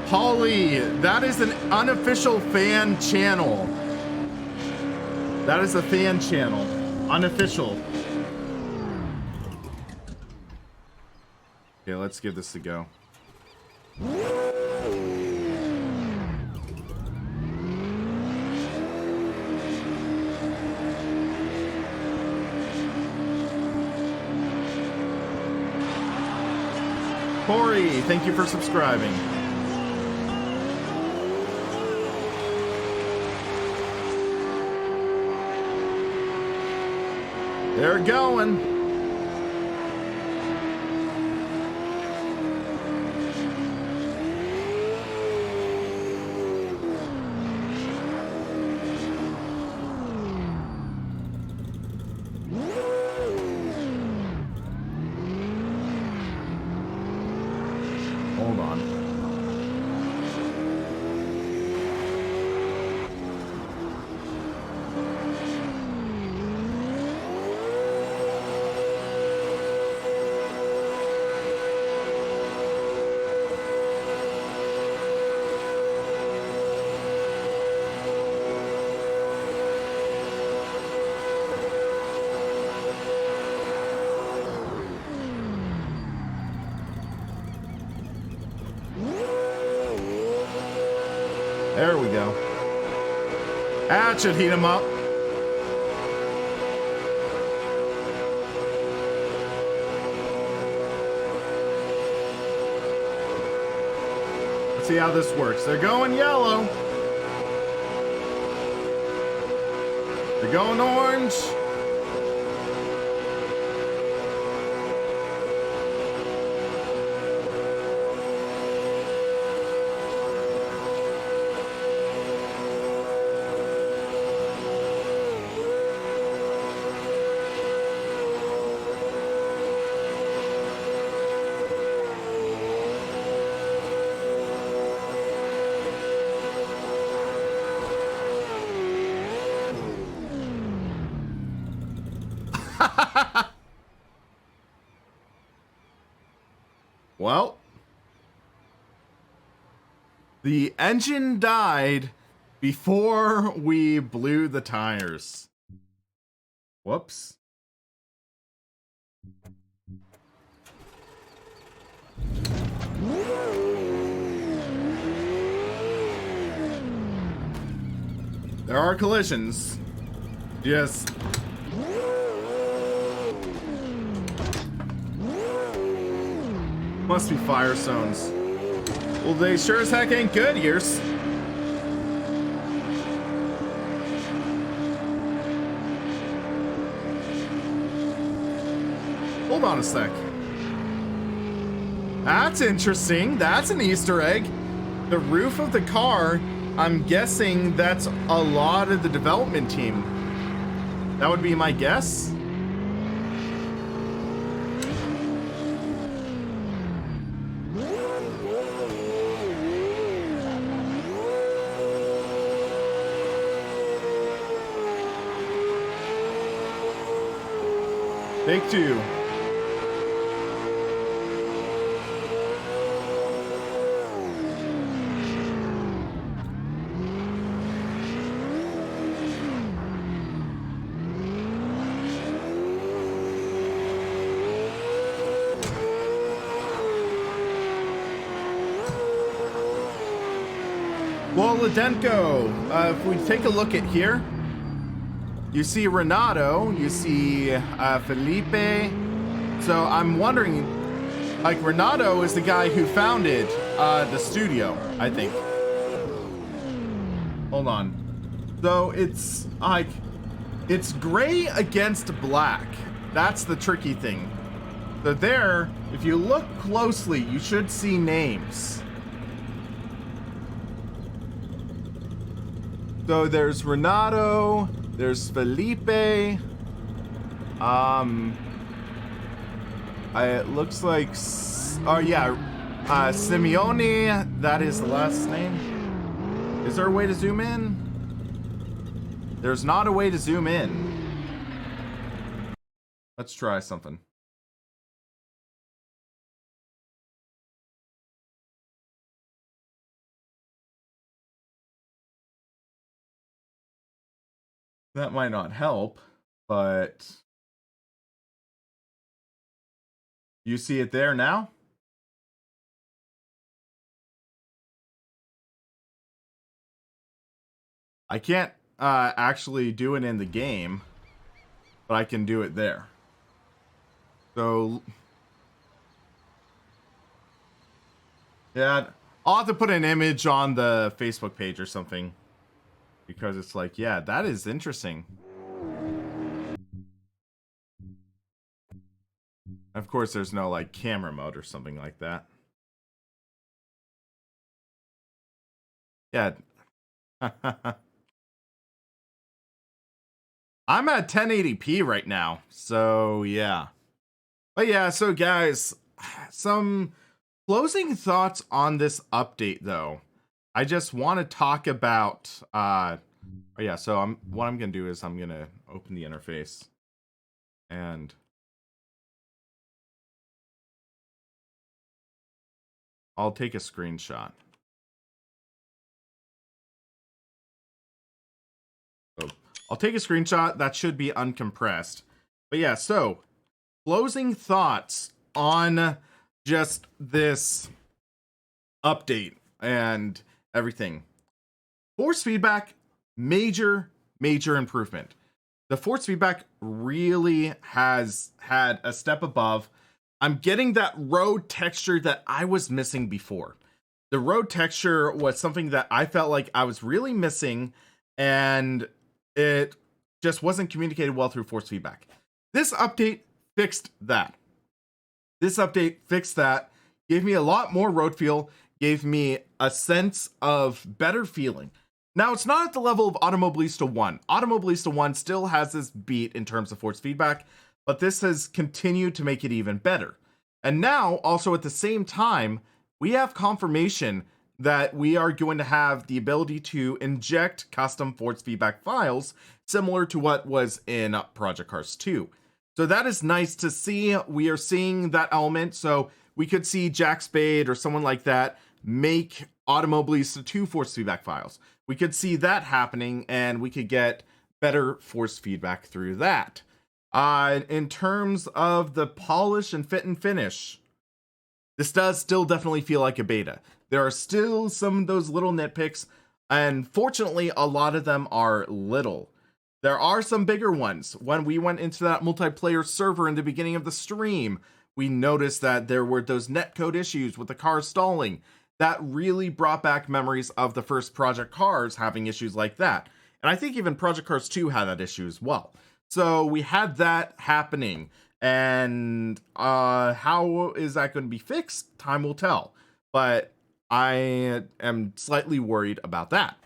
Polly, that is an unofficial fan channel. That is a fan channel. Unofficial. Okay, let's give this a go. Corey, thank you for subscribing. They're going. Hold on. There we go. That should heat him up. Let's see how this works. They're going yellow. They're going orange. Well, the engine died before we blew the tires. Whoops. There are collisions. Yes. Must be Firestones. Well, they sure as heck ain't good years. Hold on a sec. That's interesting. That's an Easter egg. The roof of the car, I'm guessing that's a lot of the development team. That would be my guess. Take two. Ladenko. If we take a look at here, you see Renato, you see Felipe. So I'm wondering, like, Renato is the guy who founded the studio, I think. Hold on. So it's like, it's gray against black. That's the tricky thing. So there, if you look closely, you should see names. So there's Renato, there's Felipe. It looks like, oh yeah, Simeone, that is the last name. Is there a way to zoom in? There's not a way to zoom in. Let's try something. That might not help, but you see it there now? I can't actually do it in the game, but I can do it there. So yeah, I'll have to put an image on the Facebook page or something, because it's like, yeah, that is interesting. Of course, there's no like camera mode or something like that. Yeah. I'm at 1080p right now, so yeah. But yeah, so guys, some closing thoughts on this update though. I just want to talk about oh yeah, so what I'm gonna do is I'm gonna open the interface and I'll take a screenshot. So I'll take a screenshot. That should be uncompressed. But yeah, so closing thoughts on just this update and everything. Force feedback, major improvement. The force feedback really has had a step above. I'm getting that road texture that I was missing before. The road texture was something that I felt like I was really missing, and it just wasn't communicated well through force feedback. This update fixed that. Gave me a lot more road feel, gave me a sense of better feeling. Now, it's not at the level of Automobilista 1. Automobilista 1 still has this beat in terms of force feedback, but this has continued to make it even better. And now, also at the same time, we have confirmation that we are going to have the ability to inject custom force feedback files similar to what was in Project Cars 2. So that is nice to see. We are seeing that element. So we could see Jack Spade or someone like that make Automobilista 2 force feedback files. We could see that happening, and we could get better force feedback through that. In terms of the polish and fit and finish, this does still definitely feel like a beta. There are still some of those little nitpicks, and fortunately, a lot of them are little. There are some bigger ones. When we went into that multiplayer server in the beginning of the stream, we noticed that there were those netcode issues with the car stalling. That really brought back memories of the first Project Cars having issues like that. And I think even Project Cars 2 had that issue as well. So we had that happening. And how is that going to be fixed? Time will tell. But I am slightly worried about that.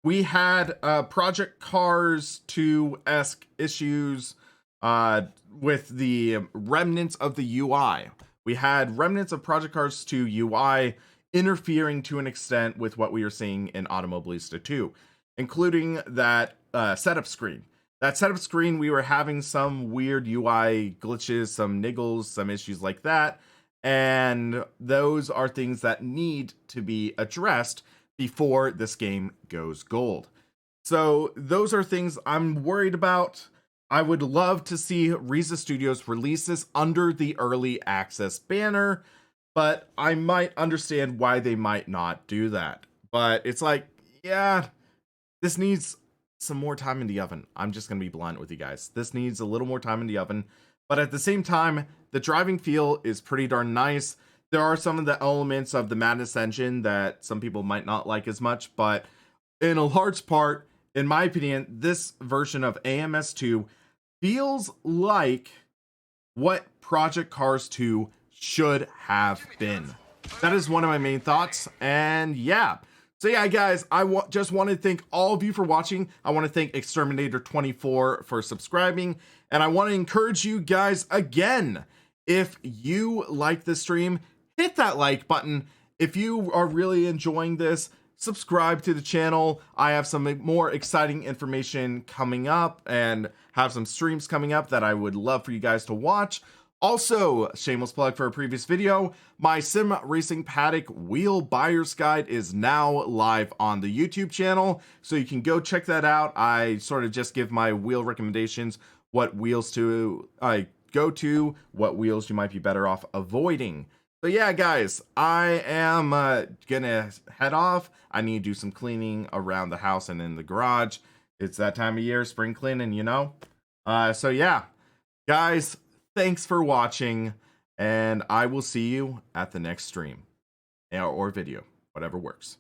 We had Project Cars 2-esque issues with the remnants of the UI. We had remnants of Project Cars 2 UI interfering to an extent with what we are seeing in Automobilista 2, including that setup screen. That setup screen, we were having some weird UI glitches, some niggles, some issues like that, and those are things that need to be addressed before this game goes gold. So those are things I'm worried about. I would love to see Rize Studios release this under the early access banner, but I might understand why they might not do that. But it's like, yeah, this needs some more time in the oven. I'm just gonna be blunt with you guys. This needs a little more time in the oven, but at the same time, the driving feel is pretty darn nice. There are some of the elements of the Madness engine that some people might not like as much, but in a large part, in my opinion, this version of AMS2 feels like what Project Cars 2 should have been. That is one of my main thoughts. And yeah. So yeah, guys, I just want to thank all of you for watching. I want to thank Exterminator24 for subscribing. And I want to encourage you guys again, if you like this stream, hit that like button. If you are really enjoying this, subscribe to the channel. I have some more exciting information coming up and have some streams coming up that I would love for you guys to watch. Also, shameless plug for a previous video, my sim racing paddock wheel buyer's guide is now live on the YouTube channel, so you can go check that out. I sort of just give my wheel recommendations, what wheels to go to, what wheels you might be better off avoiding. So yeah, guys, I am gonna head off. I need to do some cleaning around the house and in the garage. It's that time of year, spring cleaning, you know? So yeah, guys, thanks for watching, and I will see you at the next stream or video, whatever works.